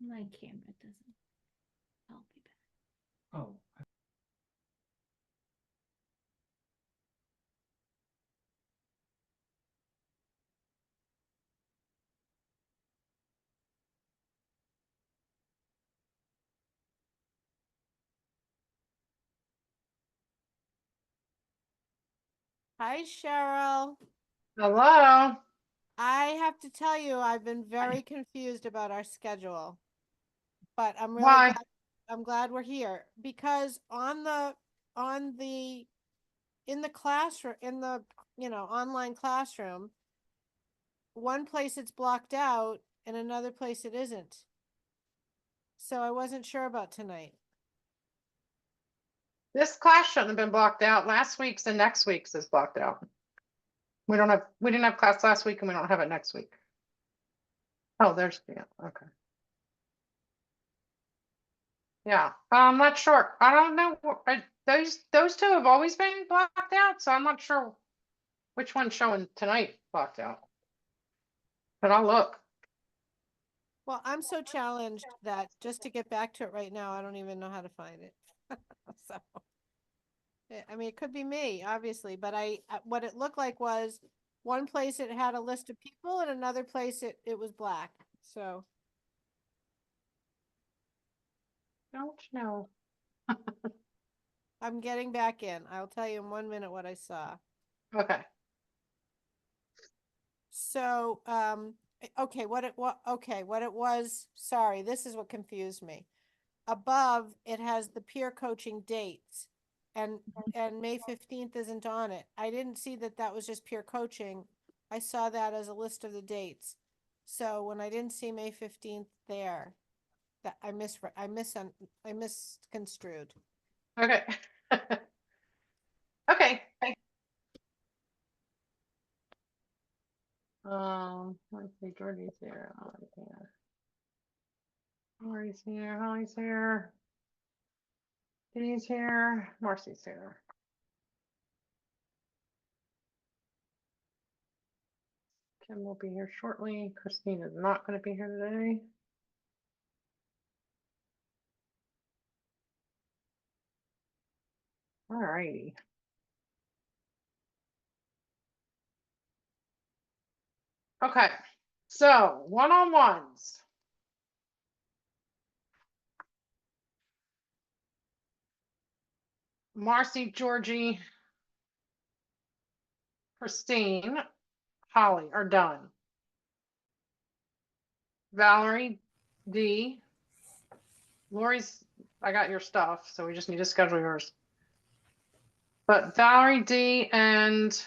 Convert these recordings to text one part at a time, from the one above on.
My camera doesn't. I'll be back. Oh. Hi, Cheryl. Hello. I have to tell you, I've been very confused about our schedule. But I'm really Why? glad we're here because in the classroom, in the, online classroom, one place it's blocked out and another place it isn't. So I wasn't sure about tonight. This class shouldn't have been blocked out. Last week's and next week's is blocked out. We didn't have class last week and we don't have it next week. Oh, yeah, okay. Yeah, I'm not sure. I don't know. Those two have always been blocked out, so I'm not sure which one's showing tonight blocked out. But I'll look. Well, I'm so challenged that just to get back to it right now, I don't even know how to find it. So, I mean, it could be me, obviously, but what it looked like was one place it had a list of people and another place it was black. So, Don't know. I'm getting back in. I'll tell you in 1 minute what I saw. Okay. So, okay, what it was, sorry, this is what confused me. Above, it has the peer coaching dates and May 15th isn't on it. I didn't see that was just peer coaching. I saw that as a list of the dates. So when I didn't see May 15th there, that I misconstrued. Okay. Okay. Let's see, Jordy's here. Holly's here. Lori's here. Holly's here. Denny's here. Marcy's here. Kim will be here shortly. Christine is not going to be here today. All righty. Okay, so one-on-ones. Marcy, Georgie, Christine, Holly are done. Valerie, D. Lori's, I got your stuff, so we just need to schedule yours. But Valerie, D, and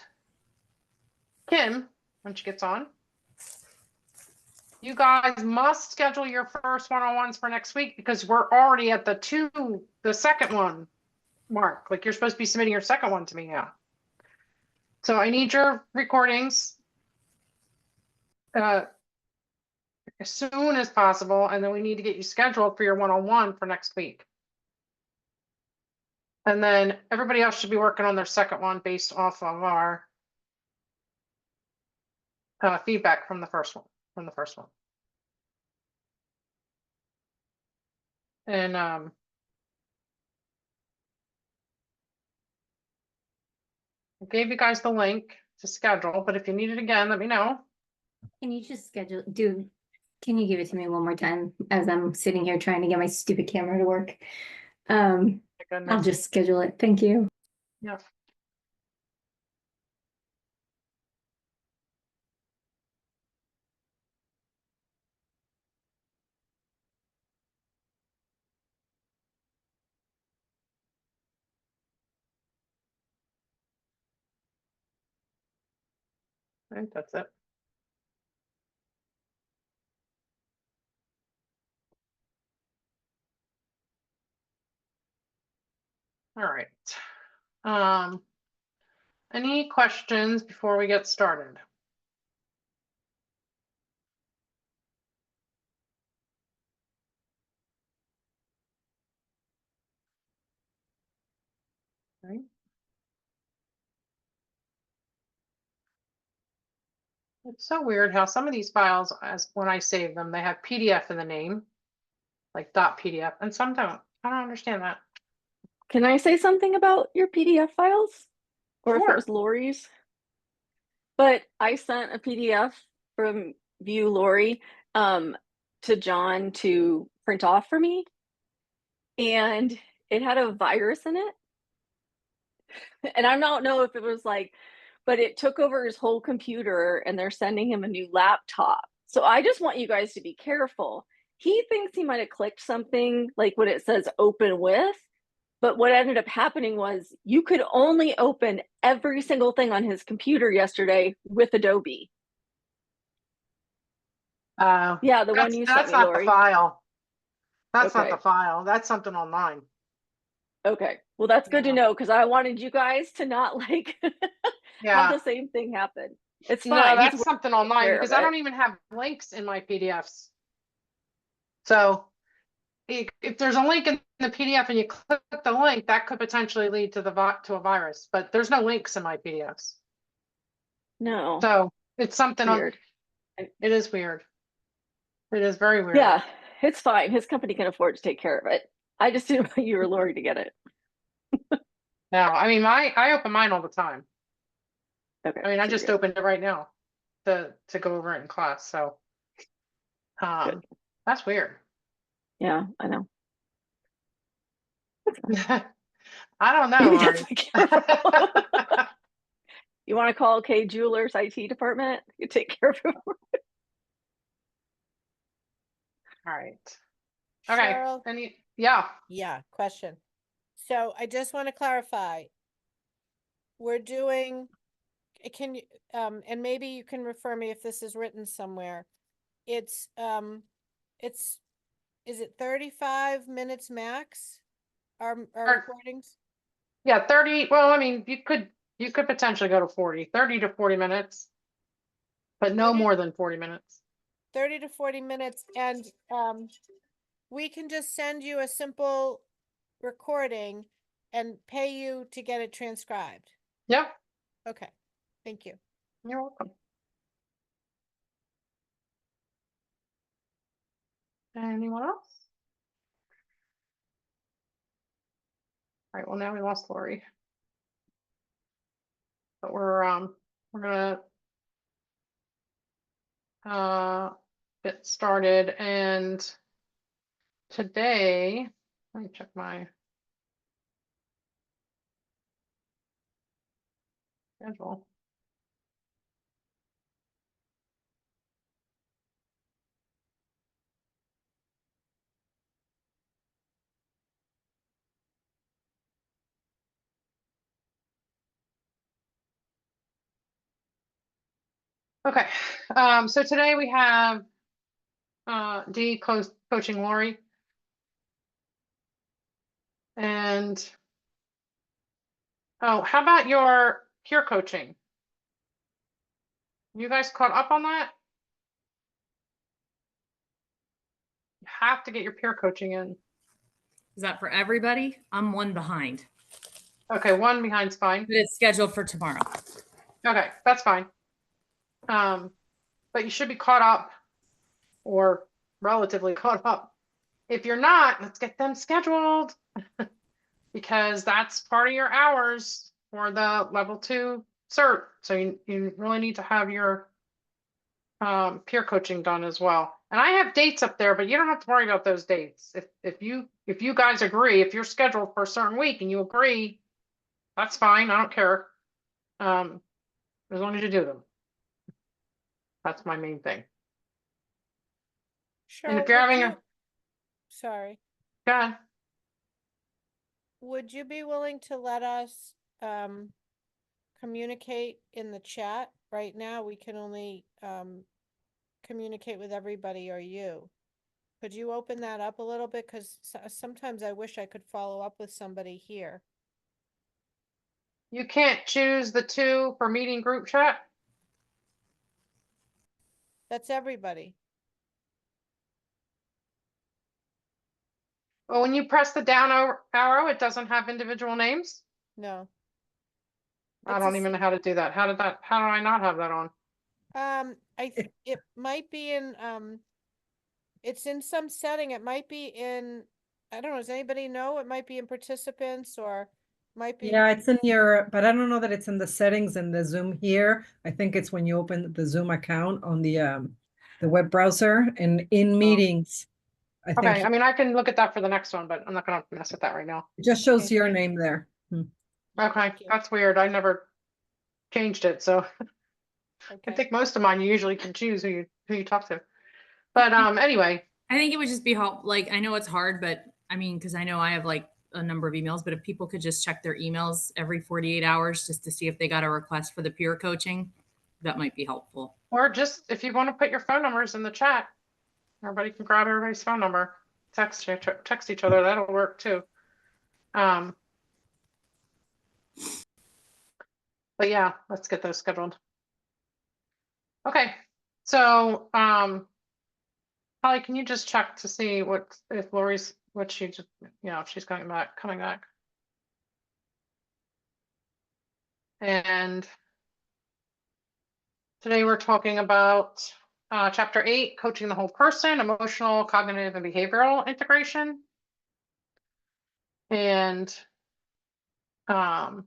Kim, when she gets on, you guys must schedule your first one-on-ones for next week because we're already at the second one mark. Like you're supposed to be submitting your second one to me now. So I need your recordings as soon as possible, and then we need to get you scheduled for your one-on-one for next week. And then everybody else should be working on their second one based off of our feedback from the first one. And I gave you guys the link to schedule, but if you need it again, let me know. Can you just can you give it to me one more time as I'm sitting here trying to get my stupid camera to work? I'll just schedule it. Thank you. Yeah. I think that's it. All right. Any questions before we get started? Okay. It's so weird how some of these files, as when I save them, they have PDF in the name, like .pdf, and some don't. I don't understand that. Can I say something about your PDF files? Or if it Sure. was Lori's? But I sent a PDF from View Lori to John to print off for me. And it had a virus in it. And I don't know if it was like, but it took over his whole computer and they're sending him a new laptop. So I just want you guys to be careful. He thinks he might have clicked something like what it says open with, but what ended up happening was you could only open every single thing on his computer yesterday with Adobe. Yeah, the one you sent That's me, not the Lori. file. That's not Okay. the file. That's something online. Okay, well that's good to Yeah. know because I wanted you guys to not like have Yeah. the same thing happen. It's No, fine. that's something online care because of I it. don't even have links in my PDFs. So if there's a link in the PDF and you click the link, that could potentially lead to to a virus, but there's no links in my PDFs. No, So it's something weird. it is weird. It is very weird. Yeah, it's fine. His company can afford to take care of it. I just didn't want you or Lori to get it. No, I mean I open mine all the time. Okay. I mean I so just you're opened it right now to go over it in class. So Good. that's weird. good. Yeah, I know. I don't know, You Lori. just be careful. You want to call K Jewelers IT department? You take care of it. All right. Okay. Cheryl, Yeah. yeah, question. So I just want to clarify. We're doing, can you, and maybe you can refer me if this is written somewhere. It's, is it 35 minutes max? Our recordings? Yeah, 30. Well, I mean, you could potentially go to 40, 30 to 40 minutes, but no 30 more than 40 minutes. 30 to 40 minutes, and we can just send you a simple recording and pay you to get it transcribed. Yeah, Okay, thank you. you're welcome. Anyone else? All right, well now we lost Lori. But we're gonna get started, and today, let me check my schedule. Okay, so today we have D coaching Lori. And oh, how about your peer coaching? You guys caught up on that? You have to get your peer coaching in. Is that for everybody? I'm one behind, Okay, one behind's fine. but it's scheduled for tomorrow. Okay, that's fine. But you should be caught up or relatively caught up. If you're not, let's get them scheduled because that's part of your hours for the level 2 cert. So you really need to have your peer coaching done as well. And I have dates up there, but you don't have to worry about those dates. If you guys agree, if you're scheduled for a certain week and you agree, that's fine. I don't care. As long as you do them. That's my main thing. Sure. And if you're having Sorry. go ahead. Would you be willing to let us communicate in the chat? Right now, we can only communicate with everybody or you. Could you open that up a little bit? Because sometimes I wish I could follow up with somebody here. You can't choose the 2 for meeting group chat. That's everybody. Well, when you press the down arrow, it doesn't have individual names. No. I don't even know how to do that. How do I not have that on? It might be in it's in some setting. It might be in, I don't know, does anybody know? It might be in participants or might be. Yeah, it's in your, but I don't know that it's in the settings in the Zoom here. I think it's when you open the Zoom account on the web browser and in meetings. I think Okay, I mean, I can look at that for the next one, but I'm not gonna mess with that right now. it just shows Okay, your thank name there. Okay, Thank you. that's weird. I never changed it, so I Okay. think most of mine you usually can choose who you talk to. But anyway, I think it would just be help. Like, I know it's hard, but I mean, because I know I have like a number of emails, but if people could just check their emails every 48 hours just to see if they got a request for the peer coaching, that might be helpful. or just if you want to put your phone numbers in the chat, everybody can grab everybody's phone number, text each other. That'll work too. But yeah, let's get those scheduled. Okay, so Holly, can you just check to see if Lori's what she just, if she's coming back. And today we're talking about chapter 8, coaching the whole person, emotional, cognitive, and behavioral integration. And let's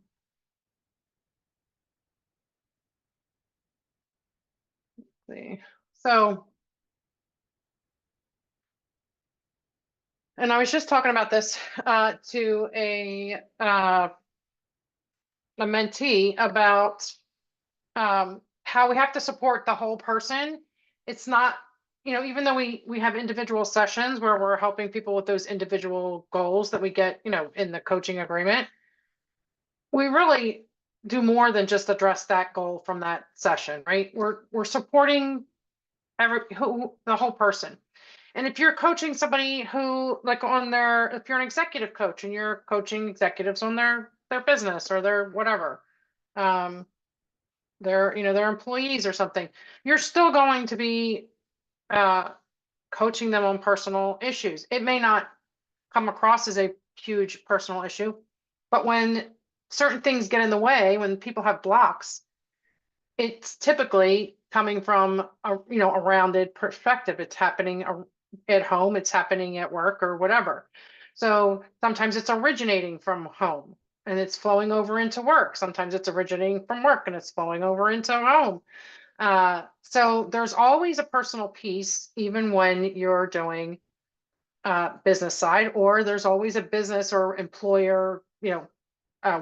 see. So, and I was just talking about this to a mentee about how we have to support the whole person. It's not, even though we have individual sessions where we're helping people with those individual goals that we get, in the coaching agreement, we really do more than just address that goal from that session, right? We're supporting the whole person. And if you're coaching somebody who, like, if you're an executive coach and you're coaching executives on their business or their whatever, their employees or something, you're still going to be coaching them on personal issues. It may not come across as a huge personal issue, but when certain things get in the way, when people have blocks, it's typically coming from a rounded perspective. It's happening at home, it's happening at work or whatever. So sometimes it's originating from home and it's flowing over into work. Sometimes it's originating from work and it's flowing over into home. So there's always a personal piece, even when you're doing business side, or there's always a business or employer,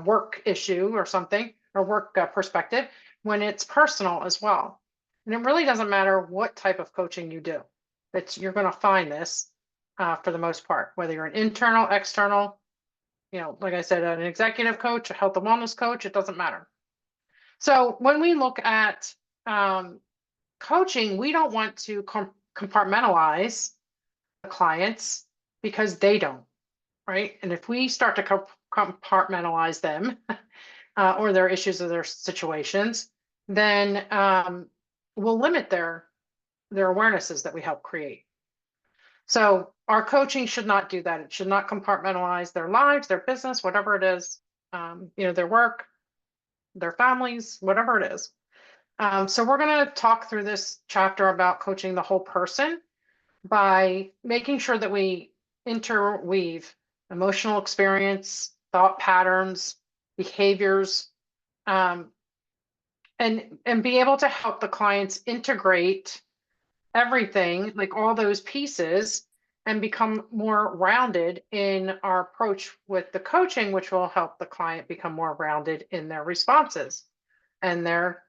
work issue or something, or work perspective when it's personal as well. And it really doesn't matter what type of coaching you do. You're going to find this for the most part, whether you're an internal, external, like I said, an executive coach, a health and wellness coach, it doesn't matter. So when we look at coaching, we don't want to compartmentalize the clients because they don't, right? And if we start to compartmentalize them or their issues or their situations, then we'll limit their awarenesses that we help create. So our coaching should not do that. It should not compartmentalize their lives, their business, whatever it is, their work, their families, whatever it is. So we're going to talk through this chapter about coaching the whole person by making sure that we interweave emotional experience, thought patterns, behaviors, and be able to help the clients integrate everything, like all those pieces, and become more rounded in our approach with the coaching, which will help the client become more rounded in their responses and their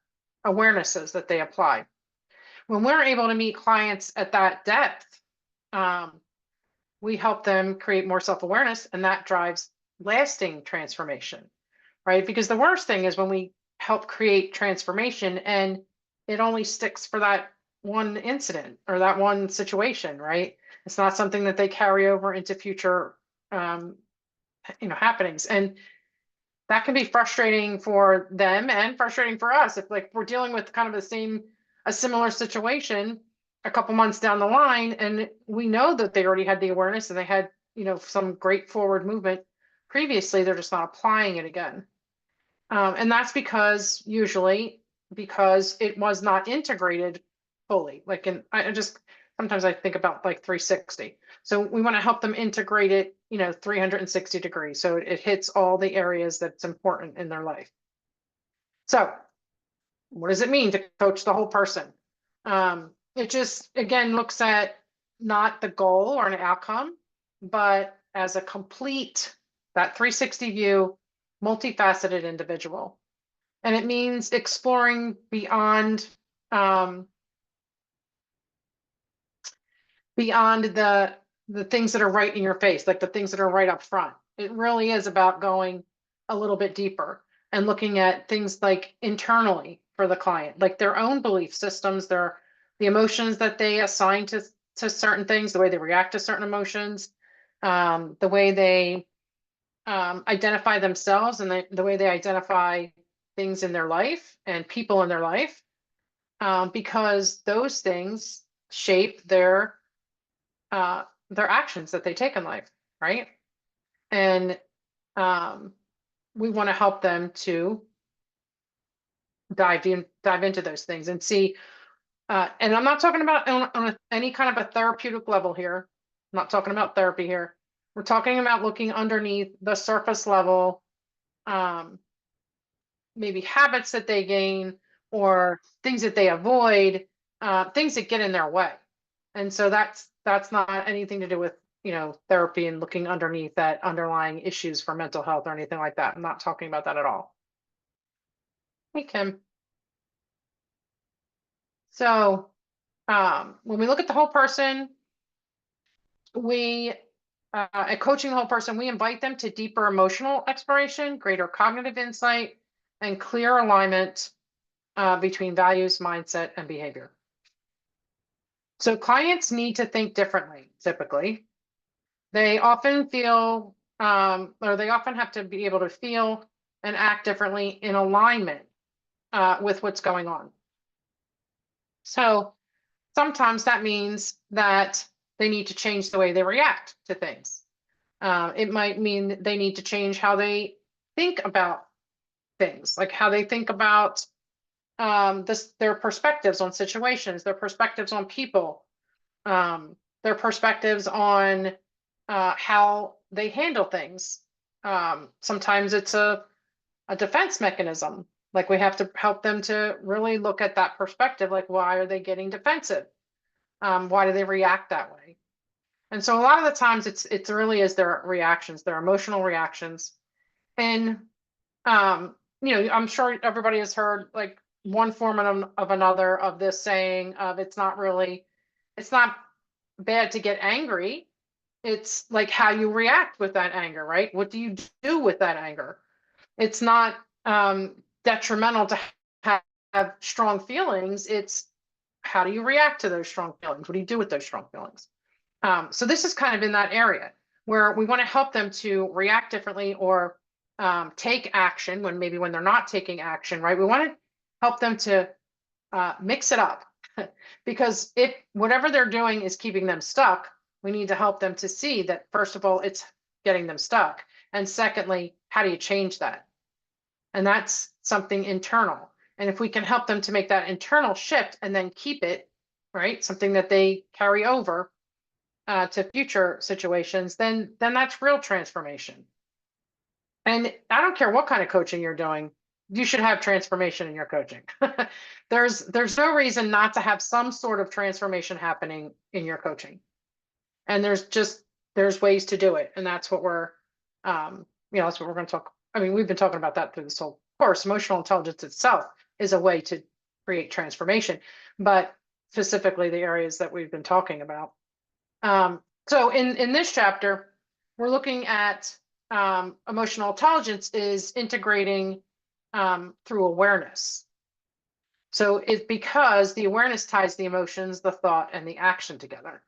awarenesses that they apply. When we're able to meet clients at that depth, we help them create more self-awareness, and that drives lasting transformation, right? Because the worst thing is when we help create transformation and it only sticks for that one incident or that one situation, right? It's not something that they carry over into future, happenings. And that can be frustrating for them and frustrating for us. If, like, we're dealing with kind of a similar situation a couple months down the line, and we know that they already had the awareness and they had, some great forward movement previously, they're just not applying it again. And that's usually because it was not integrated fully. Like, and I just, sometimes I think about like 360. So we want to help them integrate it, 360 degrees. So it hits all the areas that's important in their life. So what does it mean to coach the whole person? It just, again, looks at not the goal or an outcome, but as a complete, that 360 view, multifaceted individual. And it means exploring beyond the things that are right in your face, like the things that are right up front. It really is about going a little bit deeper and looking at things like internally for the client, like their own belief systems, the emotions that they assign to certain things, the way they react to certain emotions, the way they identify themselves, and the way they identify things in their life and people in their life, because those things shape their actions that they take in life, right? And we want to help them to dive into those things and see. And I'm not talking about on any kind of a therapeutic level here. I'm not talking about therapy here. We're talking about looking underneath the surface level, maybe habits that they gain or things that they avoid, things that get in their way. And so that's not anything to do with, therapy and looking underneath that underlying issues for mental health or anything like that. I'm not talking about that at all. Hey, Kim. So when we look at the whole person, at coaching the whole person, we invite them to deeper emotional exploration, greater cognitive insight, and clear alignment between values, mindset, and behavior. So clients need to think differently, typically. They often feel, or they often have to be able to feel and act differently in alignment with what's going on. So sometimes that means that they need to change the way they react to things. It might mean that they need to change how they think about things, like how they think about their perspectives on situations, their perspectives on people, their perspectives on how they handle things. Sometimes it's a defense mechanism. Like we have to help them to really look at that perspective. Like, why are they getting defensive? Why do they react that way? And so a lot of the times it really is their reactions, their emotional reactions. And, I'm sure everybody has heard like one form of another of this saying of it's not bad to get angry. It's like how you react with that anger, right? What do you do with that anger? It's not detrimental to have strong feelings. It's how do you react to those strong feelings? What do you do with those strong feelings? So this is kind of in that area where we want to help them to react differently or take action when they're not taking action, right? We want to help them to mix it up because if whatever they're doing is keeping them stuck, we need to help them to see that, first of all, it's getting them stuck. And secondly, how do you change that? And that's something internal. And if we can help them to make that internal shift and then keep it, right, something that they carry over to future situations, then that's real transformation. And I don't care what kind of coaching you're doing, you should have transformation in your coaching. There's no reason not to have some sort of transformation happening in your coaching. And there's ways to do it. And that's what that's what we're going to talk. I mean, we've been talking about that through this whole course. Emotional intelligence itself is a way to create transformation, but specifically the areas that we've been talking about. So in this chapter, we're looking at emotional intelligence is integrating through awareness. So it's because the awareness ties the emotions, the thought, and the action together.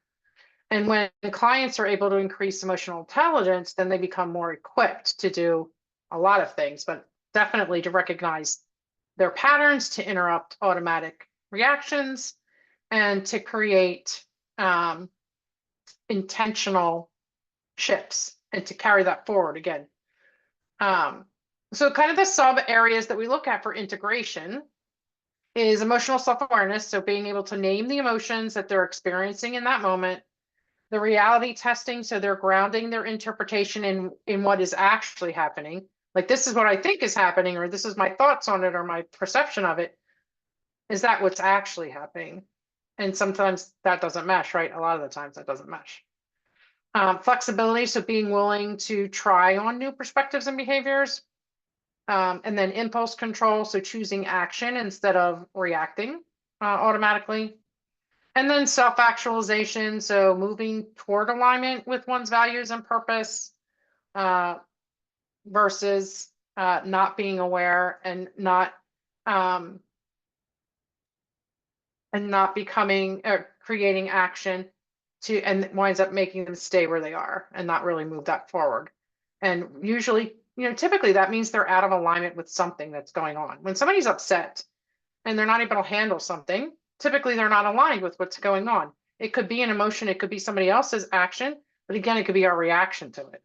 And when clients are able to increase emotional intelligence, then they become more equipped to do a lot of things, but definitely to recognize their patterns, to interrupt automatic reactions, and to create intentional shifts and to carry that forward again. So kind of the sub areas that we look at for integration is emotional self-awareness. So being able to name the emotions that they're experiencing in that moment. The reality testing, so they're grounding their interpretation in what is actually happening. Like, this is what I think is happening, or this is my thoughts on it, or my perception of it. Is that what's actually happening? And sometimes that doesn't mesh, right? A lot of the times that doesn't mesh. Flexibility, so being willing to try on new perspectives and behaviors. And then impulse control, so choosing action instead of reacting automatically. And then self-actualization, so moving toward alignment with one's values and purpose versus not being aware and not becoming or creating action to, and winds up making them stay where they are and not really move that forward. And usually, typically that means they're out of alignment with something that's going on. When somebody's upset and they're not able to handle something, typically they're not aligned with what's going on. It could be an emotion, it could be somebody else's action, but again, it could be our reaction to it.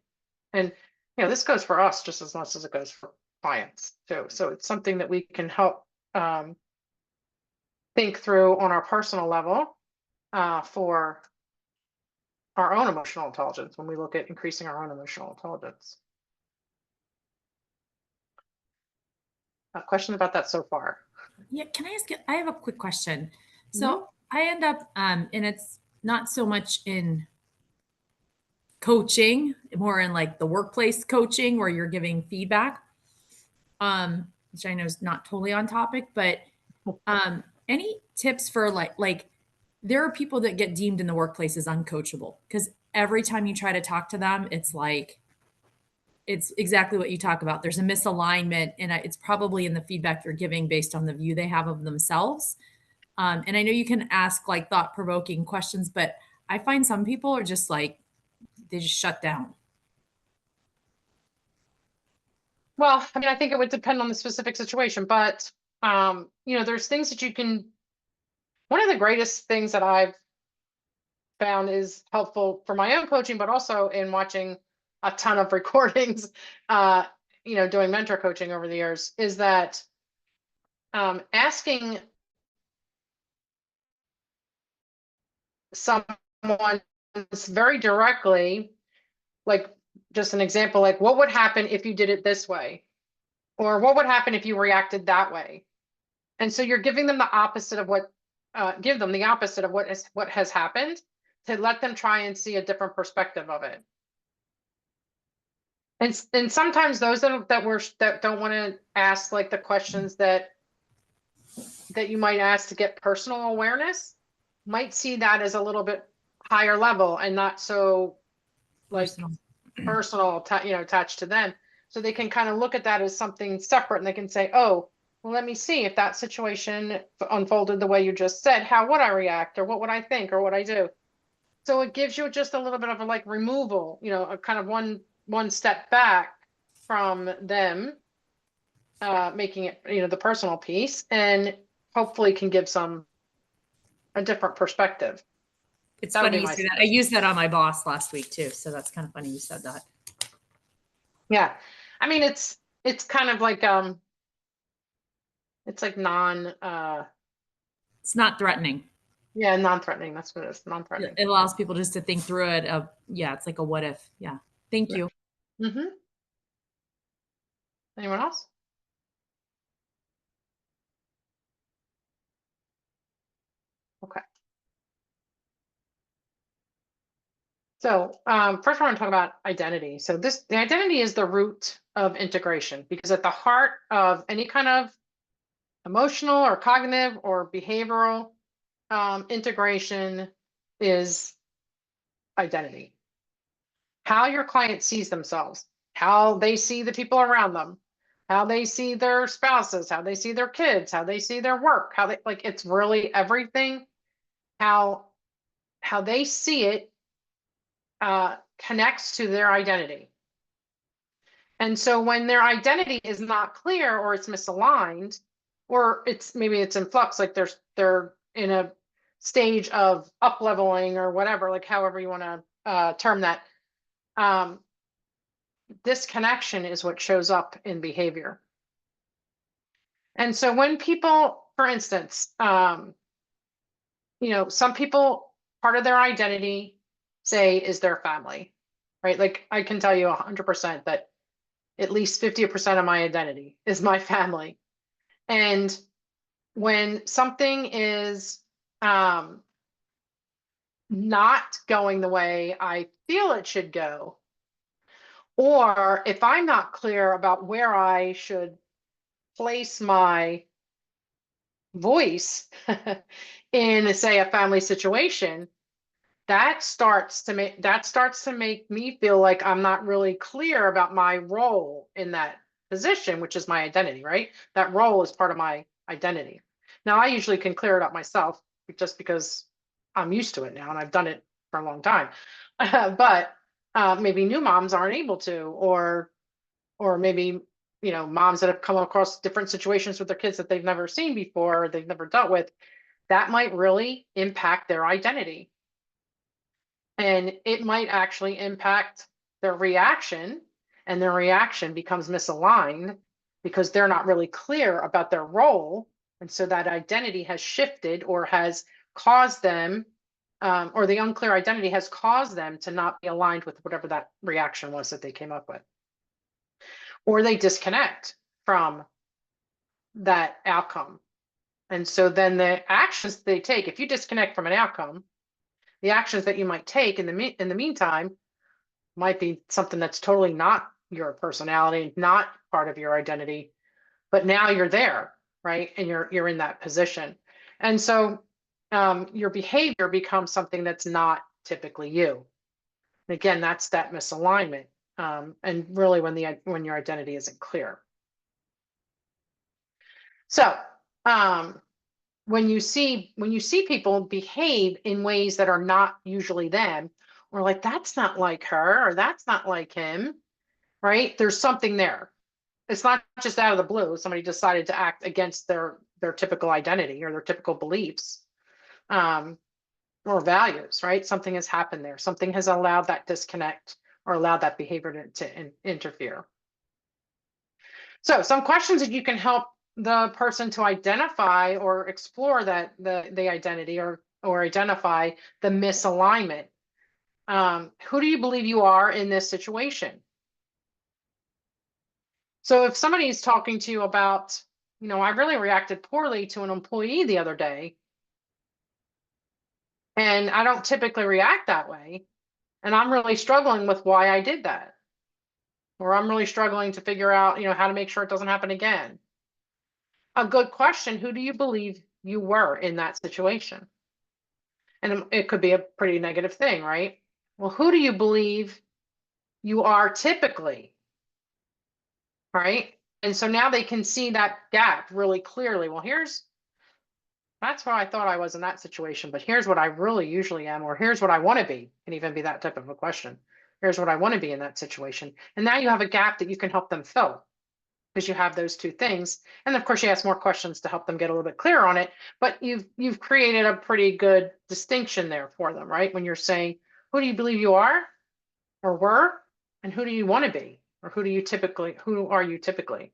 And this goes for us just as much as it goes for clients too. So it's something that we can help think through on our personal level for our own emotional intelligence when we look at increasing our own emotional intelligence. A question about that so far? Yeah, can I ask you? I have a quick question. So I end up, and it's not so much in coaching, more in like the workplace coaching where you're giving feedback, which I know is not totally on topic, but any tips for like there are people that get deemed in the workplace as uncoachable because every time you try to talk to them, it's like, it's exactly what you talk about. There's a misalignment, and it's probably in the feedback you're giving based on the view they have of themselves. And I know you can ask like thought-provoking questions, but I find some people are just like, they just shut down. Well, I mean, I think it would depend on the specific situation, but there's things that you can. One of the greatest things that I've found is helpful for my own coaching, but also in watching a ton of recordings, doing mentor coaching over the years, is that asking someone very directly, like just an example, like what would happen if you did it this way? Or what would happen if you reacted that way? And so you're giving them the opposite of what, give them the opposite of what has happened, to let them try and see a different perspective of it. And sometimes those that don't want to ask like the questions that you might ask to get personal awareness might see that as a little bit higher level and not so like personal, attached to them. So they can kind of look at that as something separate, and they can say, oh, well, let me see if that situation unfolded the way you just said, how would I react, or what would I think, or what I do? So it gives you just a little bit of a like removal, a kind of one step back from them, making it, the personal piece, and hopefully can give a different perspective. It's funny you say that. I used that on my boss last week too. So that's kind of funny you said that. Yeah. I mean, it's kind of like, it's like it's not threatening. Yeah, non-threatening. That's what it is. Non-threatening. It allows people just to think through it. Yeah, it's like a what if. Yeah. Thank you. Mm-hmm. Anyone else? Okay. So first I want to talk about identity. So the identity is the root of integration, because at the heart of any kind of emotional or cognitive or behavioral integration is identity. How your client sees themselves, how they see the people around them, how they see their spouses, how they see their kids, how they see their work, how they like, it's really everything. How they see it connects to their identity. And so when their identity is not clear, or it's misaligned, or maybe it's in flux, like they're in a stage of up leveling or whatever, like however you want to term that, disconnection is what shows up in behavior. And so when people for instance, you know, some people, part of their identity, say, is their family, right? Like I can tell you 100% that at least 50% of my identity is my family. And when something is not going the way I feel it should go, or if I'm not clear about where I should place my voice in, say, a family situation, that starts to make me feel like I'm not really clear about my role in that position, which is my identity, right? That role is part of my identity. Now, I usually can clear it up myself just because I'm used to it now and I've done it for a long time. But maybe new moms aren't able to, or maybe, you know, moms that have come across different situations with their kids that they've never seen before, or they've never dealt with, that might really impact their identity. And it might actually impact their reaction, and their reaction becomes misaligned because they're not really clear about their role. And so that identity has shifted, or has caused them, or the unclear identity has caused them to not be aligned with whatever that reaction was that they came up with. Or they disconnect from that outcome. And so then the actions they take, if you disconnect from an outcome, the actions that you might take in the meantime might be something that's totally not your personality, not part of your identity, but now you're there, right? And you're in that position. And so your behavior becomes something that's not typically you. And again, that's that misalignment. And really when your identity isn't clear. So when you see people behave in ways that are not usually them, or like, that's not like her, or that's not like him, right? There's something there. It's not just out of the blue. Somebody decided to act against their typical identity or their typical beliefs or values, right? Something has happened there. Something has allowed that disconnect or allowed that behavior to interfere. So some questions that you can help the person to identify or explore that the identity, or identify the misalignment. Who do you believe you are in this situation? So if somebody is talking to you about, you know, I really reacted poorly to an employee the other day, and I don't typically react that way, and I'm really struggling with why I did that, or I'm really struggling to figure out, you know, how to make sure it doesn't happen again. A good question: who do you believe you were in that situation? And it could be a pretty negative thing, right? Well, who do you believe you are typically, right? And so now they can see that gap really clearly. Well, that's what I thought I was in that situation, but here's what I really usually am, or here's what I want to be. Can even be that type of a question. Here's what I want to be in that situation. And now you have a gap that you can help them fill, because you have those two things. And of course you ask more questions to help them get a little bit clearer on it, but you've created a pretty good distinction there for them, right? When you're saying, who do you believe you are or were, and who do you want to be, or who are you typically?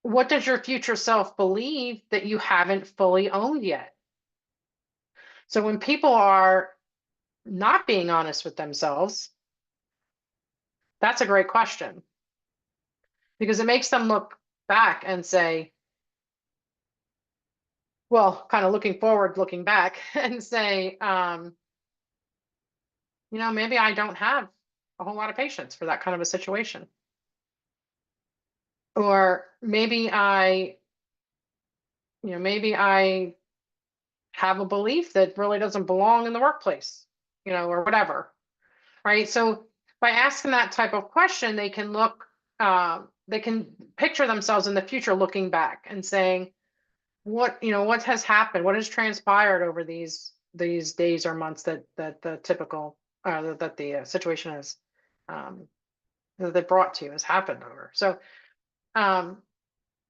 What does your future self believe that you haven't fully owned yet? So when people are not being honest with themselves, that's a great question, because it makes them look back and say, well, kind of looking forward, looking back and say, you know, maybe I don't have a whole lot of patience for that kind of a situation. Or maybe I have a belief that really doesn't belong in the workplace, you know, or whatever, right? So by asking that type of question, they can they can picture themselves in the future looking back and saying, what has happened, what has transpired over these days or months that the typical that the situation is that they brought to you has happened over. So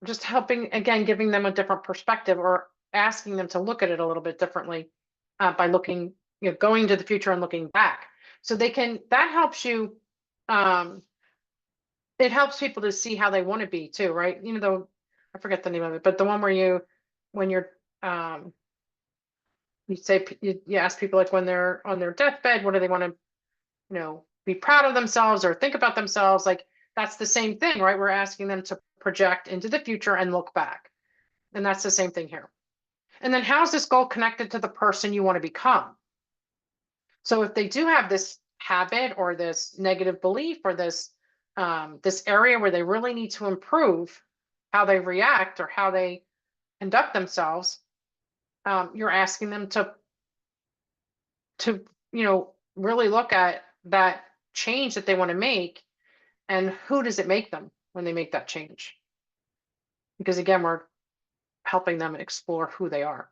just helping, again, giving them a different perspective, or asking them to look at it a little bit differently by looking, going to the future and looking back. So that helps you, it helps people to see how they want to be too, right? I forget the name of it, but the one where when you're, you say, you ask people like when they're on their deathbed, what do they want to, be proud of themselves or think about themselves? Like that's the same thing, right? We're asking them to project into the future and look back. And that's the same thing here. And then how's this goal connected to the person you want to become? So if they do have this habit or this negative belief or this area where they really need to improve how they react or how they conduct themselves, you're asking them to really look at that change that they want to make, and who does it make them when they make that change? Because again, we're helping them explore who they are.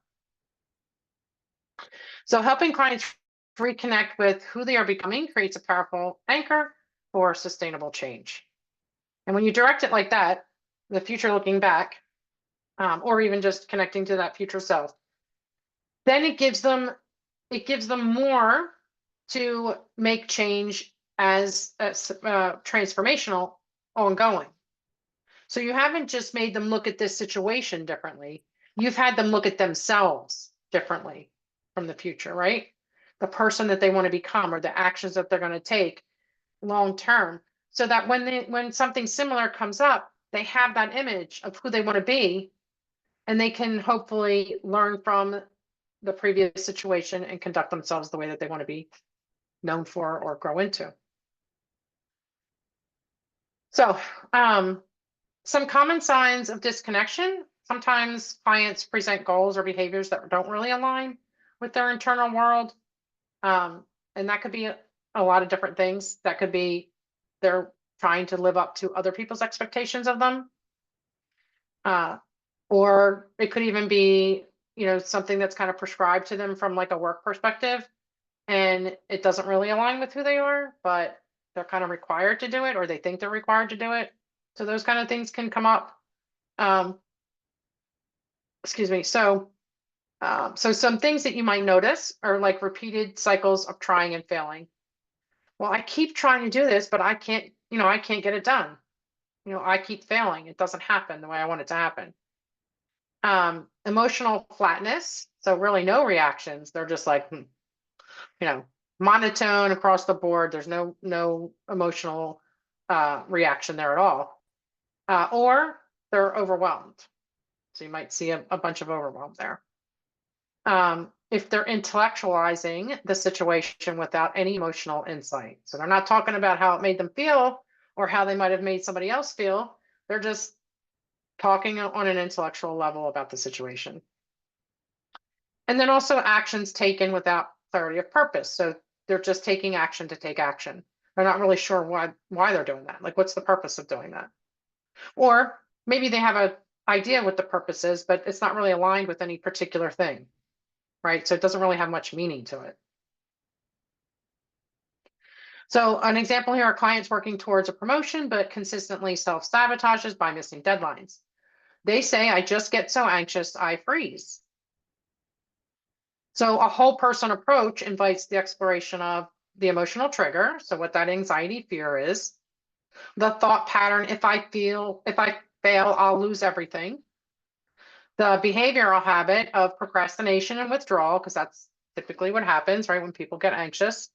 So helping clients reconnect with who they are becoming creates a powerful anchor for sustainable change. And when you direct it like that, the future looking back, or even just connecting to that future self, then it gives them more to make change as transformational, ongoing. So you haven't just made them look at this situation differently. You've had them look at themselves differently from the future, right? The person that they want to become or the actions that they're going to take long term, so that when something similar comes up, they have that image of who they want to be, and they can hopefully learn from the previous situation and conduct themselves the way that they want to be known for or grow into. So some common signs of disconnection. Sometimes clients present goals or behaviors that don't really align with their internal world. And that could be a lot of different things. That could be they're trying to live up to other people's expectations of them. Or it could even be, something that's kind of prescribed to them from like a work perspective, and it doesn't really align with who they are, but they're kind of required to do it, or they think they're required to do it. So those kind of things can come up. Excuse me. So some things that you might notice are like repeated cycles of trying and failing. Well, I keep trying to do this, but I can't get it done. I keep failing. It doesn't happen the way I want it to happen. Emotional flatness. So really no reactions. They're just like, monotone across the board. There's no emotional reaction there at all. Or they're overwhelmed. So you might see a bunch of overwhelm there. If they're intellectualizing the situation without any emotional insight. So they're not talking about how it made them feel or how they might have made somebody else feel. They're just talking on an intellectual level about the situation. And then also actions taken without clarity of purpose. So they're just taking action to take action. They're not really sure why they're doing that. Like, what's the purpose of doing that? Or maybe they have an idea what the purpose is, but it's not really aligned with any particular thing, right? So it doesn't really have much meaning to it. So an example here, are clients working towards a promotion, but consistently self-sabotages by missing deadlines. They say, I just get so anxious, I freeze. So a whole person approach invites the exploration of the emotional trigger. So what that anxiety fear is, the thought pattern, if I fail, I'll lose everything. The behavioral habit of procrastination and withdrawal, because that's typically what happens, right? When people get anxious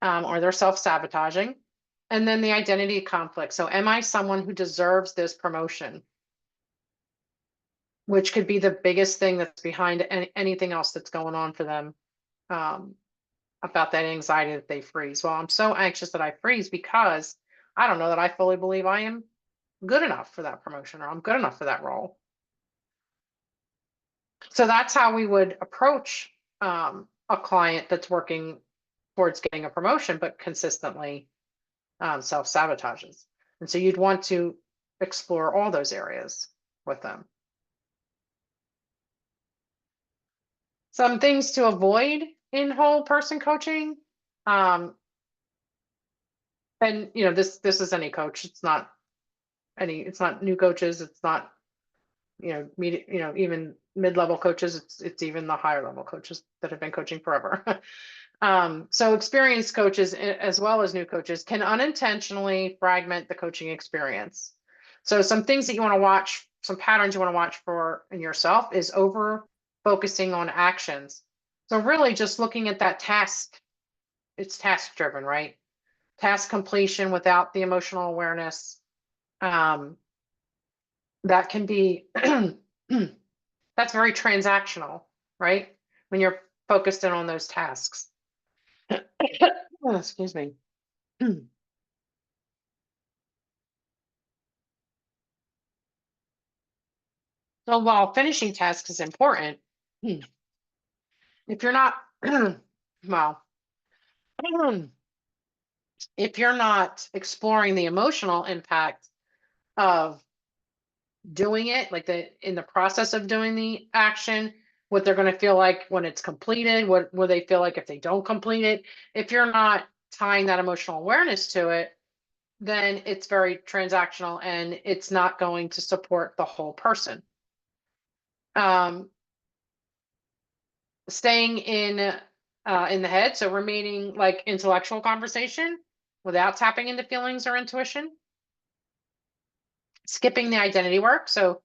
or they're self-sabotaging. And then the identity conflict. So am I someone who deserves this promotion? Which could be the biggest thing that's behind anything else that's going on for them about that anxiety that they freeze. Well, I'm so anxious that I freeze because I don't know that I fully believe I am good enough for that promotion, or I'm good enough for that role. So that's how we would approach a client that's working towards getting a promotion, but consistently self-sabotages. And so you'd want to explore all those areas with them. Some things to avoid in whole person coaching. And this is any coach. It's not new coaches. It's not, even mid-level coaches. It's even the higher level coaches that have been coaching forever. So experienced coaches, as well as new coaches, can unintentionally fragment the coaching experience. So some things that you want to watch some patterns you want to watch for in yourself is over focusing on actions. So really just looking at that task, it's task driven, right? Task completion without the emotional awareness. That can be, that's very transactional, right? When you're focused in on those tasks. Oh, excuse me. So while finishing tasks is important, if you're not, well, if you're not exploring the emotional impact of doing it, like in the process of doing the action, what they're going to feel like when it's completed, what will they feel like if they don't complete it? If you're not tying that emotional awareness to it, then it's very transactional and it's not going to support the whole person. Staying in the head, so remaining like intellectual conversation without tapping into feelings or intuition. Skipping the identity work, so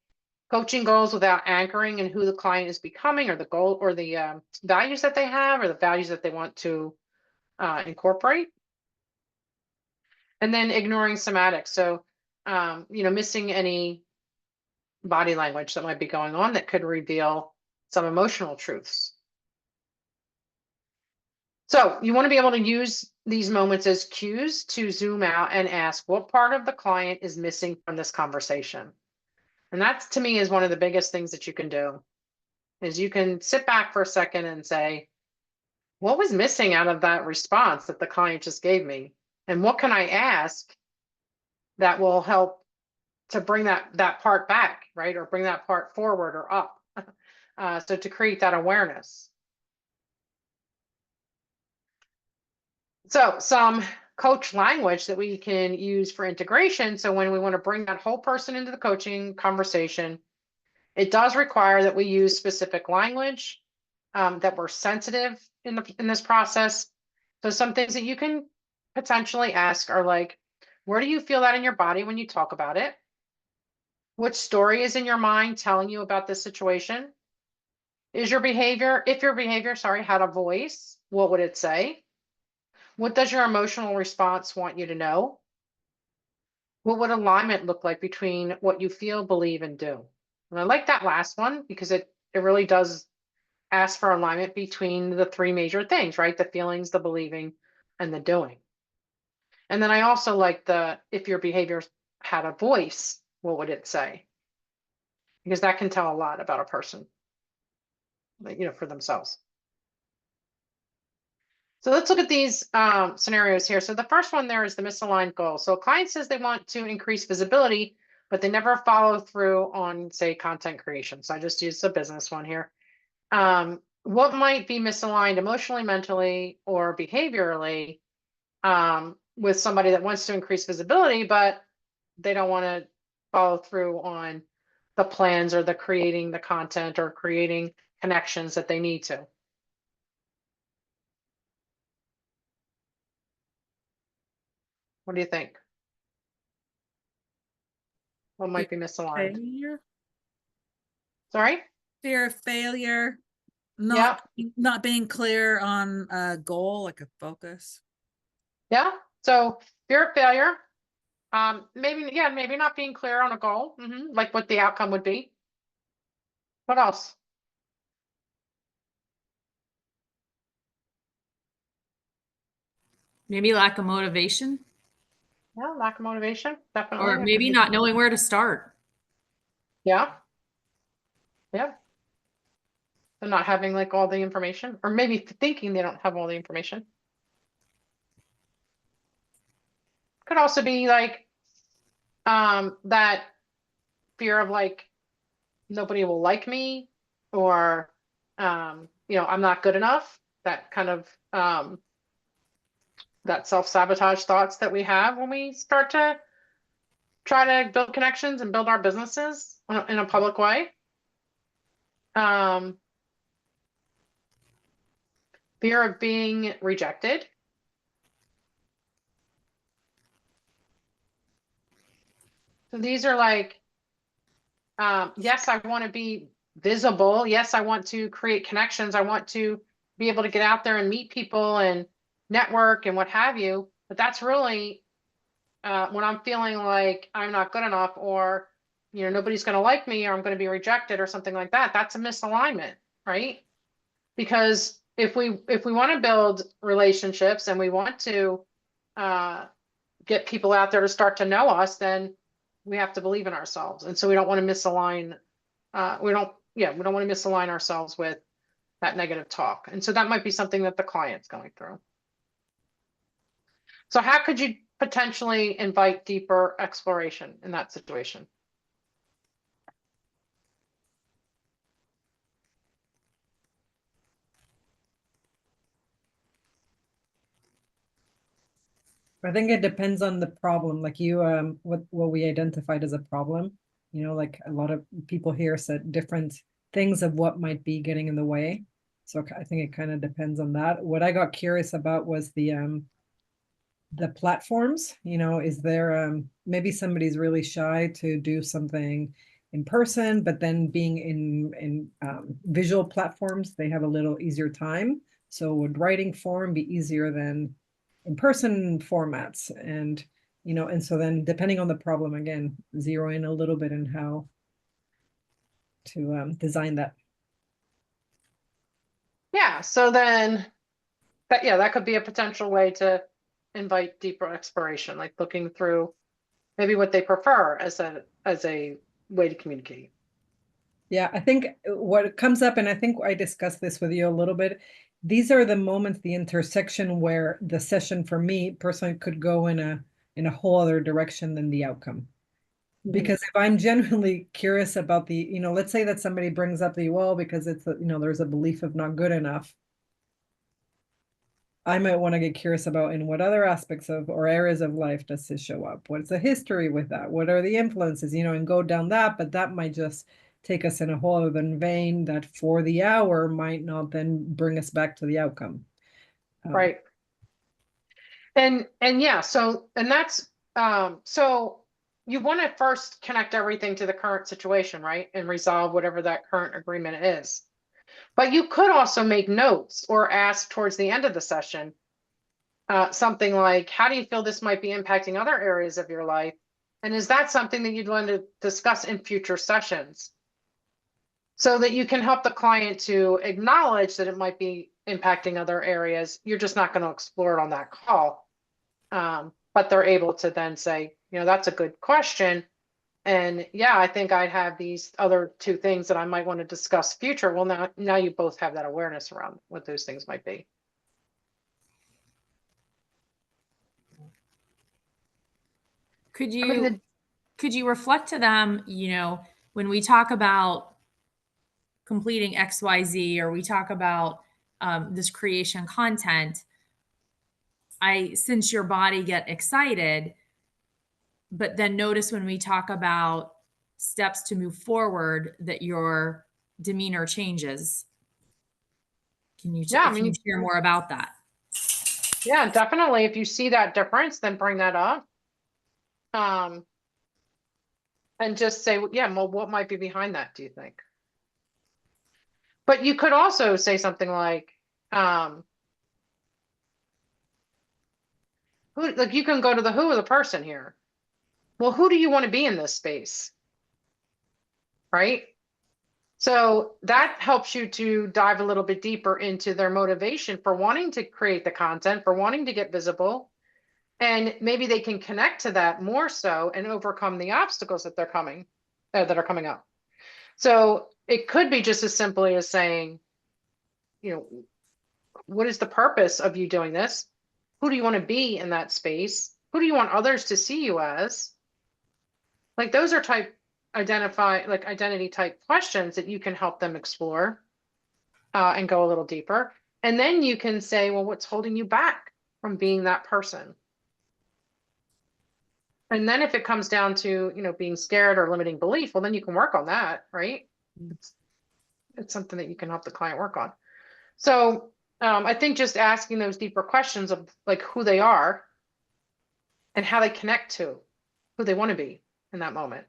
coaching goals without anchoring in who the client is becoming or the goal or the values that they have or the values that they want to incorporate. And then ignoring somatics, so missing any body language that might be going on that could reveal some emotional truths. So you want to be able to use these moments as cues to zoom out and ask what part of the client is missing from this conversation. And that to me is one of the biggest things that you can do is you can sit back for a second and say, what was missing out of that response that the client just gave me? And what can I ask that will help to bring that part back, right? Or bring that part forward or up. So to create that awareness. So some coach language that we can use for integration. So when we want to bring that whole person into the coaching conversation, it does require that we use specific language, that we're sensitive in this process. So some things that you can potentially ask are like, where do you feel that in your body when you talk about it? What story is in your mind telling you about this situation? If your behavior, had a voice, what would it say? What does your emotional response want you to know? What would alignment look like between what you feel, believe, and do? And I like that last one because it really does ask for alignment between the three major things, right? The feelings, the believing, and the doing. And then I also like if your behavior had a voice, what would it say? Because that can tell a lot about a person, for themselves. So let's look at these scenarios here. So the first one there is the misaligned goal. So a client says they want to increase visibility, but they never follow through on, say, content creation. So I just used a business one here. What might be misaligned emotionally, mentally, or behaviorally with somebody that wants to increase visibility, but they don't want to follow through on the plans or the creating the content or creating connections that they need to? What do you think? What might be misaligned? Failure, Sorry? fear of failure, Yeah. not being clear on a goal, like a focus. Yeah. So fear of failure. Maybe not being clear on a goal, like what the outcome would be. What else? Maybe lack of motivation, Yeah, lack of motivation, definitely. or That could maybe be- not knowing where to start. Yeah. Yeah. They're not having like all the information, or maybe thinking they don't have all the information. Could also be like that fear of like nobody will like me, or I'm not good enough. That kind of that self-sabotage thoughts that we have when we start to try to build connections and build our businesses in a public way. Fear of being rejected. So these are like yes, I want to be visible. Yes, I want to create connections. I want to be able to get out there and meet people and network and what have you. But that's really when I'm feeling like I'm not good enough, or nobody's going to like me, or I'm going to be rejected or something like that. That's a misalignment, right? Because if we want to build relationships and we want to get people out there to start to know us, then we have to believe in ourselves. And so we don't want to misalign. We don't want to misalign ourselves with that negative talk. And so that might be something that the client's going through. So how could you potentially invite deeper exploration in that situation? I think it depends on the problem. Like you, what we identified as a problem. Like a lot of people here said different things of what might be getting in the way. So I think it kind of depends on that. What I got curious about was the platforms. Is there maybe somebody's really shy to do something in person, but then being in visual platforms, they have a little easier time. So would writing form be easier than in-person formats? And and so then depending on the problem, again, zero in a little bit in how to design that. Yeah, so then that could be a potential way to invite deeper exploration, like looking through maybe what they prefer as a way to communicate. Yeah, I think what comes up, and I think I discussed this with you a little bit, these are the moments, the intersection where the session for me personally could go in a whole other direction than the outcome. Because if I'm genuinely curious about let's say that somebody brings up because it's there's a belief of not good enough. I might want to get curious about in what other aspects of or areas of life does this show up? What's the history with that? What are the influences, and go down that, but that might just take us in a whole other vein that for the hour might not then bring us back to the outcome. Right. And yeah, so that's so you want to first connect everything to the current situation, right? And resolve whatever that current agreement is. But you could also make notes or ask towards the end of the session something like, how do you feel this might be impacting other areas of your life? And is that something that you'd want to discuss in future sessions? So that you can help the client to acknowledge that it might be impacting other areas. You're just not going to explore it on that call. But they're able to then say, that's a good question. And yeah, I think I'd have these other two things that I might want to discuss future. Well, now you both have that awareness around what those things might be. Could you reflect to them, when we talk about completing XYZ, or we talk about this creation content, I sense your body get excited, but then notice when we talk about steps to move forward that your demeanor changes. Can you share more about that? Yeah, definitely. If you see that difference, then bring that up. And just say, yeah, well, what might be behind that, do you think? But you could also say something like, you can go to the who of the person here. Well, who do you want to be in this space? Right? So that helps you to dive a little bit deeper into their motivation for wanting to create the content, for wanting to get visible. And maybe they can connect to that more so and overcome the obstacles that are coming up. So it could be just as simply as saying, what is the purpose of you doing this? Who do you want to be in that space? Who do you want others to see you as? Like those are identity type questions that you can help them explore and go a little deeper. And then you can say, well, what's holding you back from being that person? And then if it comes down to, being scared or limiting belief, well, then you can work on that, right? It's something that you can help the client work on. So I think just asking those deeper questions of like who they are and how they connect to who they want to be in that moment.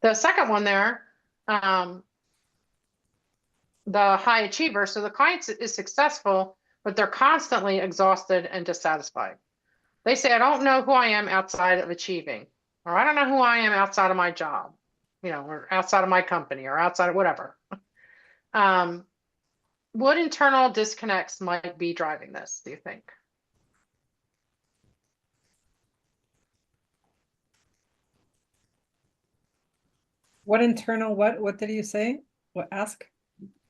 The second one there, the high achiever. So the client is successful, but they're constantly exhausted and dissatisfied. They say, I don't know who I am outside of achieving, or I don't know who I am outside of my job, or outside of my company, or outside of whatever. What internal disconnects might be driving this, do you think? What internal, what did you say? What, ask?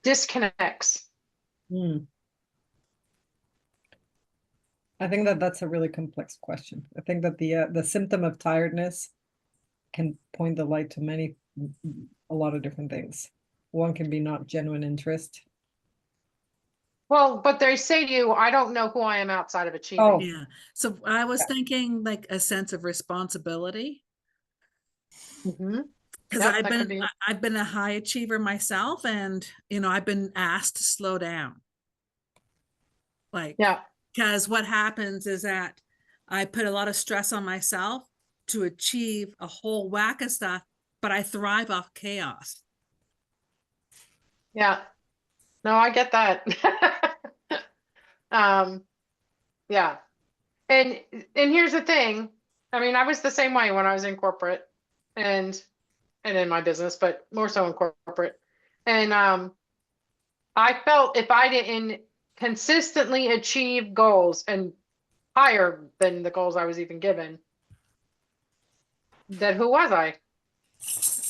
Disconnects. I think that that's a really complex question. I think that the symptom of tiredness can point the light to a lot of different things. One can be not genuine interest. Well, but they say to you, I don't know who I am outside of achieving. Oh. Yeah. So I was thinking like a sense of responsibility. Mm-hmm. Because Yep, that could be. I've been a high achiever myself, and I've been asked to slow down. Like, Yeah. because what happens is that I put a lot of stress on myself to achieve a whole whack of stuff, but I thrive off chaos. Yeah. No, I get that. Yeah. And here's the thing. I mean, I was the same way when I was in corporate and in my business, but more so in corporate. And I felt if I didn't consistently achieve goals and higher than the goals I was even given, then who was I?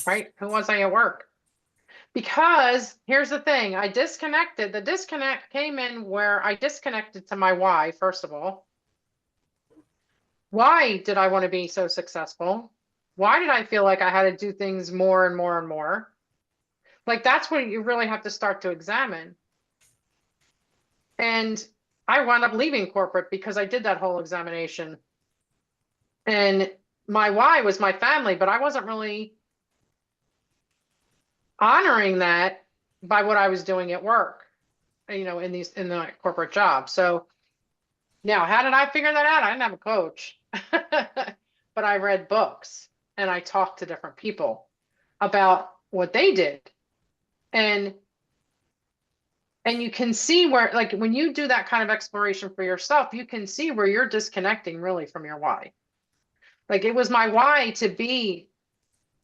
Right? Who was I at work? Because here's the thing, the disconnect came in where I disconnected to my why, first of all. Why did I want to be so successful? Why did I feel like I had to do things more and more and more? Like, that's what you really have to start to examine. And I wound up leaving corporate because I did that whole examination. And my why was my family, but I wasn't really honoring that by what I was doing at work, in the corporate job. So now, how did I figure that out? I didn't have a coach, but I read books and I talked to different people about what they did. And you can see where, like, when you do that kind of exploration for yourself, you can see where you're disconnecting really from your why. Like, it was my why to be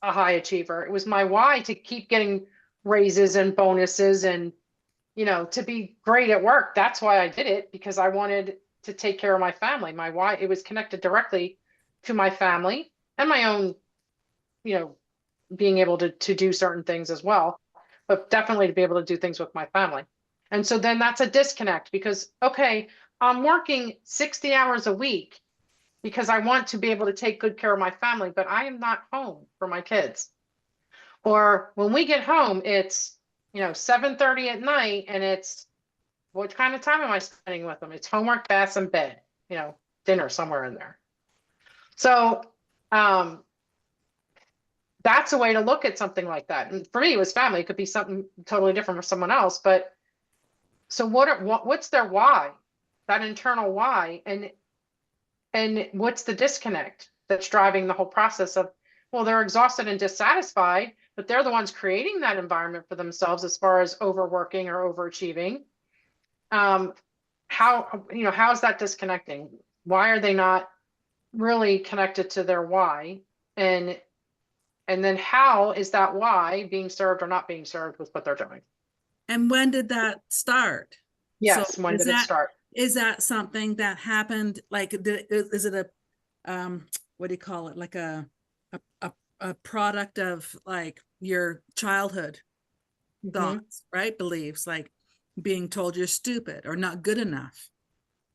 a high achiever. It was my why to keep getting raises and bonuses and, to be great at work. That's why I did it, because I wanted to take care of my family. My why, it was connected directly to my family and my own, being able to do certain things as well, but definitely to be able to do things with my family. And so then that's a disconnect because, okay, I'm working 60 hours a week because I want to be able to take good care of my family, but I am not home for my kids. Or when we get home, it's, 7:30 at night, and it's, what kind of time am I spending with them? It's homework, baths, and bed, dinner somewhere in there. So that's a way to look at something like that. And for me, it was family. It could be something totally different for someone else. But so what's their why? That internal why, and what's the disconnect that's driving the whole process of, well, they're exhausted and dissatisfied, but they're the ones creating that environment for themselves as far as overworking or overachieving. How's that disconnecting? Why are they not really connected to their why? And then how is that why being served or not being served with what they're doing? And when did that start? Yes, So when did it start? Is that something that happened? Like, is it a, what do you call it? Like a product of like your childhood thoughts, right? Beliefs, like being told you're stupid or not good enough.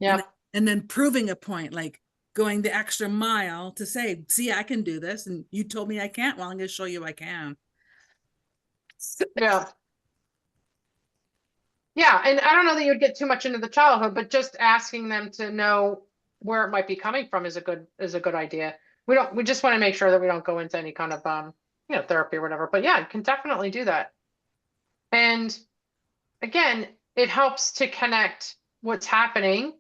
Yeah. And then proving a point, like going the extra mile to say, see, I can do this. And you told me I can't. Well, I'm going to show you I can. Yeah. Yeah. And I don't know that you'd get too much into the childhood, but just asking them to know where it might be coming from is a good idea. We just want to make sure that we don't go into any kind of, therapy or whatever, but yeah, you can definitely do that. And again, it helps to connect what's happening,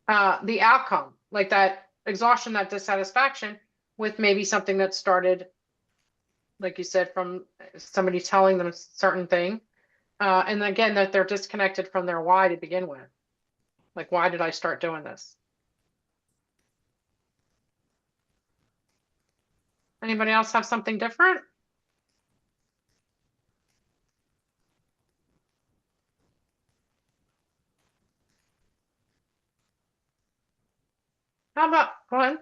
the outcome, like that exhaustion, that dissatisfaction, with maybe something that started like you said, from somebody telling them a certain thing. And again, that they're disconnected from their why to begin with. Like, why did I start doing this? Anybody else have something different? How about, go ahead.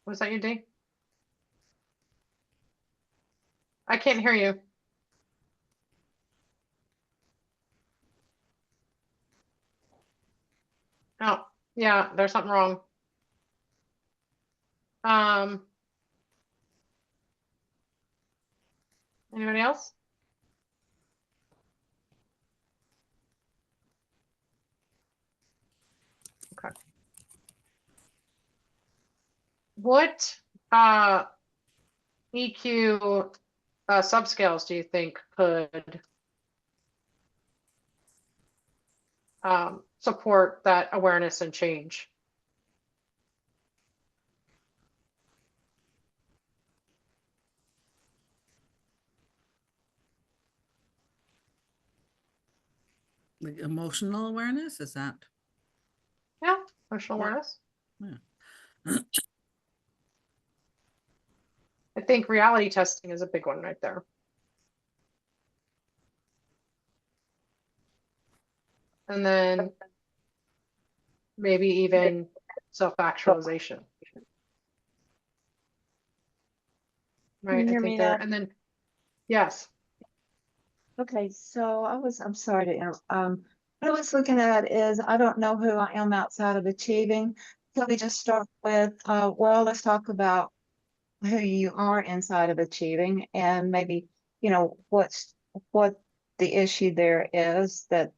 Was that you, D? I can't hear you. Oh, yeah, there's something wrong. Anybody else? Okay. What EQ subscales do you think could support that awareness and change? Like emotional awareness, is that? Yeah, emotional awareness. Yeah. I think reality testing is a big one right there. And then maybe even self-actualization. Right, you I hear think me there, now? and then, yes. Okay, so I'm sorry to interrupt. What I was looking at is I don't know who I am outside of achieving. So we just start with, well, let's talk about who you are inside of achieving and maybe, what the issue there is, that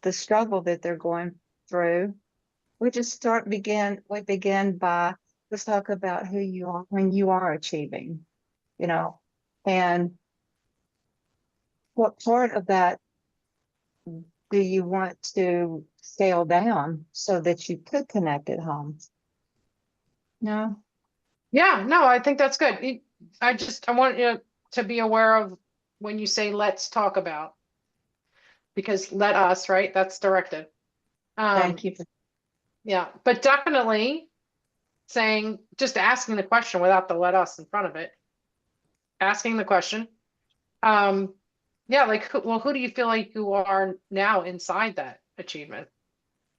the struggle that they're going through. We begin by, let's talk about who you are when you are achieving, and what part of that do you want to scale down so that you could connect at home? No? Yeah, no, I think that's good. I want you to be aware of when you say let's talk about, because let us, right? That's directive. Thank you. Yeah, but definitely saying, just asking the question without the let us in front of it. Asking the question. Yeah, like, who do you feel like you are now inside that achievement?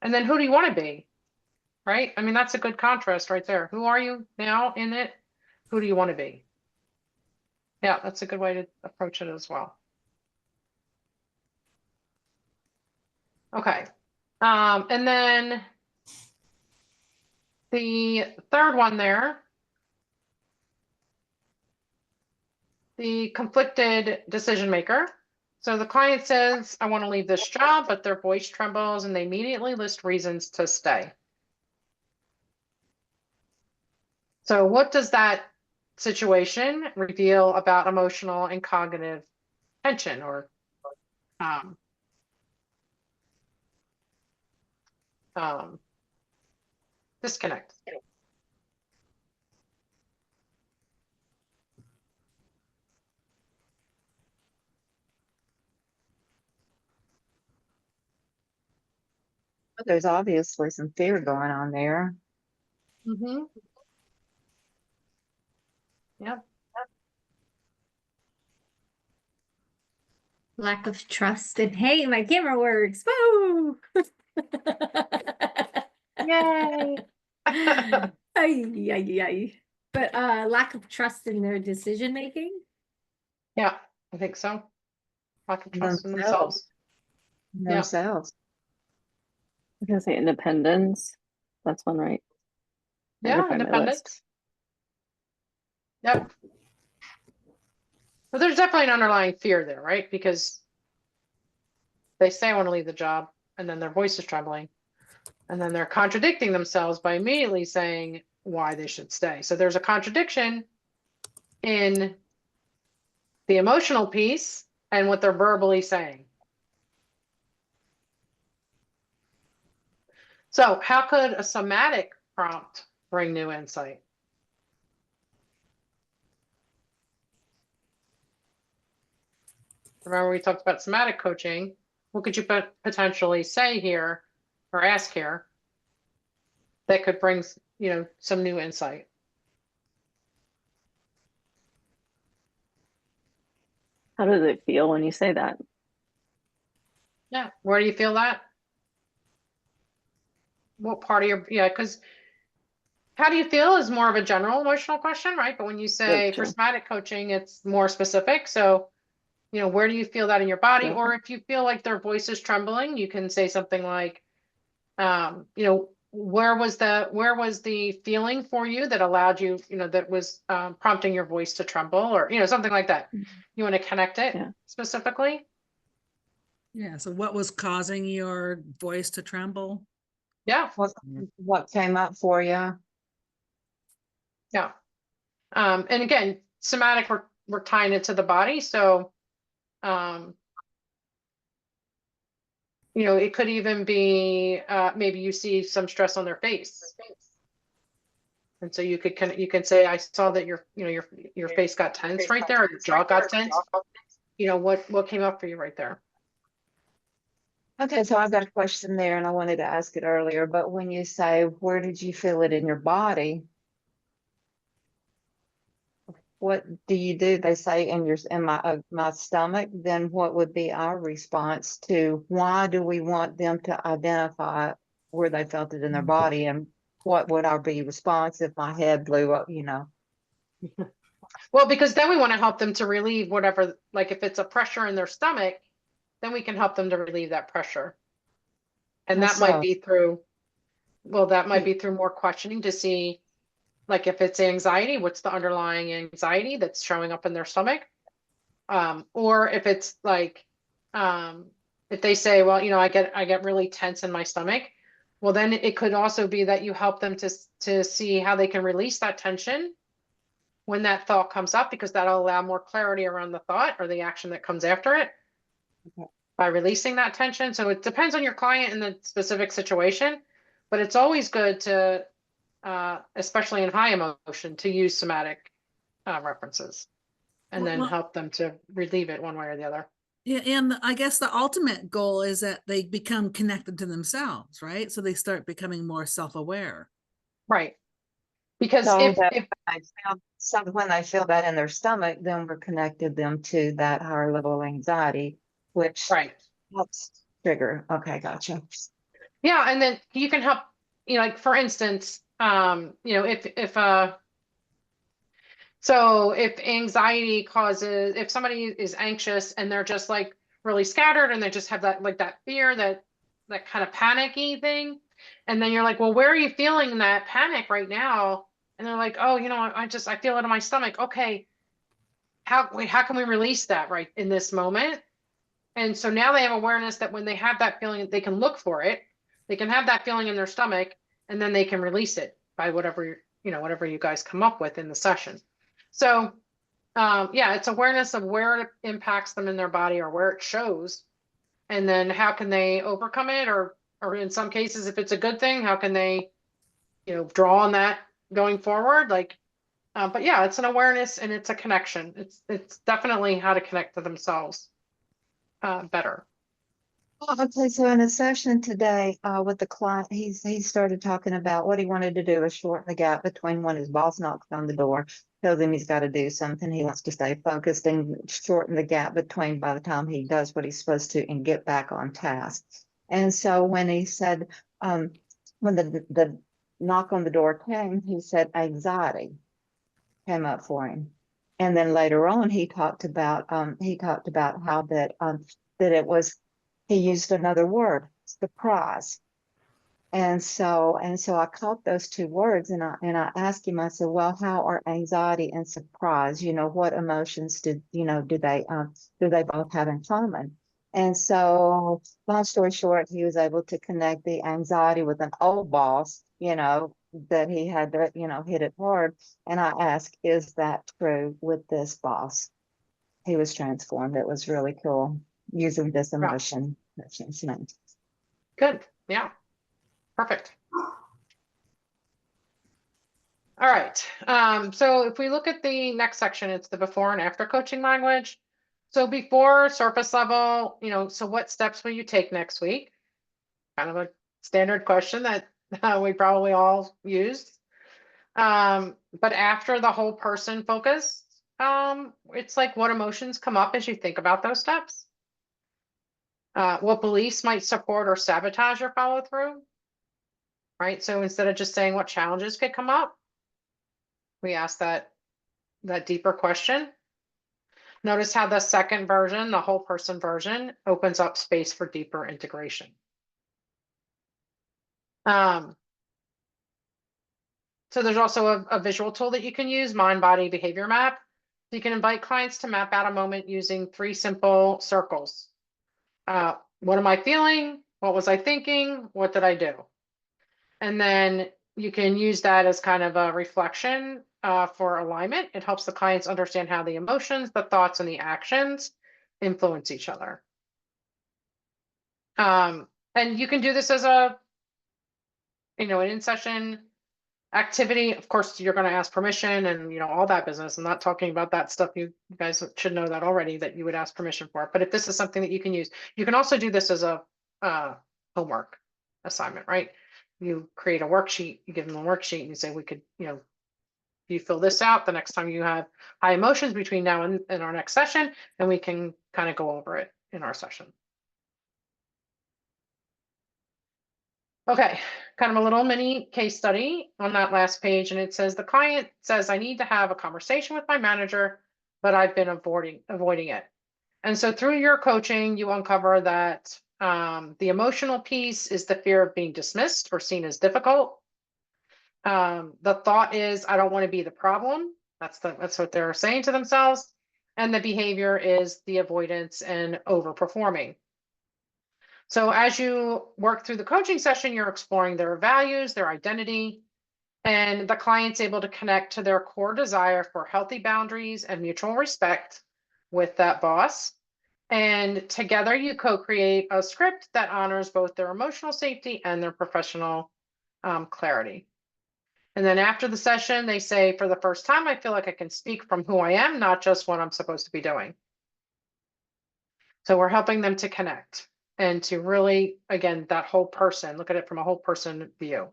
And then who do you want to be? Right? I mean, that's a good contrast right there. Who are you now in it? Who do you want to be? Yeah, that's a good way to approach it as well. Okay. And then the third one there, the conflicted decision maker. So the client says, I want to leave this job, but their voice trembles and they immediately list reasons to stay. So what does that situation reveal about emotional and cognitive tension or disconnect? There's obviously some fear going on there. Mm-hmm. Yep. Lack of trust and hey, my camera works. Woo! Yay! Ay, ay, ay. But lack of trust in their decision making. Yeah, I think so. Lack of trust in Themselves. themselves. Yeah. Themselves. I was gonna say independence. That's one, right? I gotta Yeah, find my independence. list. Yep. But there's definitely an underlying fear there, right? Because they say I want to leave the job, and then their voice is trembling, and then they're contradicting themselves by immediately saying why they should stay. So there's a contradiction in the emotional piece and what they're verbally saying. So how could a somatic prompt bring new insight? remember we talked about somatic coaching. What could you potentially say here or ask here that could bring, some new insight? How does it feel when you say that? Yeah. Where do you feel that? What part of because how do you feel is more of a general emotional question, right? But when you say for Gotcha. somatic coaching, it's more specific. So, where do you feel that in your body? Yeah. Or if you feel like their voice is trembling, you can say something like, where was the feeling for you that allowed you, that was prompting your voice to tremble, or, something like that. You want to connect it specifically? Yeah. So what was causing your voice to tremble? Yeah. What came up for you? Yeah. And again, somatic, we're tying it to the body. So, it could even be, maybe you see some stress on their face. And so you can say, I saw that your face got tense right there, or your jaw got tense. What came up for you right there? Okay, so I've got a question there and I wanted to ask it earlier, but when you say, where did you feel it in your body? What do you do? They say in my stomach, then what would be our response to why do we want them to identify where they felt it in their body, and what would our be response if my head blew up, Well, because then we want to help them to relieve whatever, like if it's a pressure in their stomach, then we can help them to relieve that pressure. And How that might so? be through more questioning to see, like if it's anxiety, what's the underlying anxiety that's showing up in their stomach? Or if it's like, if they say, well, I get really tense in my stomach. Well, then it could also be that you help them to see how they can release that tension when that thought comes up, because that'll allow more clarity around the thought or the action that comes after it by releasing that tension. So it depends on your client and the specific situation, but it's always good to, especially in high emotion, to use somatic references and then Well, help them to relieve it one way or the other. yeah, and I guess the ultimate goal is that they become connected to themselves, right? So they start becoming more self-aware. Right. Because So if when they feel that in their stomach, then we're connected them to that higher level of anxiety, which right. helps trigger. Okay, gotcha. Yeah, and then you can help, like for instance, if anxiety causes, if somebody is anxious and they're just like really scattered and they just have that fear, that kind of panicky thing. And then you're like, well, where are you feeling that panic right now? And they're like, oh, I feel it in my stomach. Okay. How can we release that right in this moment? And so now they have awareness that when they have that feeling, they can look for it. They can have that feeling in their stomach, and then they can release it by whatever you guys come up with in the session. So, it's awareness of where it impacts them in their body or where it shows, and then how can they overcome it, or in some cases, if it's a good thing, how can they, draw on that going forward? But yeah, it's an awareness and it's a connection. It's definitely how to connect to themselves better. Okay, so in a session today with the client, he started talking about what he wanted to do is shorten the gap between when his boss knocks on the door, tells him he's got to do something. He wants to stay focused and shorten the gap between by the time he does what he's supposed to and get back on task. And so when he said, when the knock on the door came, he said anxiety came up for him. And then later on, he talked about how that it was, he used another word, surprise. And so I caught those two words and I asked him, I said, well, how are anxiety and surprise, what emotions do they both have in common? And so long story short, he was able to connect the anxiety with an old boss, that he had to, hit it hard. And I asked, is that true with this boss? He was transformed. It was really cool using this emotion. Good. Yeah. Perfect. All right. So if we look at the next section, it's the before and after coaching language. So before surface level, so what steps will you take next week? Kind of a standard question that we probably all used. But after the whole person focus, it's like what emotions come up as you think about those steps? What beliefs might support or sabotage your follow through? Right. So instead of just saying what challenges could come up, we ask that deeper question. Notice how the second version, the whole person version, opens up space for deeper integration. So there's also a visual tool that you can use, mind, body, behavior map. So you can invite clients to map out a moment using 3 simple circles. What am I feeling? What was I thinking? What did I do? And then you can use that as kind of a reflection for alignment. It helps the clients understand how the emotions, the thoughts, and the actions influence each other. And you can do this as an in-session activity. Of course, you're going to ask permission and all that business. I'm not talking about that stuff. You guys should know that already, that you would ask permission for. But if this is something that you can use, you can also do this as a homework assignment, right? You create a worksheet, you give them a worksheet, and you say, we could, you fill this out the next time you have high emotions between now and our next session, and we can kind of go over it in our session. Okay, kind of a little mini case study on that last page. And it says, the client says, I need to have a conversation with my manager, but I've been avoiding it. And so through your coaching, you uncover that the emotional piece is the fear of being dismissed or seen as difficult. The thought is, I don't want to be the problem. That's what they're saying to themselves. And the behavior is the avoidance and overperforming. So as you work through the coaching session, you're exploring their values, their identity, and the client's able to connect to their core desire for healthy boundaries and mutual respect with that boss. And together you co-create a script that honors both their emotional safety and their professional clarity. And then after the session, they say, for the first time, I feel like I can speak from who I am, not just what I'm supposed to be doing. So we're helping them to connect and to really, again, that whole person, look at it from a whole person view.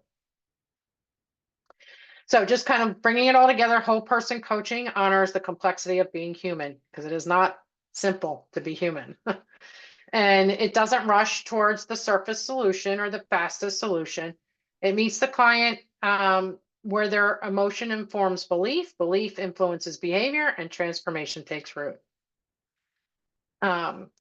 So just kind of bringing it all together, whole person coaching honors the complexity of being human, because it is not simple to be human. And it doesn't rush towards the surface solution or the fastest solution. It meets the client where their emotion informs belief, belief influences behavior, and transformation takes root.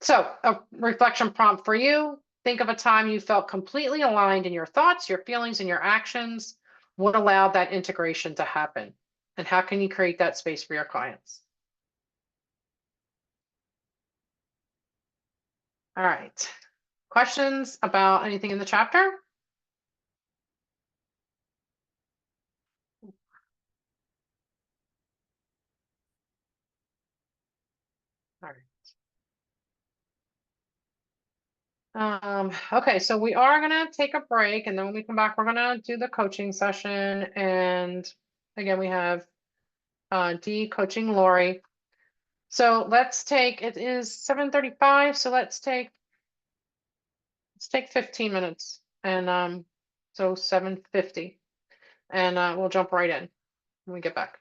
So a reflection prompt for you. Think of a time you felt completely aligned in your thoughts, your feelings, and your actions. What allowed that integration to happen? And how can you create that space for your clients? All right. Questions about anything in the chapter? All right. Okay, so we are gonna take a break, and then when we come back, we're gonna do the coaching session. And again, we have D coaching Lori. So let's take, it is 7:35, so let's take 15 minutes, and so 7:50, and we'll jump right in when we get back.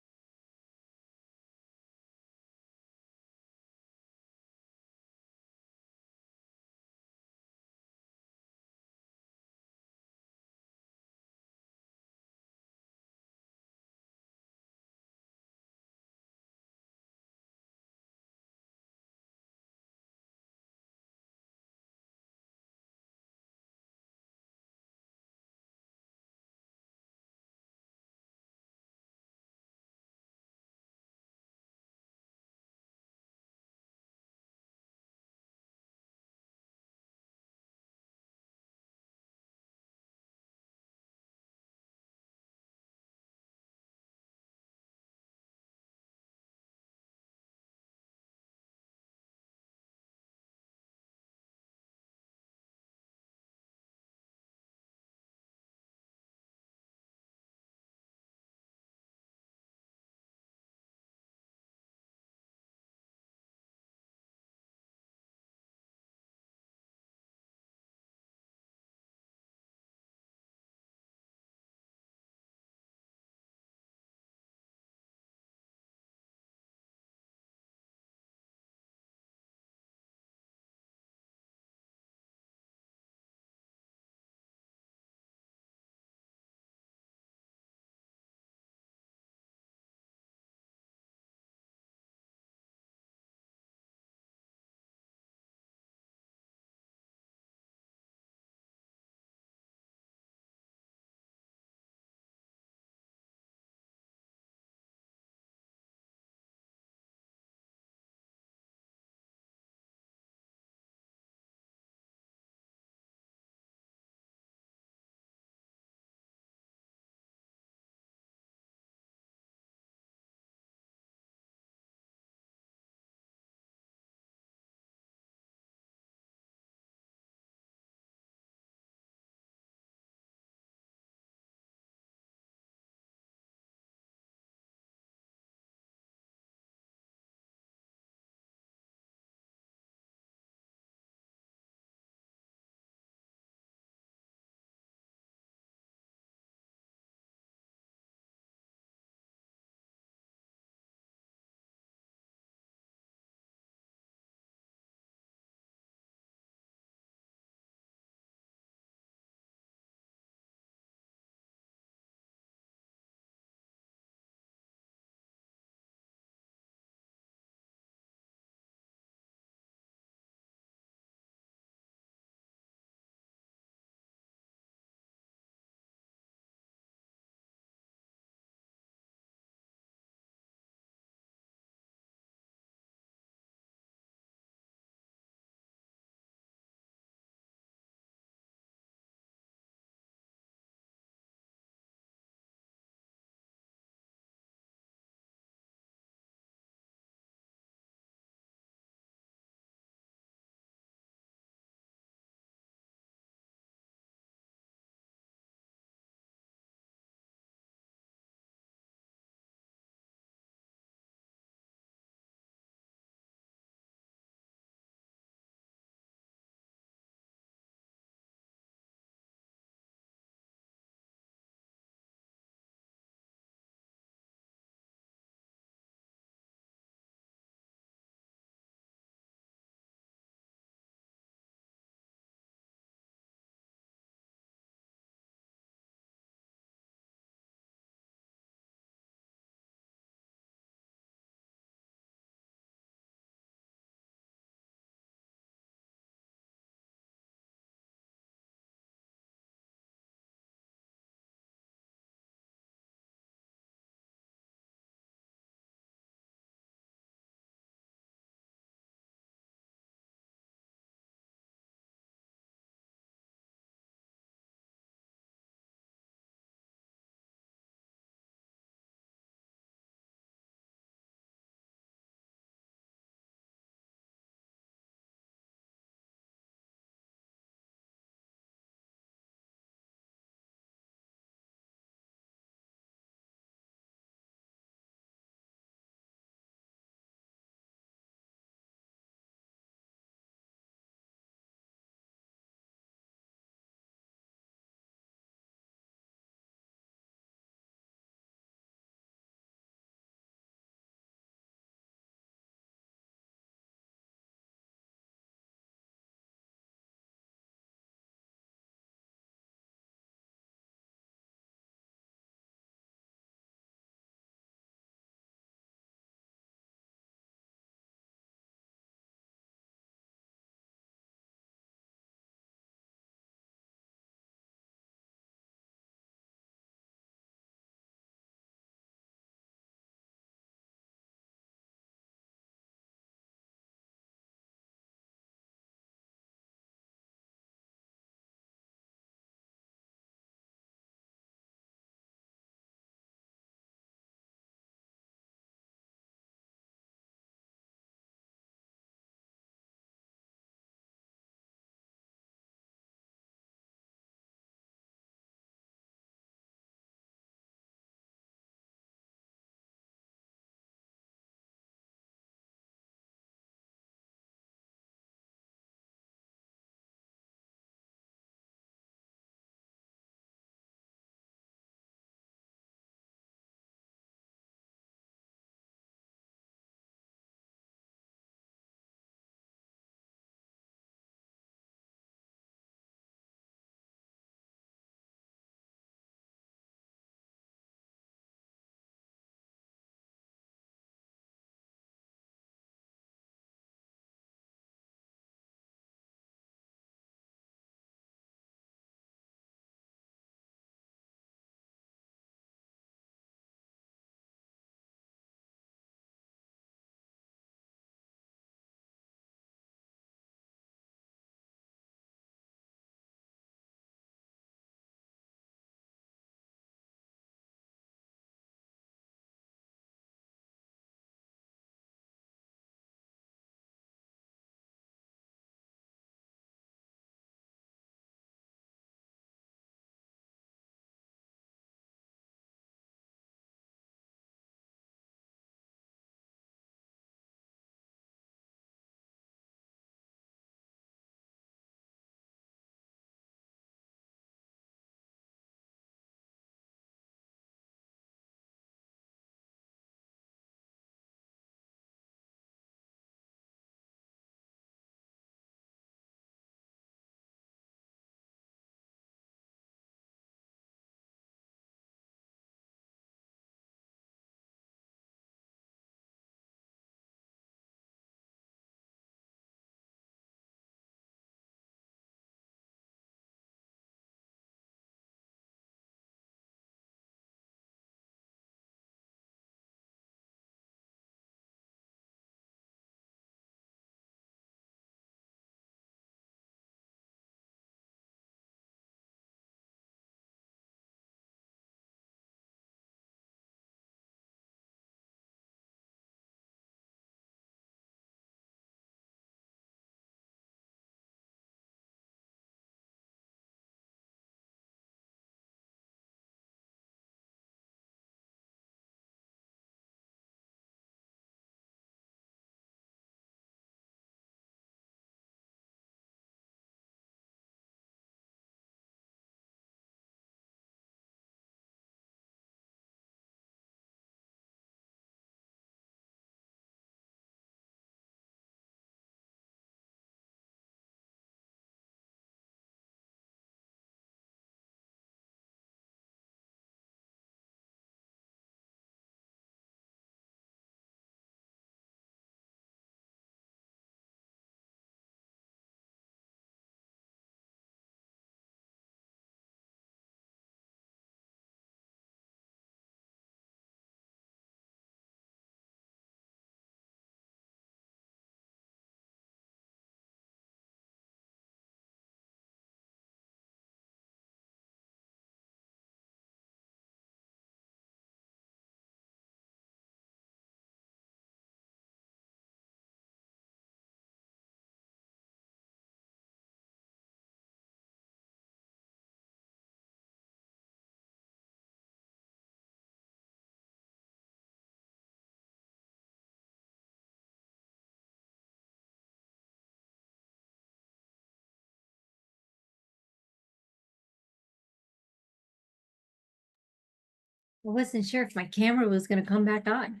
I wasn't sure if my camera was gonna come back on.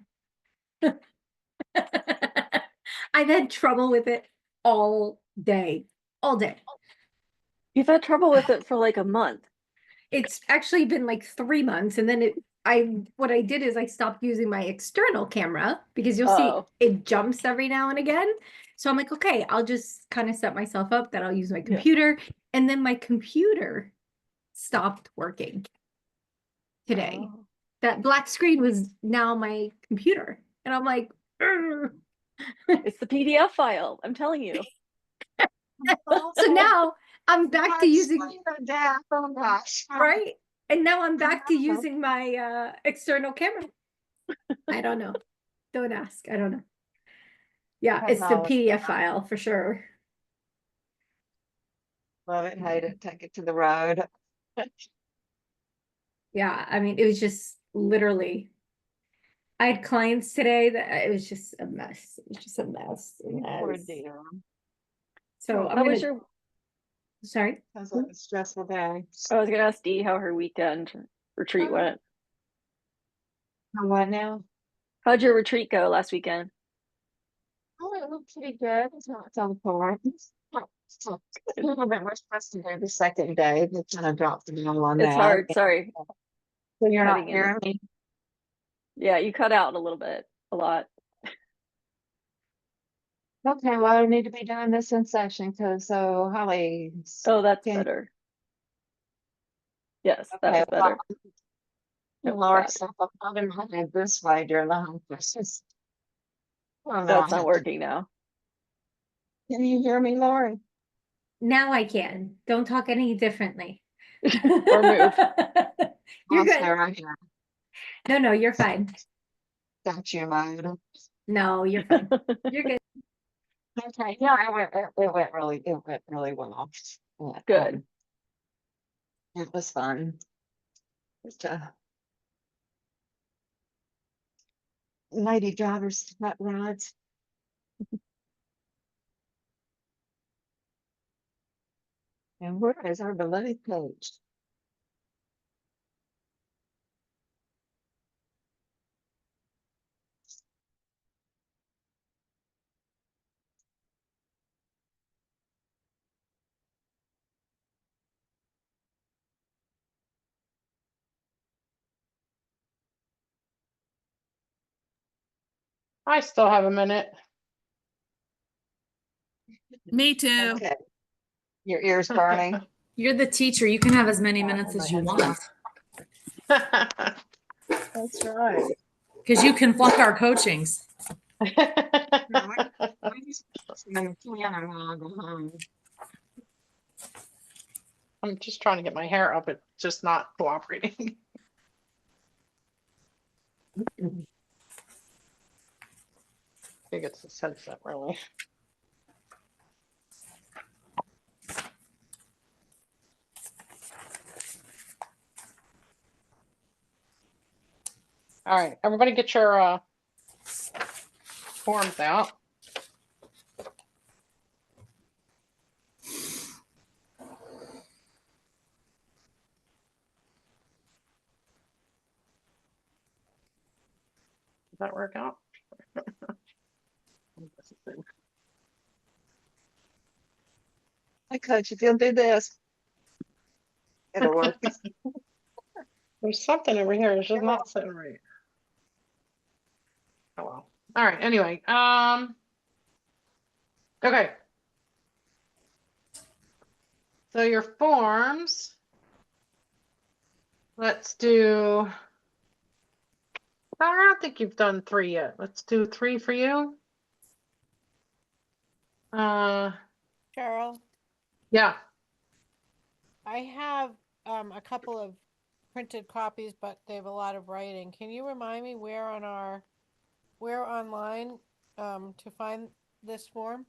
I've had trouble with it all day, all day. You've had trouble with it for like a month. It's actually been like 3 months, and then what I did is I stopped using my external camera because you'll see Oh. it jumps every now and again. So I'm like, okay, I'll just kind of set myself up that I'll use my Yeah. computer, and then my computer stopped working today. Oh. That black screen was now my computer, and I'm like, "Ugh." It's the PDF file. I'm telling you. So now I'm back to using Dad, oh gosh. right, and now I'm back to using my external camera. I don't know. Don't ask. I don't know. Yeah, it's the PDF file for sure. Love it, hate it, take it to the road. Yeah, I mean, it was just literally. I had clients today that it was just a mess. It was just a mess. Poor dear. So I'm How was gonna. your Sorry. Sounds like a stressful day. I was gonna ask Dee how her weekend retreat went. What now? How'd your retreat go last weekend? Oh, it looked pretty good. It's not so far. So, a little bit more stress to do the second day, but kind of dropped the ball on It's that. hard. Sorry. So you're not Cutting in. hearing me? Yeah, you cut out a little bit, a lot. Okay, well, I need to be doing this in session because so Holly. Oh, that's Can- better. Yes, that Okay, was better. well, Nope, Laura, bad. so I'm gonna have it this way during the whole process. Oh, no, That's I not have to- working now. Can you hear me, Lori? Now I can. Don't talk any differently. Or move. You're I'll good. stay right here. No, you're fine. Got you mode. No, you're fine. You're good. Okay, yeah, it went really well. Yeah, Good. it was fun. Just lady drivers cut rides. And where is our beloved coach? I still have a minute. Me too. Okay. Your ears burning. You're the teacher. You can have as many minutes as you want That's right. because you can flunk our coachings. I'm just trying to get my hair up. It's just not cooperating. I think it's the headset, really. All right, everybody get your forms out. Does that work out? Hi, coach, if you'll do this, it'll work. There's something over here. It's just not sitting right. Oh well. All right. Anyway, okay. So your forms. Let's do. I don't think you've done 3 yet. Let's do 3 for you. Carol, Yeah. I have a couple of printed copies, but they have a lot of writing. Can you remind me where online to find this form?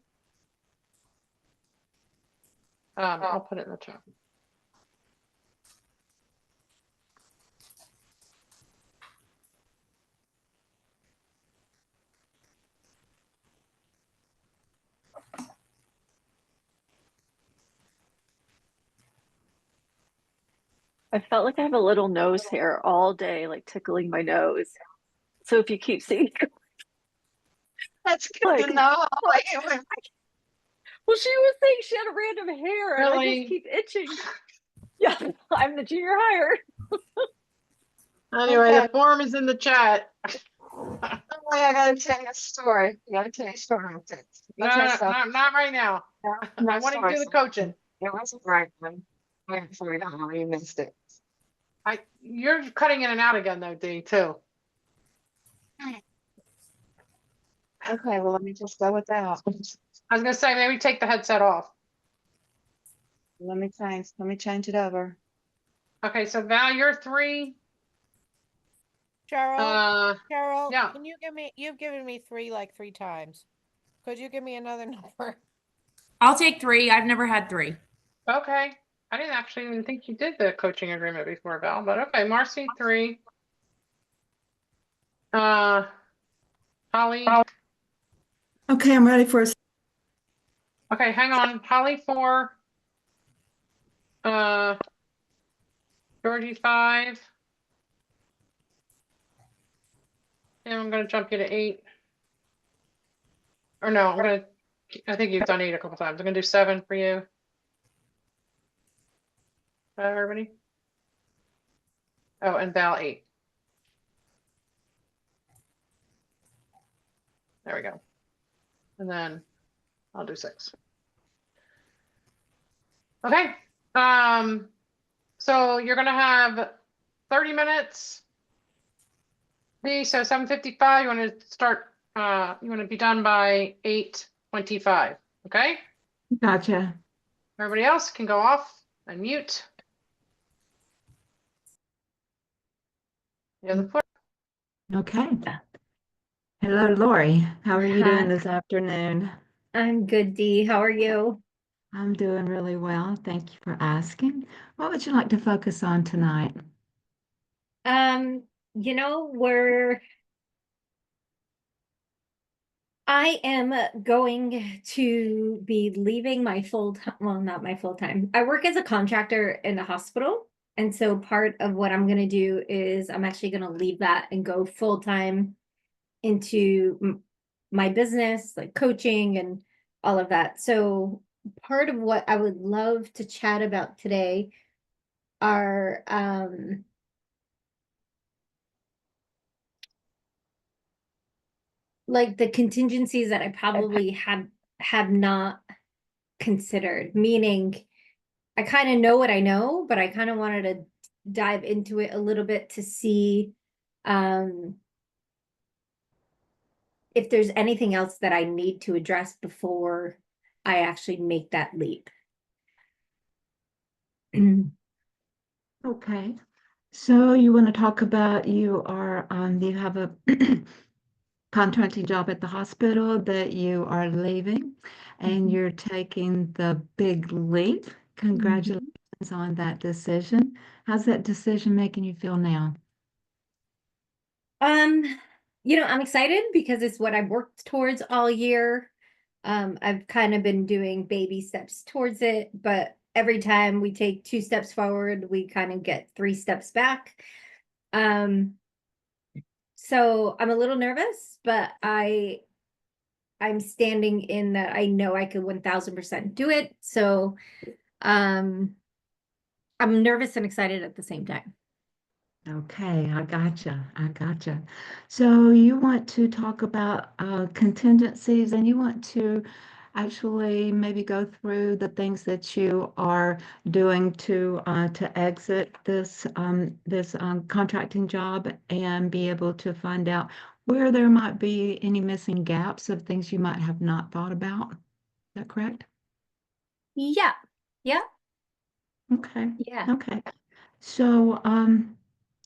I'll put it in the chat. I felt like I have a little nose hair all day, like tickling my nose. So if you keep seeing, That's good like, to know. Like, it was- well, she was saying she had a random hair, and I Really? just keep itching. Yeah, I'm the junior hire. Anyway, Okay. the form is in the chat. oh, I gotta tell you a story. I gotta tell you a story. Okay, No, so not right now. no, I want to sorry, do the sorry. coaching. It was a great one. I'm sorry, I don't know, you missed it. You're cutting in and out again though, Dee, too. Okay, well, let me just go with that. I was gonna say maybe take the headset off. Let me change it over. Okay, so Val, you're 3. Cheryl, Cheryl, yeah. can you give me, you've given me 3 like 3 times. Could you give me another number? I'll take 3. I've never had 3. Okay. I didn't actually even think you did the coaching agreement before, Val, but okay, Marcy 3. Holly. Okay, I'm ready for a Okay, hang on. Holly 4. Georgie 5. And I'm gonna jump you to 8. Or no, I think you've done 8 a couple times. I'm gonna do 7 for you. Everybody? Oh, and Val 8. There we go. And then I'll do 6. Okay. So you're gonna have 30 minutes. So 7:55, you want to start, you want to be done by 8:25, okay? Gotcha. Everybody else can go off and mute. You have the floor. Okay. Hello, Lori. How are you doing Hi. this afternoon? I'm good, Dee. How are you? I'm doing really well. Thank you for asking. What would you like to focus on tonight? You know, I am going to be leaving my full-time, well, not my full-time. I work as a contractor in a hospital. And so part of what I'm going to do is I'm actually going to leave that and go full-time into my business, like coaching and all of that. So part of what I would love to chat about today are like the contingencies that I probably have not considered, meaning I kind of know what I know, but I kind of wanted to dive into it a little bit to see if there's anything else that I need to address before I actually make that leap. Okay. So you want to talk about you have a contracting job at the hospital that you are leaving and you're taking the big leap. Congratulations on that decision. How's that decision making you feel now? I'm excited because it's what I've worked towards all year. I've kind of been doing baby steps towards it, but every time we take 2 steps forward, we kind of get 3 steps back. So I'm a little nervous, but I'm standing in that I know I could 1000% do it. So I'm nervous and excited at the same time. Okay, I gotcha. I gotcha. So you want to talk about contingencies and you want to actually maybe go through the things that you are doing to exit this contracting job and be able to find out where there might be any missing gaps of things you might have not thought about. Is that correct? Yeah. Yeah. Okay. Yeah. Okay. So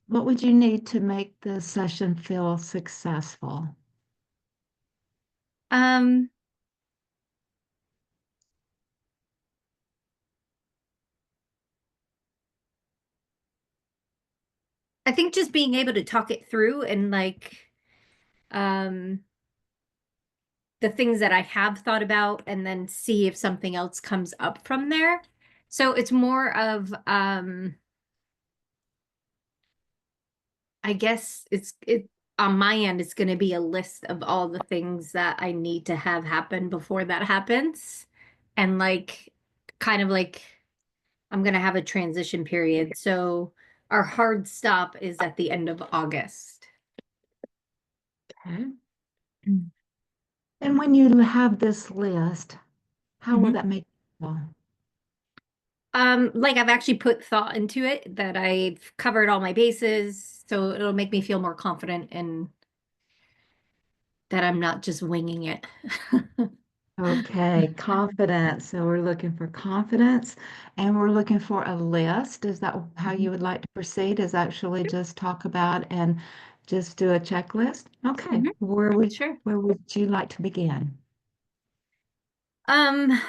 what would you need to make the session feel successful? Um, I think just being able to talk it through and like the things that I have thought about and then see if something else comes up from there. So it's more of I guess it on my end, it's going to be a list of all the things that I need to have happen before that happens. And like, kind of like, I'm going to have a transition period. So our hard stop is at the end of August. Okay. And when you have this list, how will Mhm. that make you feel? Like I've actually put thought into it, that I've covered all my bases, so it'll make me feel more confident and that I'm not just winging it. Okay, confidence. So we're looking for confidence and we're looking for a list. Is that how you would like to proceed? Is actually just talk about and just do a checklist? Okay, Mhm. Sure. where would you like to begin? Um,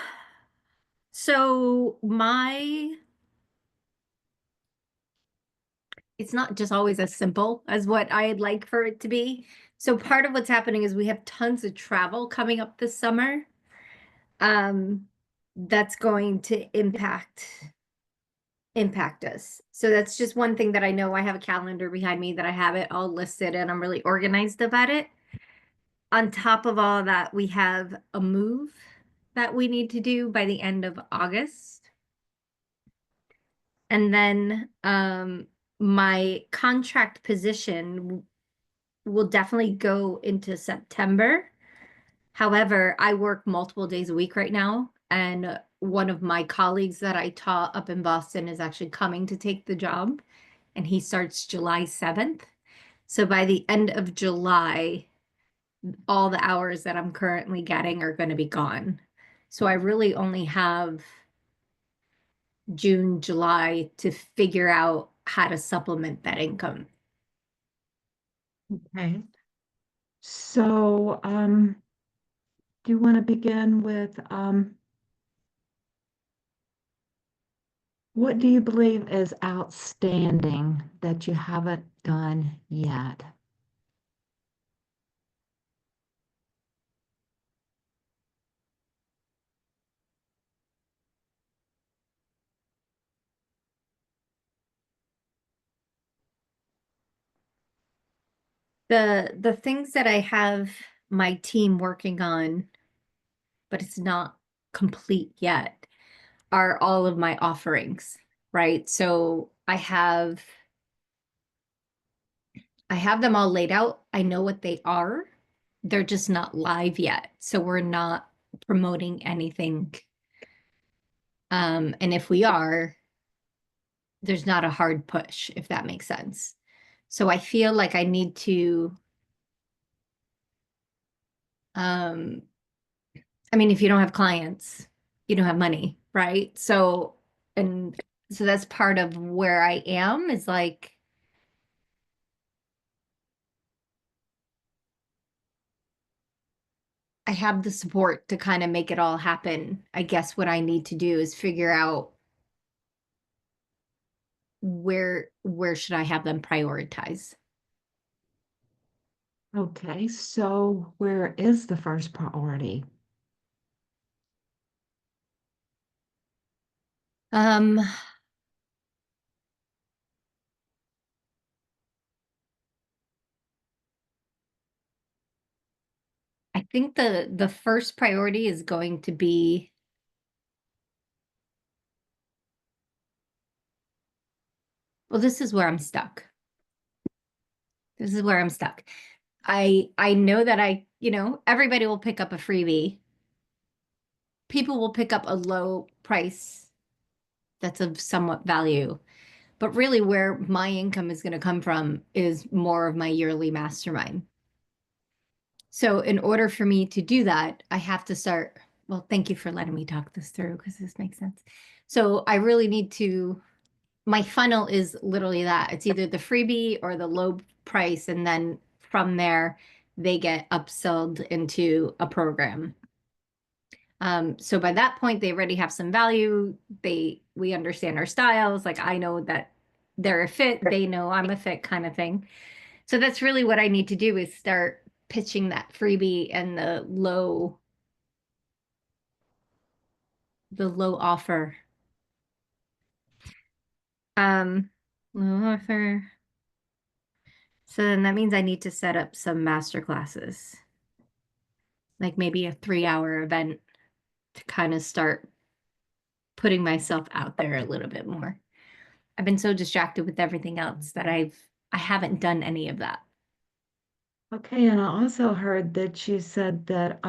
so it's not just always as simple as what I'd like for it to be. So part of what's happening is we have tons of travel coming up this summer. That's going to impact us. So that's just one thing that I know. I have a calendar behind me that I have it all listed and I'm really organized about it. On top of all that, we have a move that we need to do by the end of August. And then my contract position will definitely go into September. However, I work multiple days a week right now, and one of my colleagues that I taught up in Boston is actually coming to take the job, and he starts July 7th. So by the end of July, all the hours that I'm currently getting are going to be gone. So I really only have June, July to figure out how to supplement that income. Okay. So, do you want to begin with what do you believe is outstanding that you haven't done yet? The things that I have my team working on, but it's not complete yet, are all of my offerings, right? So I have them all laid out. I know what they are. They're just not live yet. So we're not promoting anything. And if we are, there's not a hard push, if that makes sense. So I feel like I need to, um, I mean, if you don't have clients, you don't have money, right? So, and so that's part of where I am, is like, I have the support to kind of make it all happen. I guess what I need to do is figure out where should I have them prioritize. Okay, so where is the first priority? Um, I think the first priority is going to be, well, this is where I'm stuck. This is where I'm stuck. I know that everybody will pick up a freebie. People will pick up a low price that's of somewhat value. But really where my income is going to come from is more of my yearly mastermind. So in order for me to do that, I have to start, well, thank you for letting me talk this through because this makes sense. So I really need to, my funnel is literally that. It's either the freebie or the low price. And then from there, they get upsold into a program. So by that point, they already have some value. We understand our styles. Like I know that they're a fit, they know I'm a fit kind of thing. So that's really what I need to do, is start pitching that freebie and the low offer. Low offer. So then that means I need to set up some master classes, like maybe a 3-hour event to kind of start putting myself out there a little bit more. I've been so distracted with everything else that I haven't done any of that. Okay, and I also heard that you said that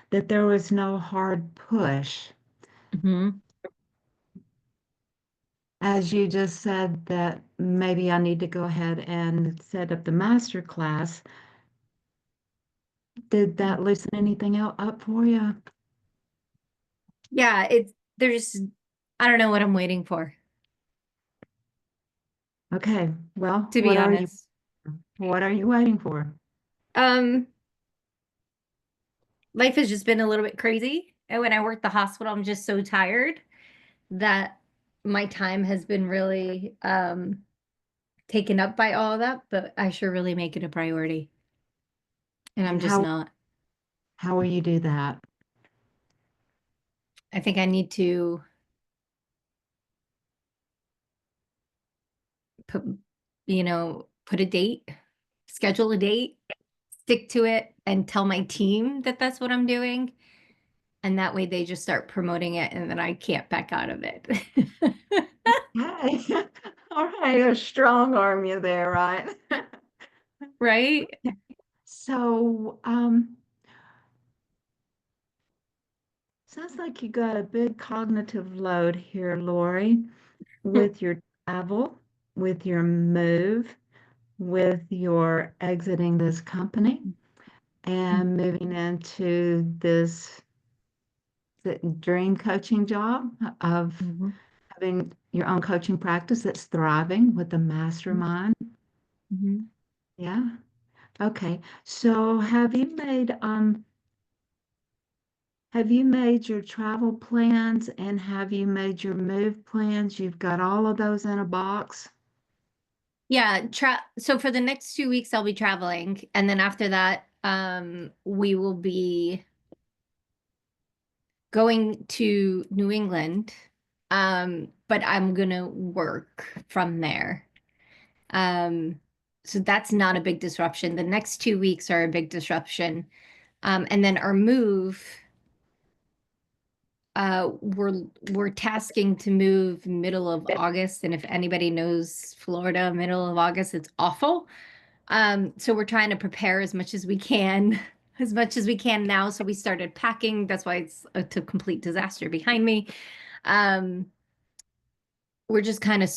that there was no hard push. As you just said that maybe I need to go ahead and set up the master class. Did that loosen anything up for you? Yeah, there's I don't know what I'm waiting for, Okay, well, to be honest. what are you waiting for? Um, life has just been a little bit crazy. And when I work the hospital, I'm just so tired that my time has been really taken up by all of that, but I sure really make it a priority. And I'm And just not. how will you do that? I think I need to put, put a date, schedule a date, stick to it, and tell my team that that's what I'm doing. And that way they just start promoting it and then I can't back out of it. Hey, all right, a strong arm you there, right? Right? So, sounds like you got a big cognitive load here, Lori, with your travel, with your move, with your exiting this company and moving into this dream coaching job of having your own coaching practice that's thriving with the mastermind. Yeah. Okay. So have you made your travel plans and have you made your move plans? You've got all of those in a box? Yeah, so for the next 2 weeks I'll be traveling, and then after that, we will be going to New England. But I'm gonna work from there. So that's not a big disruption. The next 2 weeks are a big disruption. And then our move, we're tasking to move middle of August, and if anybody knows Florida, middle of August, it's awful. So we're trying to prepare as much as we can, as much as we can now. So we started packing. That's why it's a complete disaster behind me. We're just kind of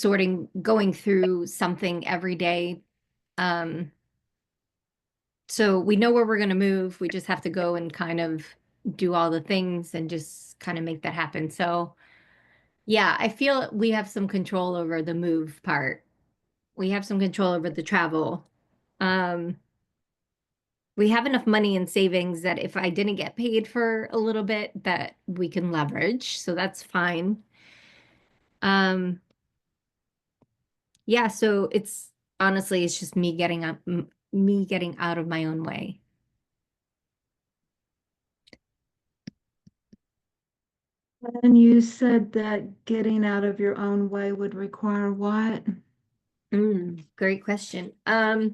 going through something every day. So we know where we're going to move. We just have to go and kind of do all the things and just kind of make that happen. So yeah, I feel we have some control over the move part. We have some control over the travel. We have enough money in savings that if I didn't get paid for a little bit, that we can leverage. So that's fine. Yeah, so it's honestly, it's just me getting out of my own way. And you said that getting out of your own way would require what? Great question. I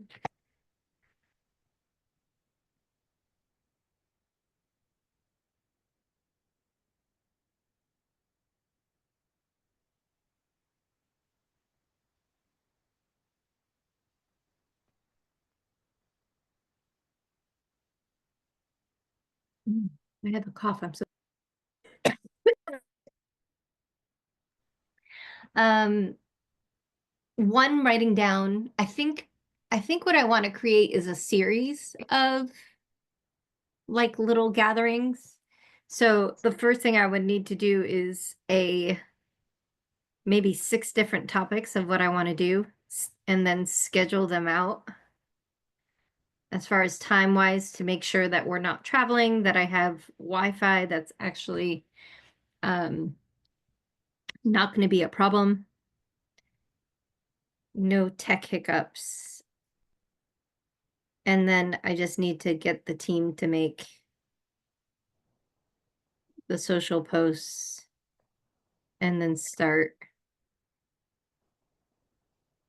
have a cough. I'm so one, writing down, I think what I want to create is a series of like little gatherings. So the first thing I would need to do is maybe 6 different topics of what I want to do and then schedule them out as far as time wise to make sure that we're not traveling, that I have Wi-Fi that's actually not going to be a problem. No tech hiccups. And then I just need to get the team to make the social posts and then start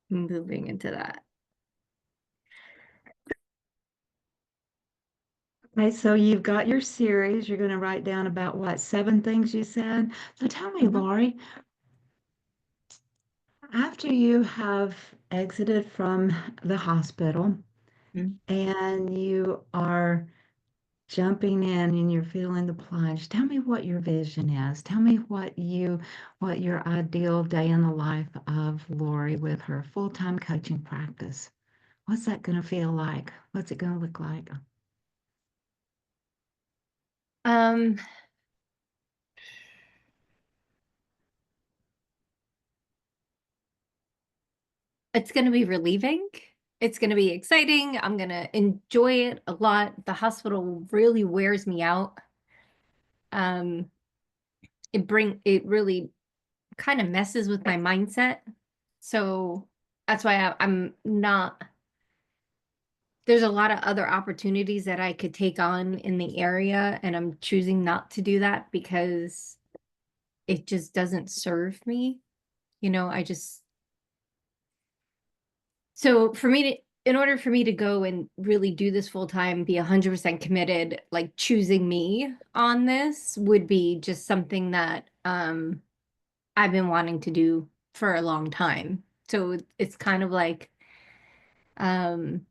moving into that. Okay, so you've got your series. You're going to write down about what, 7 things you said? So tell me, Mhm. Lori, after you have exited from the hospital Mhm. and you are jumping in and you're feeling the plunge, tell me what your vision is. Tell me what your ideal day in the life of Lori with her full-time coaching practice. What's that going to feel like? What's it going to look like? Um, it's going to be relieving. It's going to be exciting. I'm going to enjoy it a lot. The hospital really wears me out. Um, it really kind of messes with my mindset. So that's why I'm not, there's a lot of other opportunities that I could take on in the area, and I'm choosing not to do that because it just doesn't serve me. I just, so for me to, in order for me to go and really do this full time, be 100% committed, like choosing me on this would be just something that I've been wanting to do for a long time. So it's kind of like um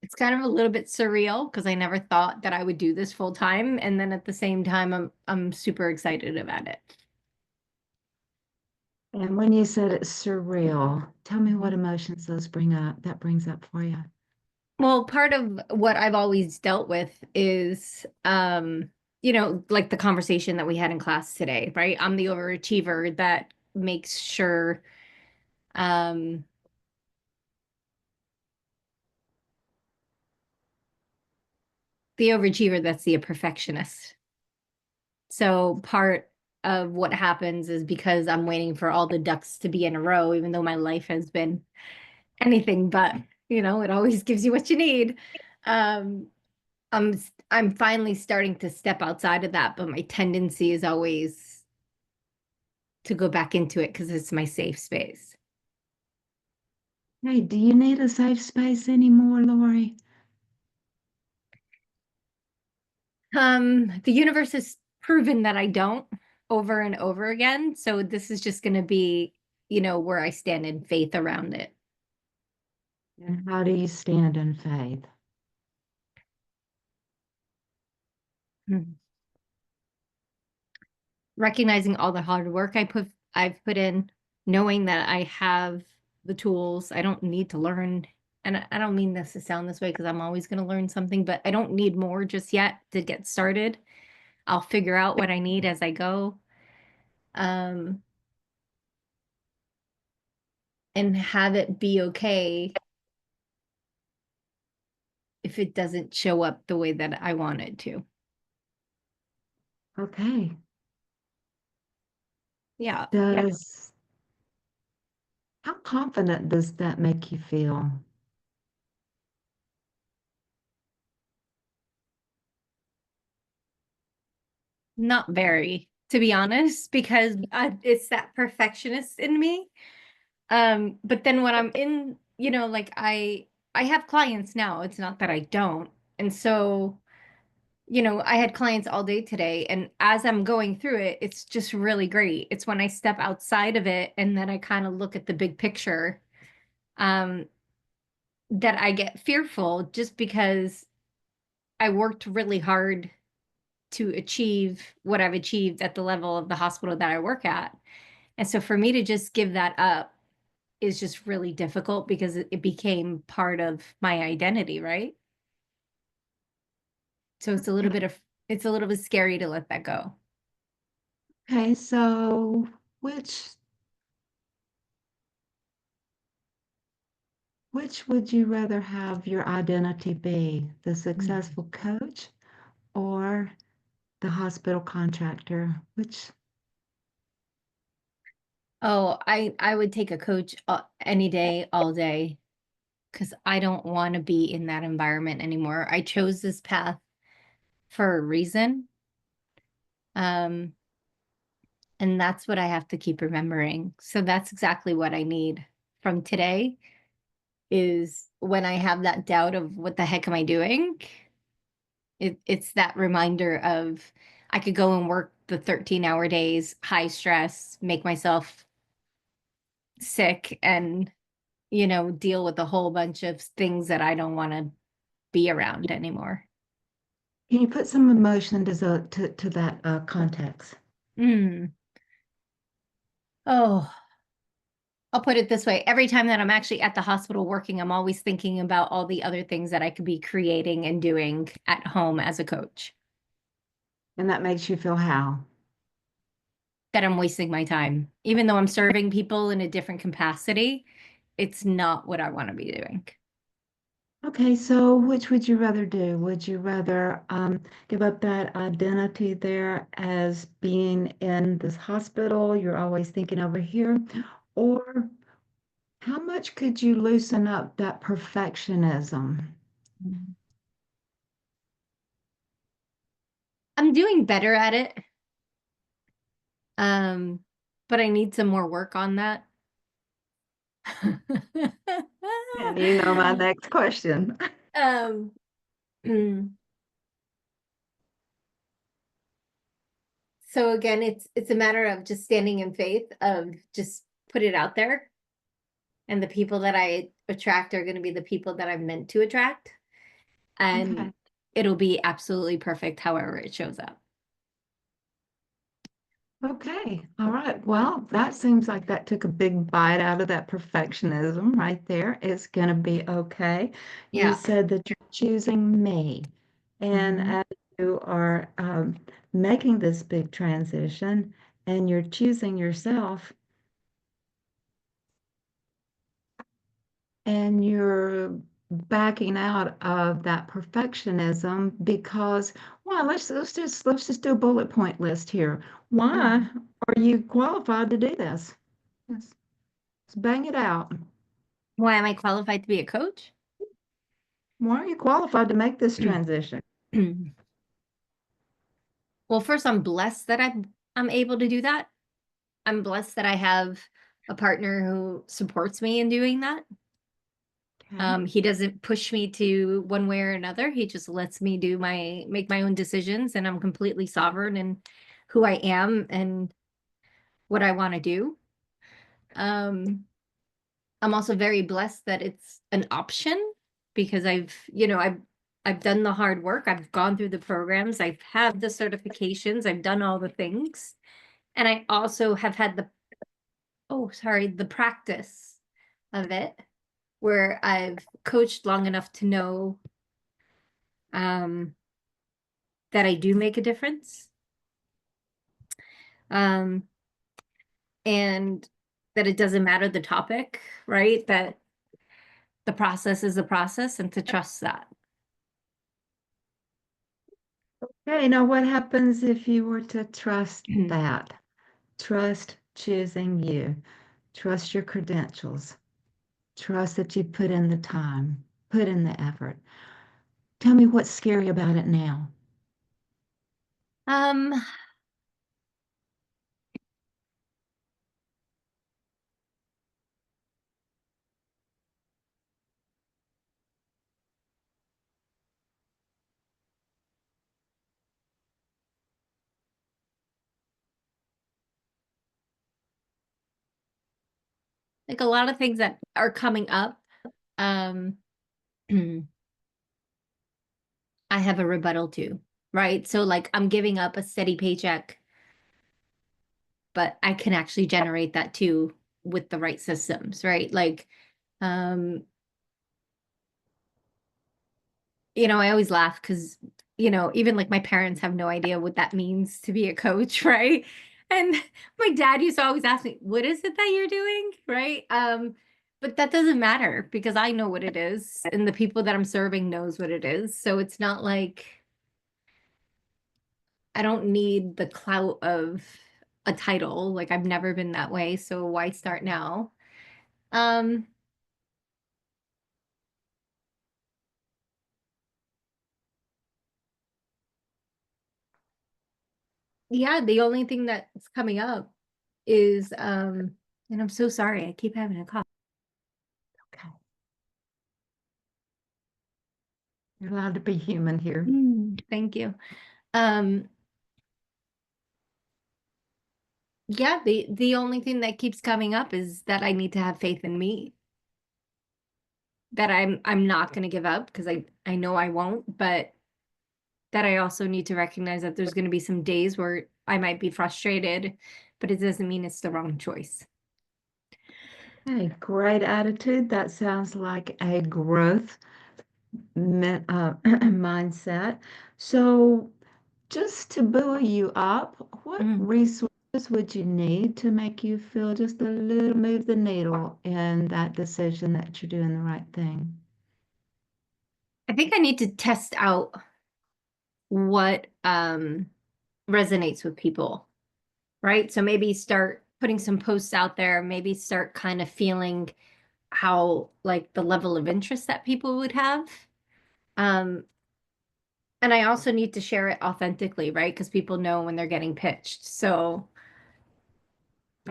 it's kind of a little bit surreal because I never thought that I would do this full time, and then at the same time I'm super excited about it. And when you said it's surreal, tell me what Mhm. emotions that brings up for you. Well, part of what I've always dealt with is like the conversation that we had in class today, right? I'm the overachiever that makes sure um the overachiever that's the perfectionist. So part of what happens is because I'm waiting for all the ducks to be in a row, even though my life has been anything but, it always gives you what you need. Um, I'm finally starting to step outside of that, but my tendency is always to go back into it because it's my safe space. Hey, do you need a safe space anymore, Lori? The universe has proven that I don't over and over again. So this is just going to be, where I stand in faith around it. And how do you stand in faith? Mhm. Recognizing all the hard work I've put in, knowing that I have the tools. I don't need to learn, and I don't mean this to sound this way because I'm always going to learn something, but I don't need more just yet to get started. I'll figure out what I need as I go. Um, and have it be okay if it doesn't show up the way that I want it to. Okay. Yeah. How confident does that make you feel? Not very, to be honest, because it's that perfectionist in me. But then when I'm in, like I have clients now. It's not that I don't. And so, I had clients all day today, and as I'm going through it, it's just really great. It's when I step outside of it and then I kind of look at the big picture, um, that I get fearful just because I worked really hard to achieve what I've achieved at the level of the hospital that I work at. And so for me to just give that up is just really difficult because it became part of my identity, right? So it's a little bit scary to let that go. Okay, so which which would you rather have your identity be? The successful coach or the hospital contractor? Which Oh, I would take a coach any day, all day, because I don't want to be in that environment anymore. I chose this path for a reason. Um, and that's what I have to keep remembering. So that's exactly what I need from today is when I have that doubt of what the heck am I doing? It's that reminder of I could go and work the 13-hour days, high stress, make myself sick, and deal with a whole bunch of things that I don't want to be around anymore. Can you put some emotion to that context? Oh, I'll put it this way. Every time that I'm actually at the hospital working, I'm always thinking about all the other things that I could be creating and doing at home as a coach, And that makes you feel how? that I'm wasting my time. Even though I'm serving people in a different capacity, it's not what I want to be doing. Okay, so which would you rather do? Would you rather give up that identity there as being in this hospital, you're always thinking over here, or how much could you loosen up that perfectionism? I'm doing better at it. But I need some more work on that. And you know my next question. Um, so again, it's a matter of just standing in faith of just put it out there. And the people that I attract are going to be the people that I'm meant to attract. And Okay. it'll be absolutely perfect however it shows up. Okay, all right. Well, that seems like that took a big bite out of that perfectionism right there. It's going to be okay. You Yeah. said that you're choosing me. And Mhm. as you are making this big transition and you're choosing yourself and you're backing out of that perfectionism because, well, let's just do a bullet point list here. Why are you qualified to do this? Let's bang it out. Why am I qualified to be a coach? Why are you qualified to make this transition? Well, first, I'm blessed that I'm able to do that. I'm blessed that I have a partner who supports me in doing that. Okay. He doesn't push me to one way or another. He just lets me make my own decisions, and I'm completely sovereign in who I am and what I want to do. I'm also very blessed that it's an option because I've done the hard work. I've gone through the programs. I've had the certifications. I've done all the things. And I also have had the practice of it where I've coached long enough to know that I do make a difference. Um, and that it doesn't matter the topic, right? That the process is the process and to trust that. Okay, now what happens if you were to trust that? Trust choosing you. Trust your credentials. Trust that you put in the time, put in the effort. Tell me what's scary about it now. Um, like a lot of things that are coming up. Um, I have a rebuttal to, right? So like I'm giving up a steady paycheck, but I can actually generate that too with the right systems, right? Like, um, I always laugh because, even like my parents have no idea what that means to be a coach, right? And my dad used to always ask me, what is it that you're doing? Right. But that doesn't matter because I know what it is and the people that I'm serving knows what it is. So it's not like I don't need the clout of a title. Like I've never been that way. So why start now? Um, yeah, the only thing that's coming up is and I'm so sorry, I keep having a cough. Okay. You're allowed to be human here. Thank you. Yeah, the only thing that keeps coming up is that I need to have faith in me. That I'm not going to give up, because I know I won't, but that I also need to recognize that there's going to be some days where I might be frustrated, but it doesn't mean it's the wrong choice. Hey, great attitude. That sounds like a growth mindset. So, just to buoy you up, what resources would you need to make you feel just a little, move the needle in that decision that you're doing the right thing? I think I need to test out what resonates with people, right? So maybe start putting some posts out there, maybe start kind of feeling how, like, the level of interest that people would have. And I also need to share it authentically, right? Because people know when they're getting pitched. So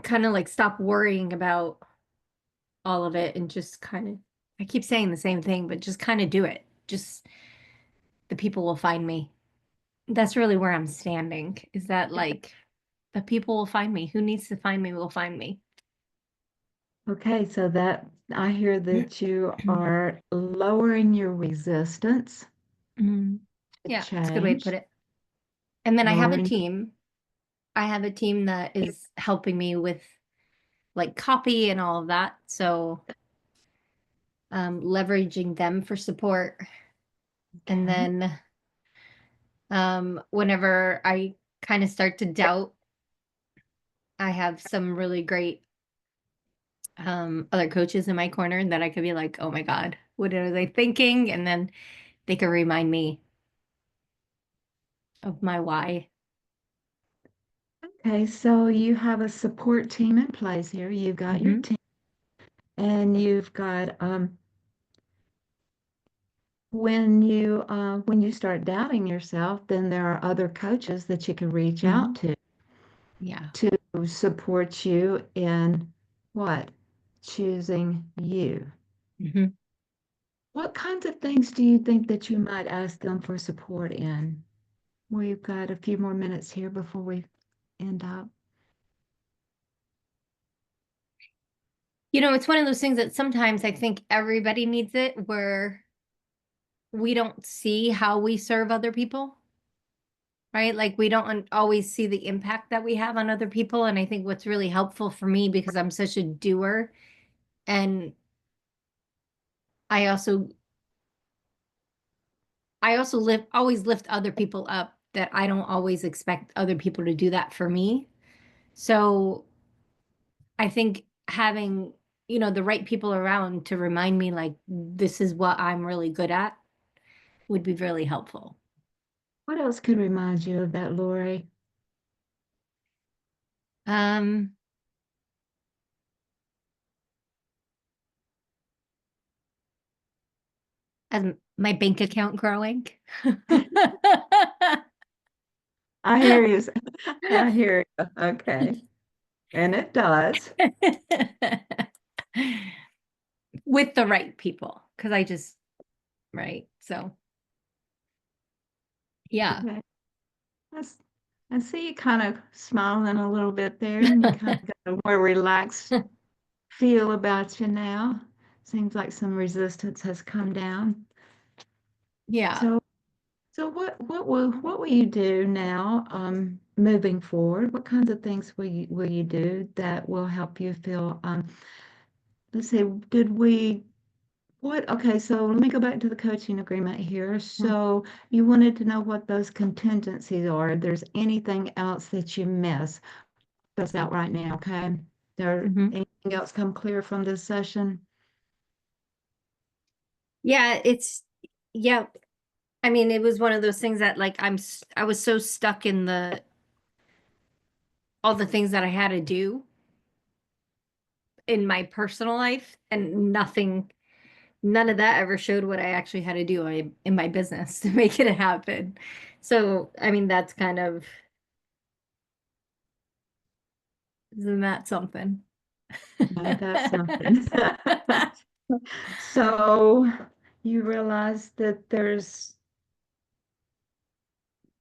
kind of like stop worrying about all of it and just kind of, I keep saying the same thing, but just kind of do it. Just the people will find me. That's really where I'm standing, is that like the people will find me. Who needs to find me will find me. Okay, so that I hear that you are lowering your resistance to Yeah, it's a good way to change. put it. And then I have a Lowering, team. I have a team that is helping me with like copy and all of that. So leveraging them for support. And okay. then whenever I kind of start to doubt, I have some really great other coaches in my corner that I could be like, oh my God, what are they thinking? And then they could remind me of my why. Okay, so you have a support team in place here. You've got your Mhm. team, and you've got when you start doubting yourself, then there are other coaches that you can reach out Yeah. to support you in what? Choosing you. Mhm. What kinds of things do you think that you might ask them for support in? We've got a few more minutes here before we end up. You know, it's one of those things that sometimes I think everybody needs it, where we don't see how we serve other people, right? Like we don't always see the impact that we have on other people. And I think what's really helpful for me, because I'm such a doer, and I also always lift other people up, that I don't always expect other people to do that for me. So I think having, the right people around to remind me like this is what I'm really good at would be really helpful. What else could remind you of that, Lori? Um, as my bank account growing. I hear you. I hear you. Okay. And it does. With the right people, because right. So, yeah. Okay. I see you kind of smiling a little bit there, and you kind of got a more relaxed feel about you now. Seems like some resistance has come down. Yeah. So what will you do now, moving forward? What kinds of things will you do that will help you feel, let's see, okay, so let me go back to the coaching agreement here. So you wanted to know what those contingencies are. If there's anything else that you miss, that's out right now, okay? Anything else come clear from this session? Yeah, yeah. I mean, it was one of those things that like I was so stuck in all the things that I had to do in my personal life, and none of that ever showed what I actually had to do in my business to make it happen. So, I mean, that's kind of, isn't that something? No, that's something. So you realize that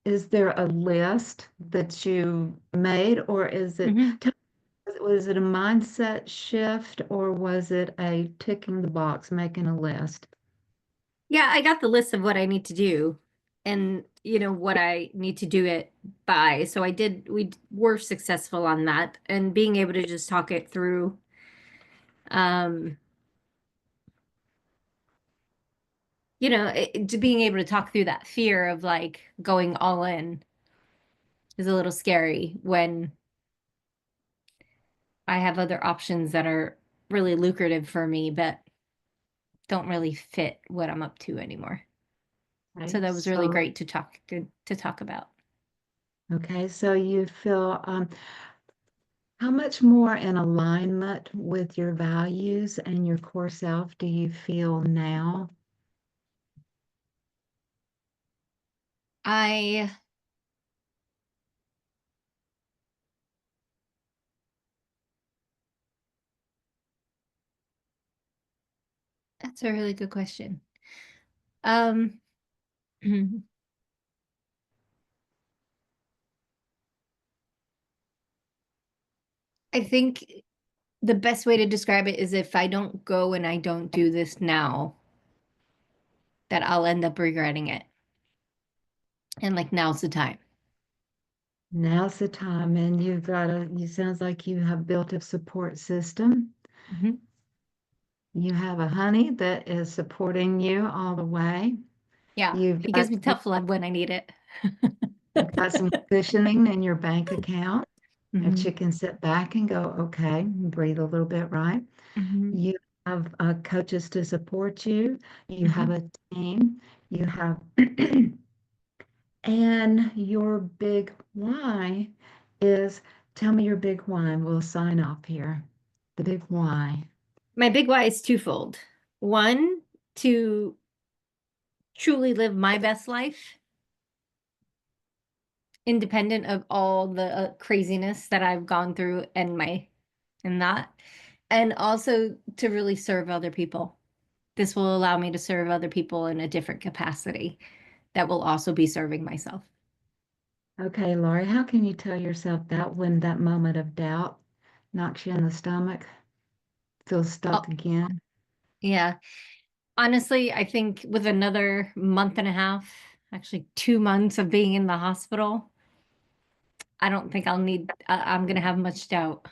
is there a list that you made, or is it, Mhm. was it a mindset shift, or was it a ticking the box, making a list? Yeah, I got the list of what I need to do and what I need to do it by. So we were successful on that and being able to just talk it through. Um, to being able to talk through that fear of like going all in is a little scary when I have other options that are really lucrative for me, but don't really fit what I'm up to anymore. So Okay, that was really great to talk about. okay, so you feel how much more in alignment with your values and your core self do you feel now? I That's a really good question. Um, I think the best way to describe it is if I don't go and I don't do this now, that I'll end up regretting it. And like now's the time. Now's the time, and you sounds like you have built a support system. Mhm. You have a honey that is supporting you all the way. Yeah, You've he got gives me tough love when I need it. you've got some cushioning in your bank account that Mhm. you can sit back and go, okay, breathe a little bit, right? Mhm. You have coaches to support you. You have Mhm. a team. You have, and your big why is, tell me your big why. We'll sign off here. The big why. My big why is twofold. One, to truly live my best life, independent of all the craziness that I've gone through and that, and also to really serve other people. This will allow me to serve other people in a different capacity that will also be serving myself. Okay, Lori, how can you tell yourself that when that moment of doubt knocks you in the stomach, feels stuck Oh, again? yeah. Honestly, I think with another month and a half, actually 2 months of being in the hospital, I don't think I'm going to have much doubt.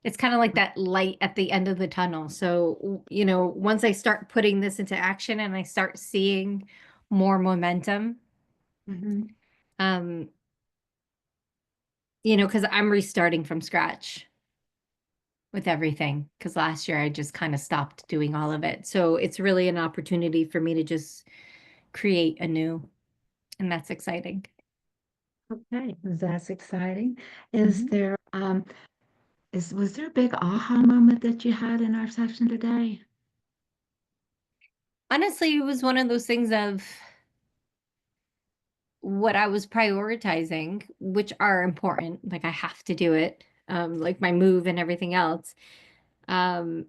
It's kind of like that light at the end of the tunnel. So, once I start putting this into action and I start seeing more momentum, Mhm. um, because I'm restarting from scratch with everything. Because last year I just kind of stopped doing all of it. So it's really an opportunity for me to just create anew, and that's exciting. Okay, that's exciting. Is Mhm. there was there a big aha moment that you had in our session today? Honestly, it was one of those things of what I was prioritizing, which are important. Like I have to do it, like my move and everything else. Um,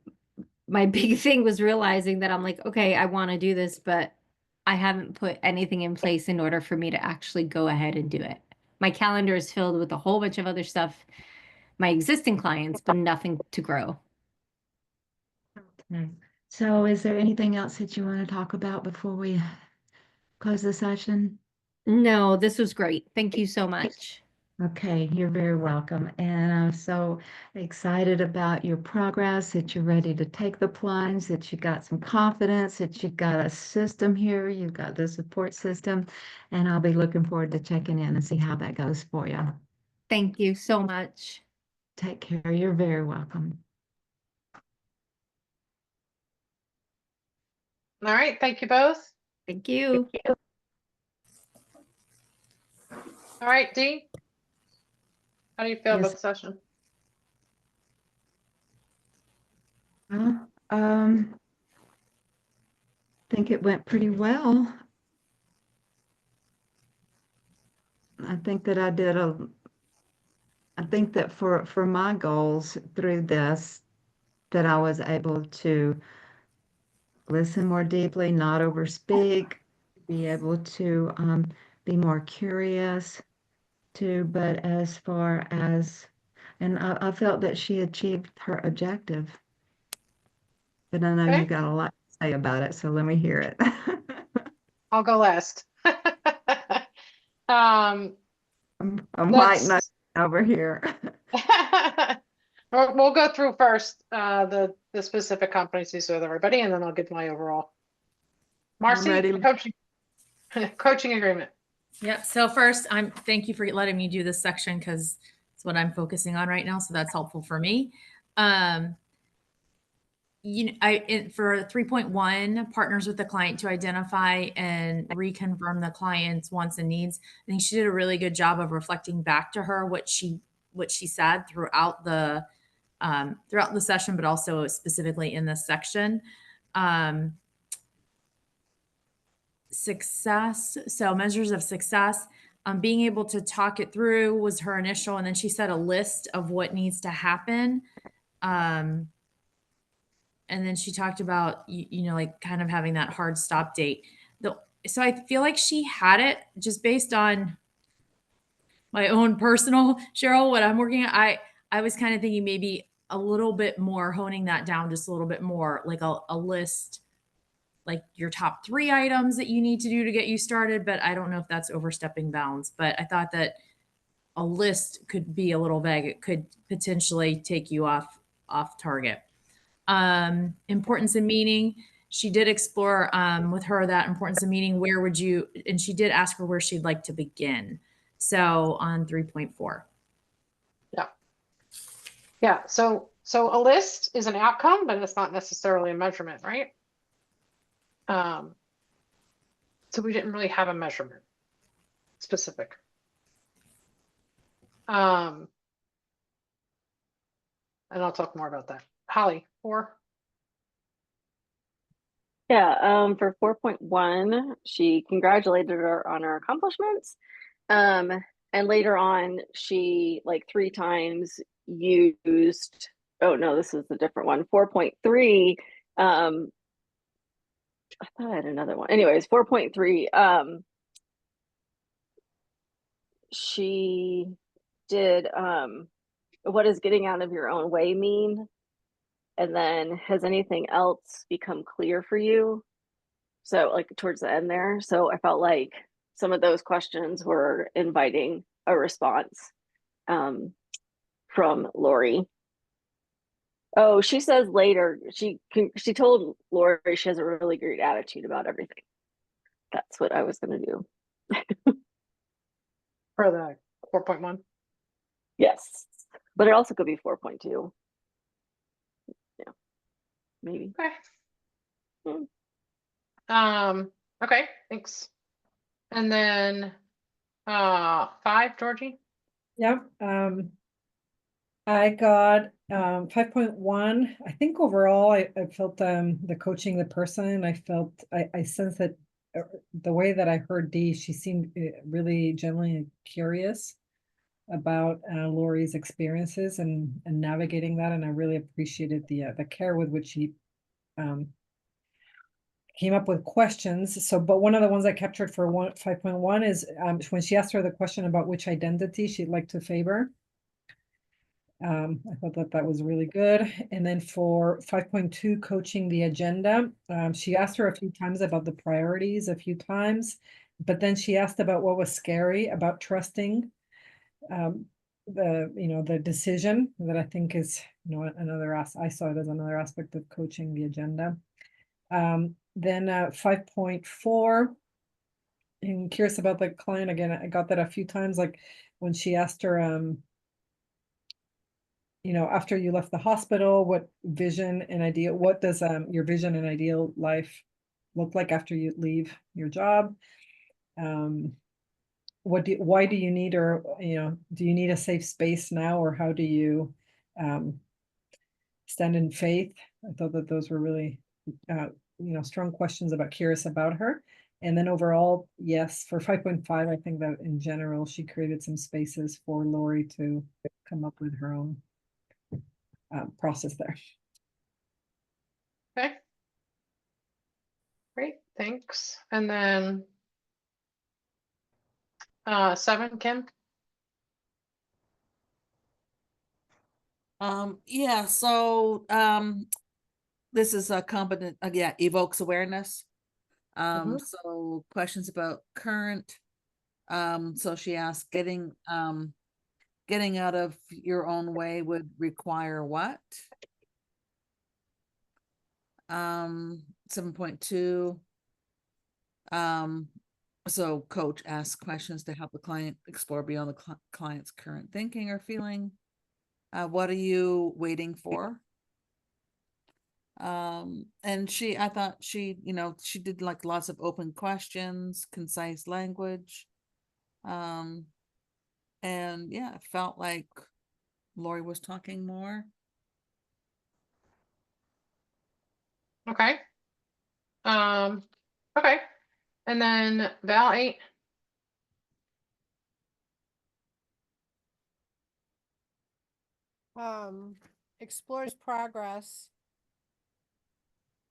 my big thing was realizing that I'm like, okay, I want to do this, but I haven't put anything in place in order for me to actually go ahead and do it. My calendar is filled with a whole bunch of other stuff, my existing clients, but nothing to grow. Okay. So is there anything else that you want to talk about before we close the session? No, this was great. Thank you so much. Okay, you're very welcome. And I'm so excited about your progress, that you're ready to take the plunge, that you got some confidence, that you got a system here, you've got the support system, and I'll be looking forward to checking in and see how that goes for you. Thank you so much. Take care. You're very welcome. All right, thank you both. Thank you. All right, Dee, how do you feel about Yes. the session? Well, think it went pretty well. I think that I think that for my goals through this, that I was able to listen more deeply, not overspeak, be able to be more curious too. But as far as, and I felt that she achieved her objective. But I know Okay. you got a lot to say about it, so let me hear it. I'll go last. Um, I'm white let's over here. we'll go through first the specific competencies with everybody, and then I'll give my overall. Marcy, ready. coaching agreement. Yep. So first, thank you for letting me do this section because it's what I'm focusing on right now. So that's helpful for me. For 3.1, partners with the client to identify and reconfirm the client's wants and needs. I think she did a really good job of reflecting back to her what she said throughout the session, but also specifically in this section. Success. So measures of success. Being able to talk it through was her initial, and then she said a list of what needs to happen. And then she talked about, like kind of having that hard stop date. So I feel like she had it just based on my own personal, Cheryl, what I'm working at. I was kind of thinking maybe a little bit more, honing that down just a little bit more, like a list, like your top 3 items that you need to do to get you started. But I don't know if that's overstepping bounds. But I thought that a list could be a little vague. It could potentially take you off target. Importance and meaning. She did explore with her that importance and meaning. Where would you, and she did ask her where she'd like to begin. So on 3.4. Yeah. Yeah. So a list is an outcome, but it's not necessarily a measurement, right? So we didn't really have a measurement specific. And I'll talk more about that. Holly, 4. Yeah, for 4.1, she congratulated her on her accomplishments. And later on, she like 3 times used, oh no, this is a different one. 4.3, I thought I had another one. Anyways, 4.3, she did what does getting out of your own way mean? And then has anything else become clear for you? So like towards the end there. So I felt like some of those questions were inviting a response from Lori. Oh, she says later she told Lori she has a really great attitude about everything. That's what I was going to do. For the 4.1. Yes, but it also could be 4.2. Yeah, maybe. Okay. Okay, thanks. And then 5, Georgie. Yep. I got 5.1. I think overall I felt the coaching the person. I sensed that the way that I heard Dee, she seemed really genuinely curious about Lori's experiences and navigating that, and I really appreciated the care with which she came up with questions. So, but one of the ones I captured for 5.1 is when she asked her the question about which identity she'd like to favor. I thought that was really good. And then for 5.2, coaching the agenda, she asked her a few times about the priorities, but then she asked about what was scary about trusting the decision, that I think is I saw it as another aspect of coaching the agenda. Then 5.4, I'm curious about the client again. I got that a few times, like when she asked her after you left the hospital, what does your vision and ideal life look like after you leave your job? Why do you need, do you need a safe space now, or how do you stand in faith? I thought that those were really, strong questions curious about her. And then overall, yes, for 5.5, I think that in general, she created some spaces for Lori to come up with her own process there. Okay. Thanks. And then 7, Kim. Yeah, so this is a competent, yeah, evokes awareness. So questions about current. So she asked, getting out of your own way would require what? 7.2. So coach asks questions to help the client explore beyond the client's current thinking or feeling. What are you waiting for? And I thought she, she did like lots of open questions, concise language. And yeah, it felt like Lori was talking more. Okay. Okay. And then Val 8. Explores progress.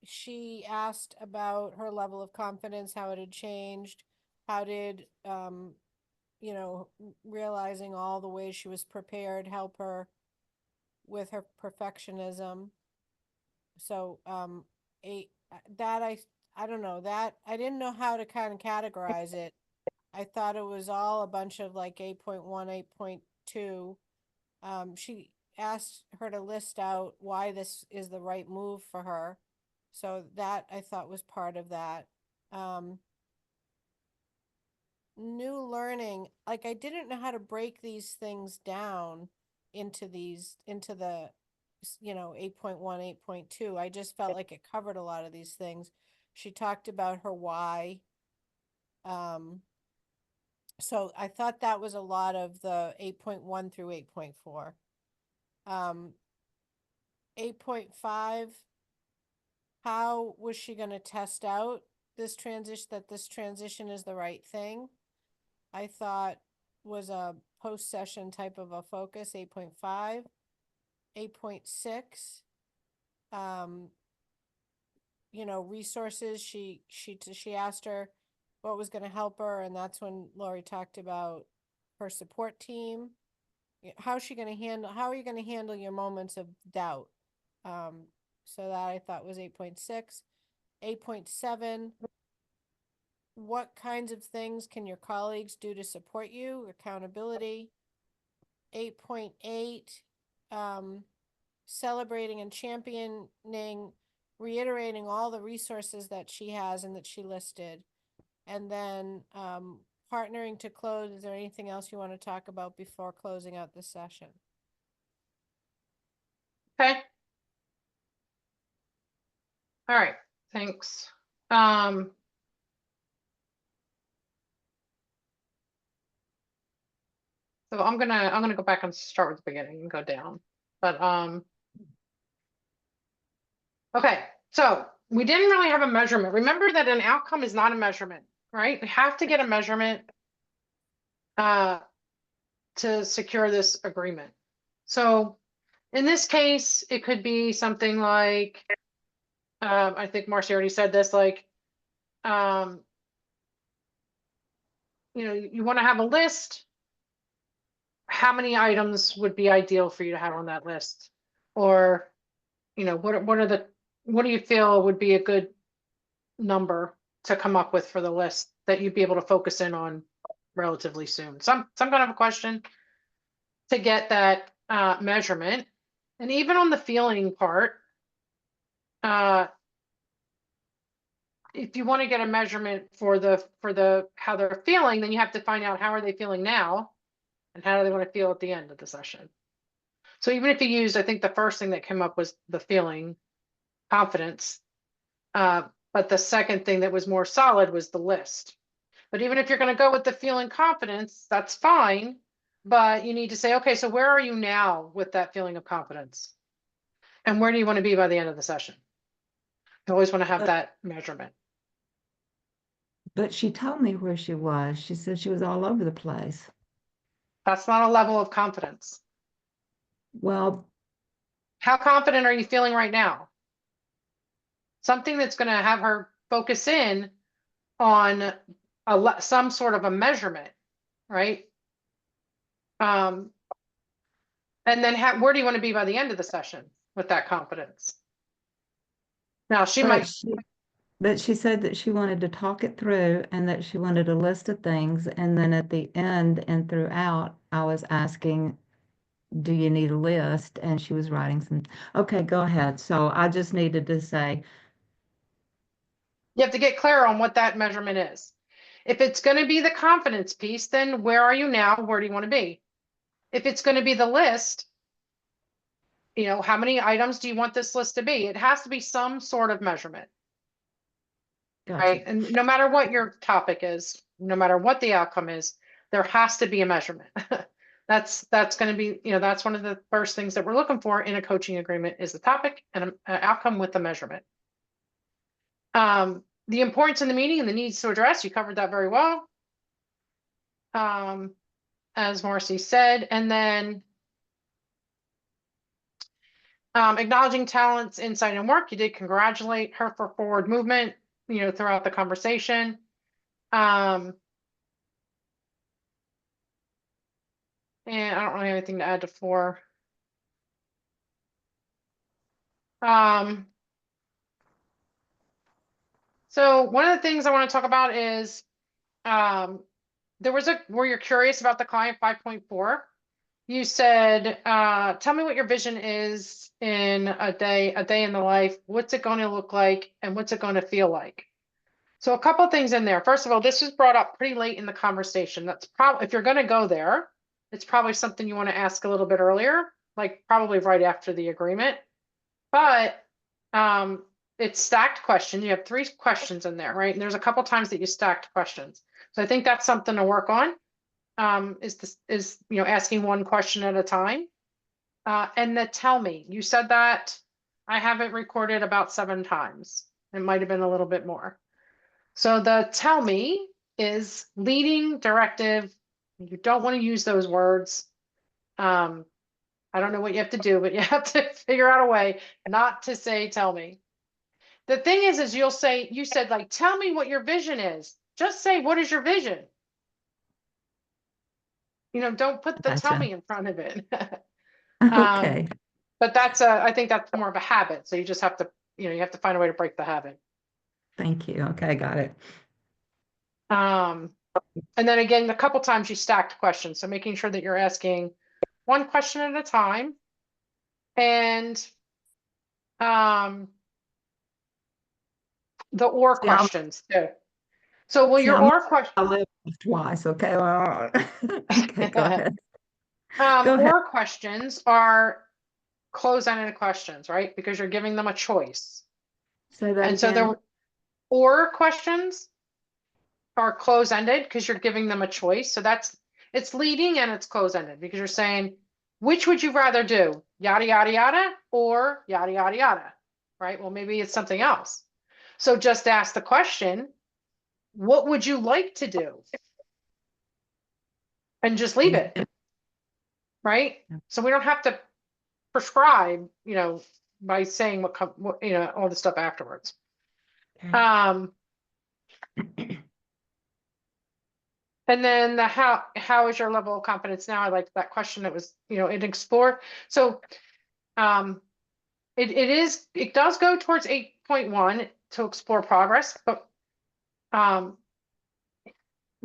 She asked about her level of confidence, how it had changed, how did realizing all the ways she was prepared help her with her perfectionism. So I don't know, that I didn't know how to kind of categorize it. I thought it was all a bunch of like 8.1, 8.2. She asked her to list out why this is the right move for her. So that I thought was part of that. New learning, like I didn't know how to break these things down into the 8.1, 8.2. I just felt like it covered a lot of these things. She talked about her why. So I thought that was a lot of the 8.1 through 8.4. 8.5, how was she going to test out this transition is the right thing? I thought was a post-session type of a focus. 8.5. 8.6, resources. She asked her what was going to help her, and that's when Lori talked about her support team. How are you going to handle your moments of doubt? So that I thought was 8.6. 8.7, what kinds of things can your colleagues do to support you? Accountability. 8.8, celebrating and championing, reiterating all the resources that she has and that she listed. And then partnering to close. Is there anything else you want to talk about before closing out the session? Okay. All right. Thanks. So I'm gonna go back and start with the beginning and go down. But okay, so we didn't really have a measurement. Remember that an outcome is not a measurement, right? We have to get a measurement to secure this agreement. So in this case, it could be something like, I think Marcy already said this, like, you want to have a list. How many items would be ideal for you to have on that list? Or, what do you feel would be a good number to come up with for the list that you'd be able to focus in on relatively soon? Some kind of a question to get that measurement. And even on the feeling part, if you want to get a measurement for the how they're feeling, then you have to find out how are they feeling now and how do they want to feel at the end of the session. So even if you used, I think the first thing that came up was the feeling, confidence. But the second thing that was more solid was the list. But even if you're going to go with the feeling confidence, that's fine. But you need to say, okay, so where are you now with that feeling of confidence? And where do you want to be by the end of the session? You always want to have that measurement. But she told me where she was. She said she was all over the place. That's not a level of confidence. Well, How confident are you feeling right now? Something that's going to have her focus in on some sort of a measurement, right? And then where do you want to be by the end of the session with that confidence? Now she might, But she said that she wanted to talk it through and that she wanted a list of things. And then at the end and throughout, I was asking, do you need a list? And she was writing some, okay, go ahead. So I just needed to say, you have to get clear on what that measurement is. If it's going to be the confidence piece, then where are you now? Where do you want to be? If it's going to be the list, you know, how many items do you want this list to be? It has to be some sort of measurement. gotcha. Right. And no matter what your topic is, no matter what the outcome is, there has to be a measurement. That's going to be, you know, that's one of the first things that we're looking for in a coaching agreement is the topic and an outcome with the measurement. The importance in the meeting and the needs to address, you covered that very well. As Marcy said, and then acknowledging talents, insight, and work. You did congratulate her for forward movement, you know, throughout the conversation. And I don't really have anything to add to 4. So one of the things I want to talk about is there was where you're curious about the client 5.4. You said, tell me what your vision is in a day in the life. What's it going to look like and what's it going to feel like? So a couple things in there. First of all, this was brought up pretty late in the conversation. That's probably, if you're going to go there, it's probably something you want to ask a little bit earlier, like probably right after the agreement. But it's stacked questions. You have 3 questions in there, right? And there's a couple times that you stacked questions. So I think that's something to work on. Is you know, asking one question at a time. And the tell me, you said that I have it recorded about 7 times. It might have been a little bit more. So the tell me is leading, directive. You don't want to use those words. I don't know what you have to do, but you have to figure out a way not to say tell me. The thing is you'll say, you said like, tell me what your vision is. Just say, what is your vision? You know, don't put the tell Gotcha. me in front of it. Okay. But that's I think that's more of a habit. So you just have to, you know, you have to find a way to break the habit. Thank you. Okay, got it. And then again, a couple times you stacked questions. So making sure that you're asking one question at a time. And the or Yeah, questions too. So will See, your I'm- or question I lived twice. Okay. Well, okay, go ahead. Go ahead. or questions are close-ended questions, right? Because you're giving them a choice. Say that And so again. there or questions are close-ended because you're giving them a choice. So it's leading and it's close-ended because you're saying, which would you rather do? Yada, yada, yada, or yada, yada, yada, right? Well, maybe it's something else. So just ask the question, what would you like to do? And just leave it, right? So we don't have to prescribe, you know, by saying what you know, all the stuff afterwards. Okay. And then the how is your level of confidence now? I liked that question. It was, you know, it explore. So it does go towards 8.1 to explore progress, but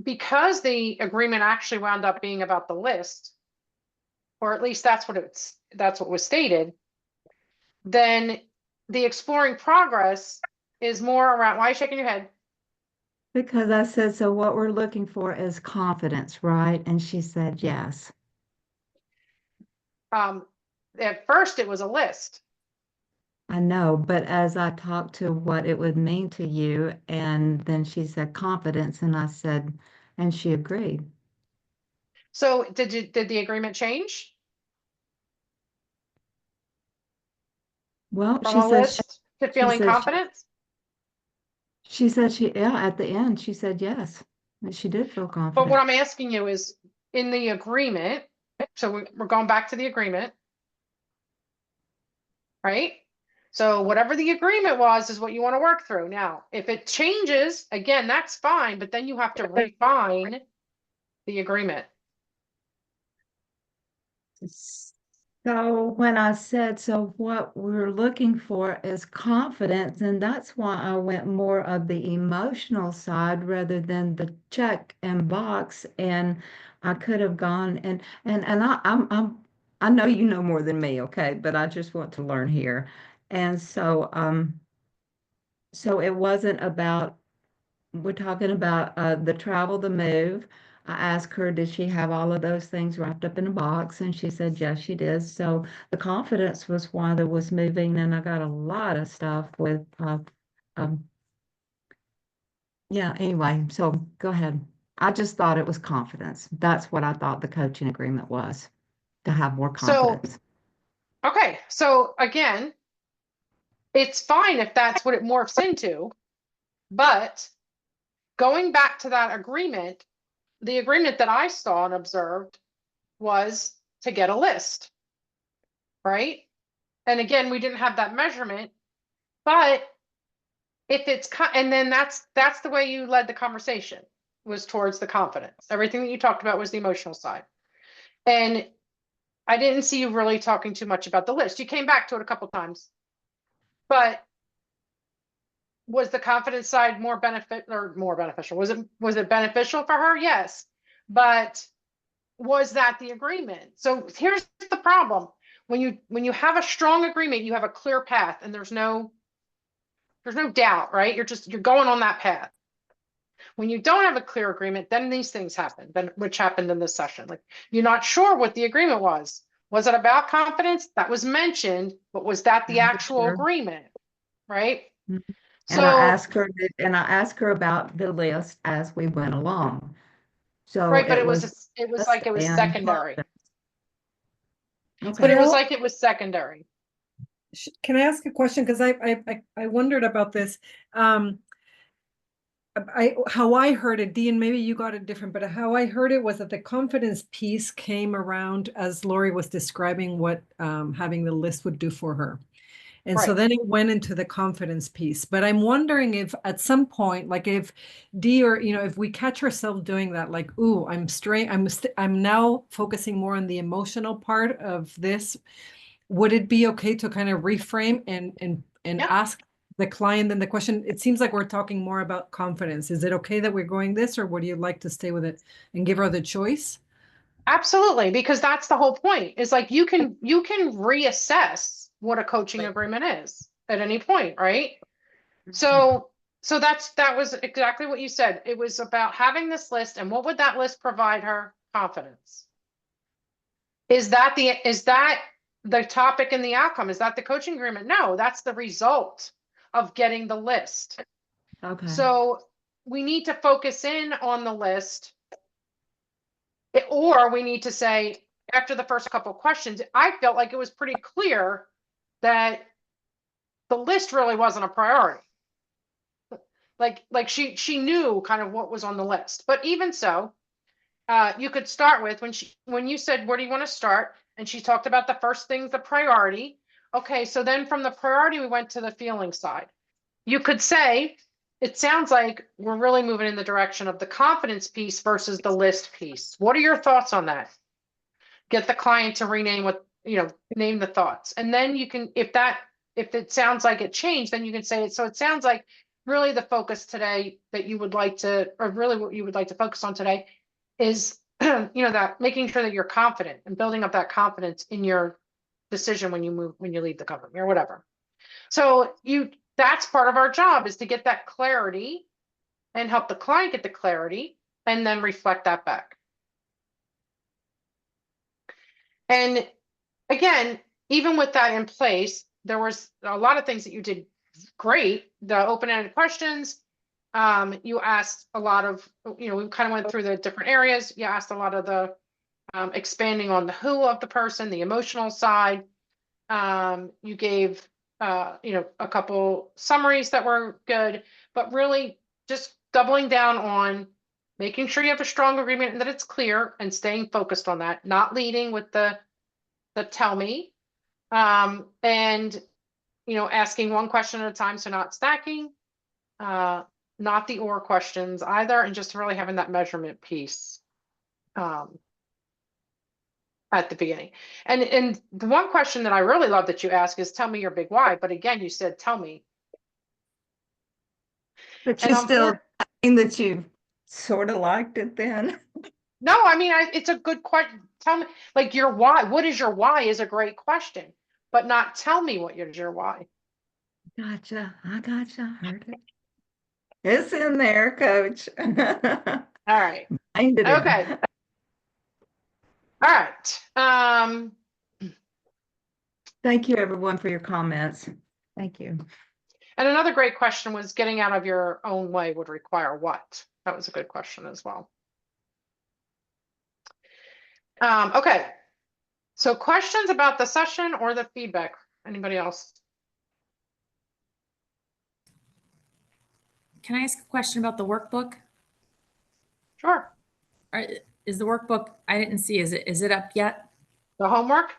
because the agreement actually wound up being about the list, or at least that's what was stated, then the exploring progress is more around, why are you shaking your head? Because I said, so what we're looking for is confidence, right? And she said, yes. At first it was a list. I know, but as I talked to what it would mean to you, and then she said confidence, and I said, and she agreed. So did the agreement change Well, from she a said list to she feeling said confident? she said she yeah, at the end she said yes. And she did feel But what confident. I'm asking you is in the agreement, so we're going back to the agreement, right? So whatever the agreement was is what you want to work through. Now, if it changes, again, that's fine, but then you have to refine the agreement. So when I said, so what we're looking for is confidence, and that's why I went more of the emotional side rather than the check and box. And I could have gone and I know you know more than me, okay, but I just want to learn here. And so it wasn't about, we're talking about the travel, the move. I asked her, did she have all of those things wrapped up in a box? And she said, yes, she did. So the confidence was why there was moving. And I got a lot of stuff with, um, yeah, anyway, so go ahead. I just thought it was confidence. That's what I thought the coaching agreement was, to have more So, confidence. okay. So again, it's fine if that's what it morphs into, but going back to that agreement, the agreement that I saw and observed was to get a list, right? And again, we didn't have that measurement, but if it's, and then that's the way you led the conversation, was towards the confidence. Everything that you talked about was the emotional side. And I didn't see you really talking too much about the list. You came back to it a couple times, but was the confidence side more beneficial? Was it beneficial for her? Yes. But was that the agreement? So here's the problem. When you have a strong agreement, you have a clear path and there's no doubt, right? You're going on that path. When you don't have a clear agreement, then these things happen, which happened in this session. Like, you're not sure what the agreement was. Was it about confidence? That was mentioned, but was that the actual Sure. agreement? Right? Mhm. And So, I asked her about the list as we went along. So right, but it it was was like it was and secondary. confidence. But Okay. it was Carol? like it was secondary. Can I ask a question? Because I wondered about this. How I heard it, Dean, maybe you got it different, but how I heard it was that the confidence piece came around as Lori was describing what having the list would do for her. And so Right. then it went into the confidence piece. But I'm wondering if at some point, like if Dee or, if we catch ourselves doing that, like, ooh, I'm now focusing more on the emotional part of this. Would it be okay to kind of reframe and Yeah. ask the client then the question? It seems like we're talking more about confidence. Is it okay that we're going this, or would you like to stay with it and give her the choice? Absolutely, because that's the whole point. Is like you can reassess what a coaching agreement is at any point, right? So that was exactly what you said. It was about having this list, and what would that list provide her? Confidence. Is that the topic and the outcome? Is that the coaching agreement? No, that's the result of getting the list. Okay. So we need to focus in on the list, or we need to say, after the first couple of questions, I felt like it was pretty clear that the list really wasn't a priority. Like she knew kind of what was on the list. But even so, you could start with when you said, where do you want to start? And she talked about the first things, the priority. Okay, so then from the priority, we went to the feeling side. You could say, it sounds like we're really moving in the direction of the confidence piece versus the list piece. What are your thoughts on that? Get the client to rename name the thoughts. And then you can, if it sounds like it changed, then you can say it. So it sounds like really the focus today that you would like to, or really what you would like to focus on today is, that making sure that you're confident and building up that confidence in your decision when you leave the company or whatever. So that's part of our job, is to get that clarity and help the client get the clarity and then reflect that back. And again, even with that in place, there was a lot of things that you did great. The open-ended questions, you asked a lot of, we kind of went through the different areas. You asked a lot of the expanding on the who of the person, the emotional side. You gave, a couple summaries that were good, but really just doubling down on making sure you have a strong agreement and that it's clear, and staying focused on that, not leading with the tell me, and asking one question at a time, so not stacking, not the or questions either, and just really having that measurement piece at the beginning. And the one question that I really love that you ask is tell me your big why, but again, you said tell me. But And you I'm still for- saying that you sort of liked it then? No, I mean, it's a good question. Tell me, like, your why. What is your why is a great question, but not tell me what is your why. Gotcha. I gotcha. Heard it. It's in there, coach. All right. Find it in. Okay. All right. Thank you, everyone, for your comments. Thank you. And another great question was getting out of your own way would require what? That was a good question as well. Okay. So questions about the session or the feedback? Anybody else? Can I ask a question about the workbook? Sure. Is the workbook, I didn't see, is it up yet? The homework?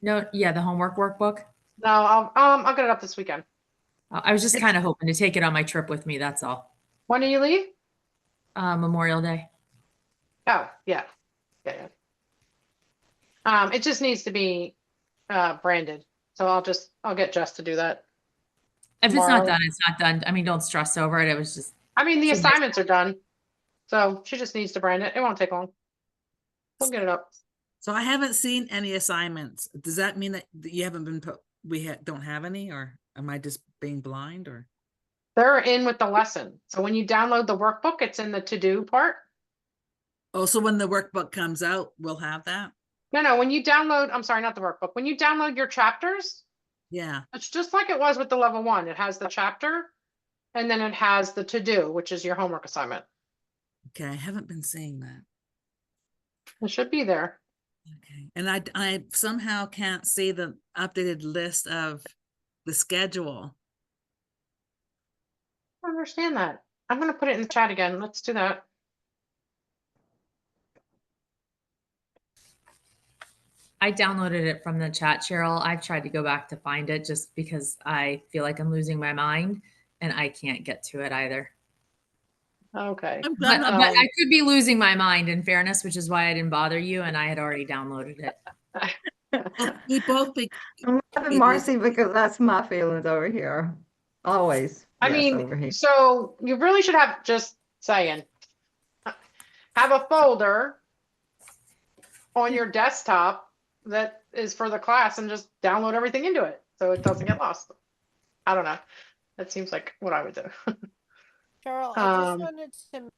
No, yeah, the homework workbook. No, I'll get it up this weekend. I was just kind of hoping to take it on my trip with me. That's all. When do you leave? Memorial Day. Oh, yeah. Yeah. It just needs to be branded. So I'll get Jess to do that. If it's tomorrow. not done, it's not done. I mean, don't stress over it. It was just, I mean, the She- assignments are done. So she just needs to brand it. It won't take long. We'll get it up. So I haven't seen any assignments. Does that mean that you haven't been don't have any, or am I just being blind, or? They're in with the lesson. So when you download the workbook, it's in the to-do part. Oh, so when the workbook comes out, we'll have that? No, when you download, I'm sorry, not the workbook. When you download your chapters, Yeah. it's just like it was with the level 1. It has the chapter and then it has the to-do, which is your homework assignment. Okay, I haven't been seeing that. It should be there. Okay, and I somehow can't see the updated list of the schedule. I don't understand that. I'm going to put it in the chat again. Let's do that. I downloaded it from the chat, Cheryl. I've tried to go back to find it just because I feel like I'm losing my mind and I can't get to it either. Okay. But I could be losing my mind in fairness, which is why I didn't bother you, and I had already downloaded it. We both be. I'm laughing, Marcy, because that's my feelings over here. Always. I yes, over mean, here. so you really should have, just saying, have a folder on your desktop that is for the class and just download everything into it so it doesn't get lost. I don't know. That seems like what I would do. Cheryl, I just Um, wanted to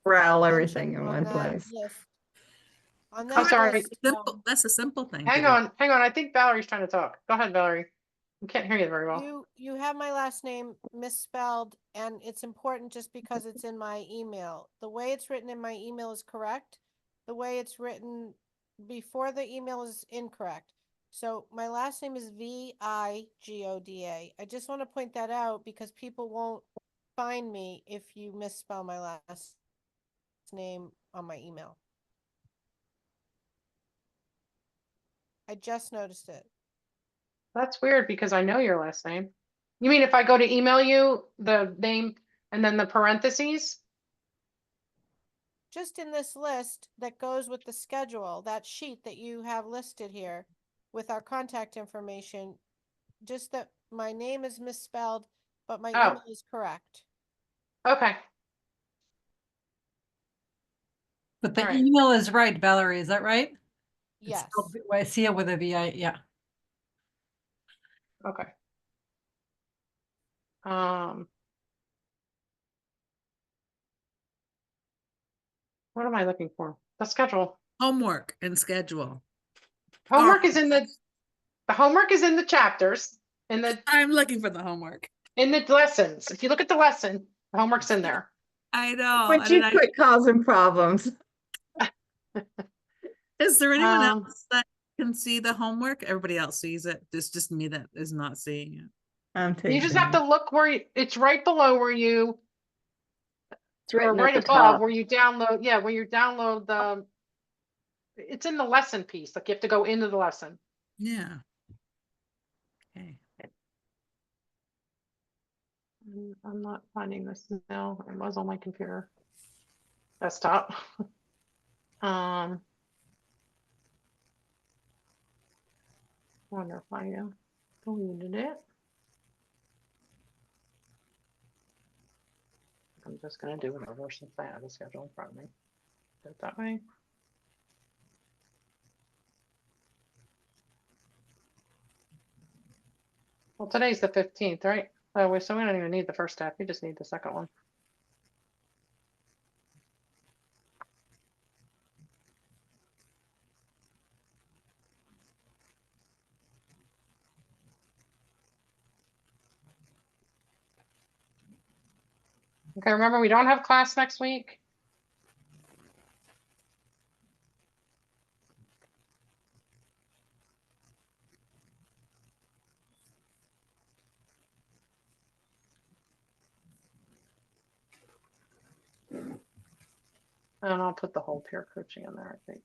Corral everything in mention one that place. list- On I'm that sorry. list, Simple, that's a simple thing. to hang do. on. I think Valerie's trying to talk. Go ahead, Valerie. I can't hear you very well. You have my last name misspelled, and it's important just because it's in my email. The way it's written in my email is correct. The way it's written before the email is incorrect. So my last name is Vigoda. I just want to point that out because people won't find me if you misspell my last name on my email. I just noticed it. That's weird because I know your last name. You mean if I go to email you the name and then the parentheses? Just in this list that goes with the schedule, that sheet that you have listed here with our contact information, just that my name is misspelled, but my Oh. email is correct. Okay. But the All right. email is right, Valerie, is that right? It's Yes. spelled I see it with a VI, yeah. Okay. What am I looking for? The schedule. Homework and schedule. Homework is in the homework is in the chapters, in the looking for the homework. lessons. If you look at the lesson, the homework's in there. I know. Would you quit causing problems? Is there anyone Um, else that can see the homework? Everybody else sees it. It's just me that is not seeing it. I'm You just have to look where it's right below where you, It's or written at right the above top. where you download. Yeah, where you download the. It's in the lesson piece. Like you have to go into the lesson. Yeah. Okay. I'm not finding this now. It was on my computer. Desktop. Wonder if I deleted it. I'm just gonna do it over since I have the schedule in front of me. Do it that way. Well, today's the 15th, right? Oh, wait, so we don't even need the first step. We just need the second one. Okay, remember, we don't have class next week. And I'll put the whole peer coaching in there, I think.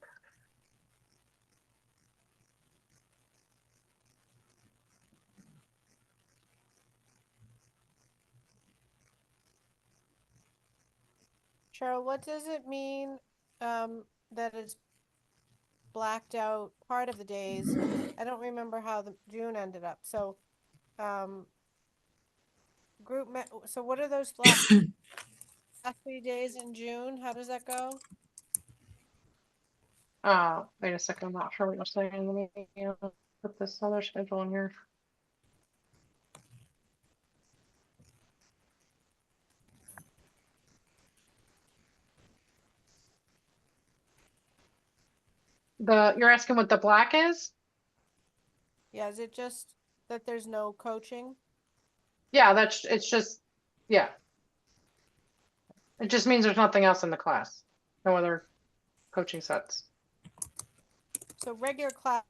Cheryl, what does it mean, that it's blacked out part of the days? I don't remember how the June ended up, so, so what are those last 3 days in June? How does that go? Wait a second, I'm not sure what you're saying. Let me put this other schedule in here. You're asking what the black is? Yeah, is it just that there's no coaching? Yeah, it's just, yeah. It just means there's nothing else in the class. No other coaching sets. So regular class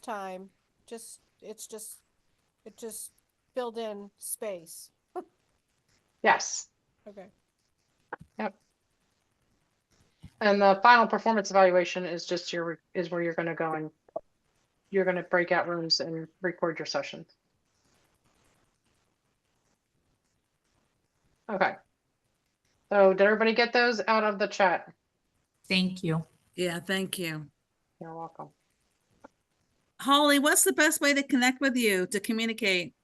time, it just filled in space. Yes. Okay. Yep. And the final performance evaluation is just is where you're going to go and you're going to break out rooms and record your sessions. Okay. So did everybody get those out of the chat? Thank you. Yeah, thank you. You're welcome. Holly, what's the best way to connect with you to communicate?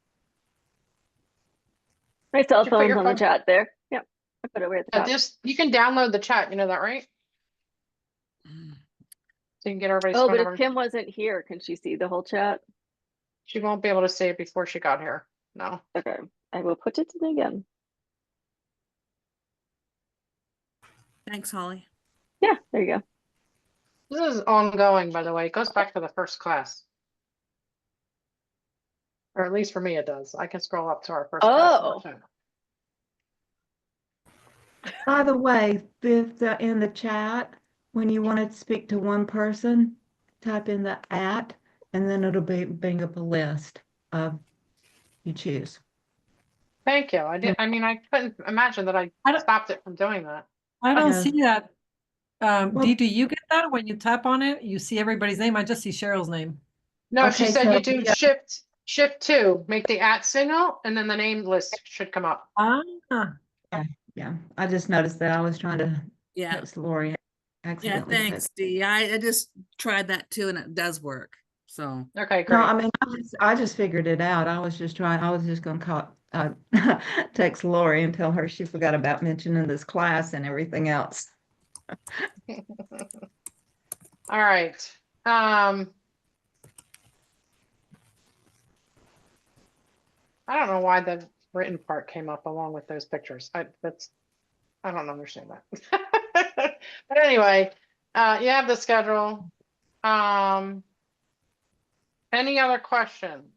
My cell Did you put phone's your on the phone- chat there. Yep, I put it right at the top. You can download the chat, you know that, right? So you can get everybody's Oh, phone but if number. Kim wasn't here, can she see the whole chat? She won't be able to see it before she got here. No. Okay, I will put it in again. Thanks, Holly. Yeah, there you go. This is ongoing, by the way. It goes back to the first class. Or at least for me, it does. I can scroll up to our first class. Oh, By the way, in the chat, when you want to speak to one person, type in the @ and then it'll bring up a list of you choose. Thank you. I mean, I couldn't imagine that I stopped it from doing that. I don't Yeah. see that. Well- Dee, do you get that when you tap on it? You see everybody's name? I just see Cheryl's name. No, she Okay, said so- you do shift 2, make the @ signal, and then the name list should come up. Ah, Yeah, I just noticed that I was trying to Yeah, text Lori. yeah, Accidentally thanks, text. Dee. I just tried that too, and it does work. So Okay, No, great. I mean, I just figured it out. I was just gonna call, text Lori and tell her she forgot about mentioning this class and everything else. All right. I don't know why the written part came up along with those pictures. I don't understand that. But anyway, you have the schedule. Any other questions?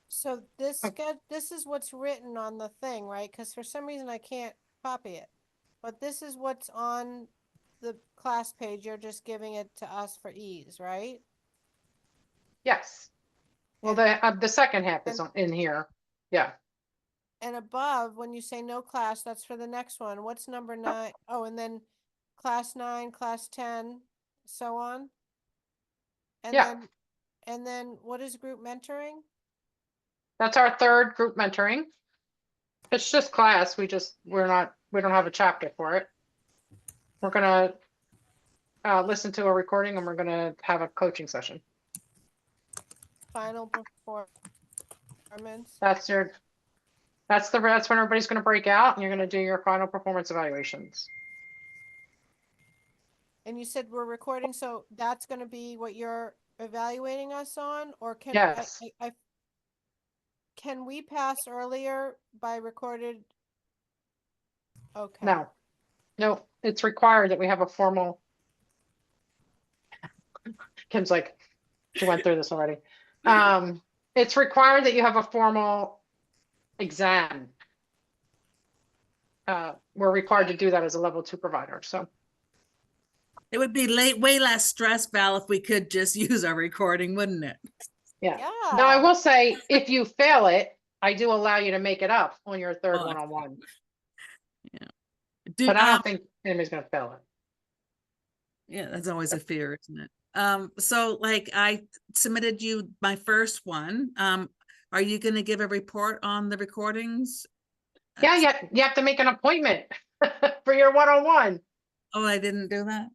So this is what's written on the thing, right? Because for some reason I can't copy it. But this is what's on the class page. You're just giving it to us for ease, right? Yes. Well, the second half is in here. Yeah. And above, when you say no class, that's for the next one. What's number 9? Oh, and then class 9, class 10, so on. And Yeah. then what is group mentoring? That's our third group mentoring. It's just class. We don't have a chapter for it. We're gonna listen to a recording and we're gonna have a coaching session. Final performance. That's when everybody's gonna break out and you're gonna do your final performance evaluations. And you said we're recording, so that's gonna be what you're evaluating us on, or can Yes. can we pass earlier by recorded? Okay. No, it's required that we have a formal. Kim's like, she went through this already. It's required that you have a formal exam. We're required to do that as a level 2 provider. So It would be way less stress, Val, if we could just use our recording, wouldn't it? yeah. Yeah. Now I will say, if you fail it, I do allow you to make it up on your third Oh, one-on-one. Do, But I don't think anybody's gonna fail it. yeah, that's always a fear, isn't it? So like I submitted you my first one. Are you gonna give a report on the recordings? Yeah, you have to make an appointment for your one-on-one. Oh, I didn't do that.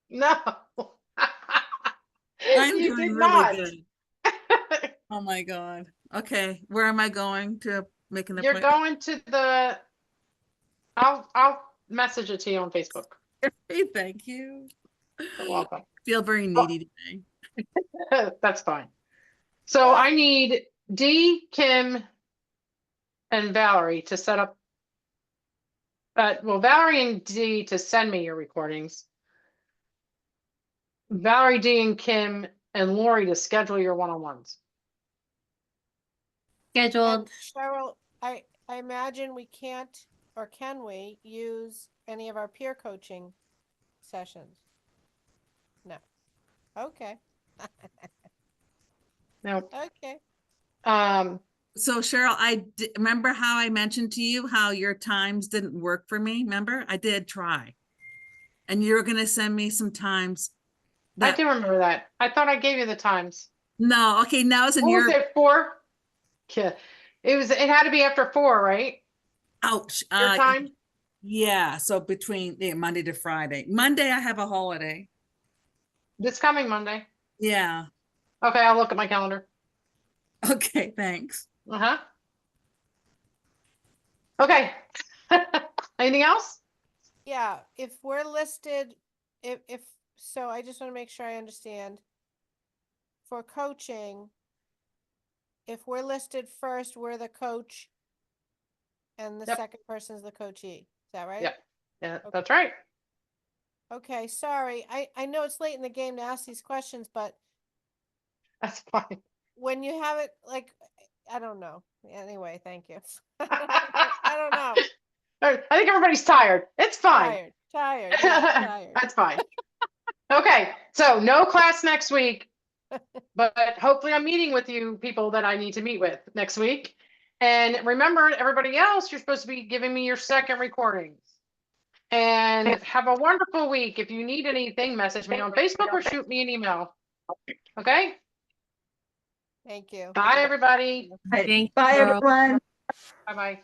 No. I'm You doing did really not. good. Oh my God. Okay, where am I going to make an You're appointment? going to the, I'll message it to you on Facebook. Hey, thank you. You're welcome. Feel very needy today. That's fine. So I need Dee, Kim, and Valerie to set up. Well, Valerie and Dee to send me your recordings. Valerie, Dee, and Kim, and Lori to schedule your one-on-ones. And Scheduled. Cheryl, I imagine we can't, or can we use any of our peer coaching sessions? No. Okay. No. Okay. So Cheryl, remember how I mentioned to you how your times didn't work for me? Remember? I did try. And you were gonna send me some times I that do remember that. I thought I gave you the times. no, okay, now it's in What your was it, 4? Yeah. It had to be after 4, right? ouch. Your time? Yeah, so between Monday to Friday. Monday I have a holiday. This coming Monday. Yeah. Okay, I'll look at my calendar. Okay, thanks. Uh-huh. Okay. Anything else? Yeah, if we're listed, if so, I just want to make sure I understand. For coaching, if we're listed first, we're the coach, and the Yep. second person's the coachee. Is that right? Yep. Yeah, that's right. Okay, sorry. I know it's late in the game to ask these questions, but That's fine. when you have it, like, I don't know. Anyway, thank you. I don't know. I think everybody's tired. It's fine. Tired, yeah, tired. That's fine. Okay, so no class next week, but hopefully I'm meeting with you people that I need to meet with next week. And remember, everybody else, you're supposed to be giving me your second recordings. And have a wonderful week. If you need anything, message me on Facebook or shoot me an email. Okay? Thank you. Bye, everybody. Right. Thank Bye, you. everyone. Bye-bye.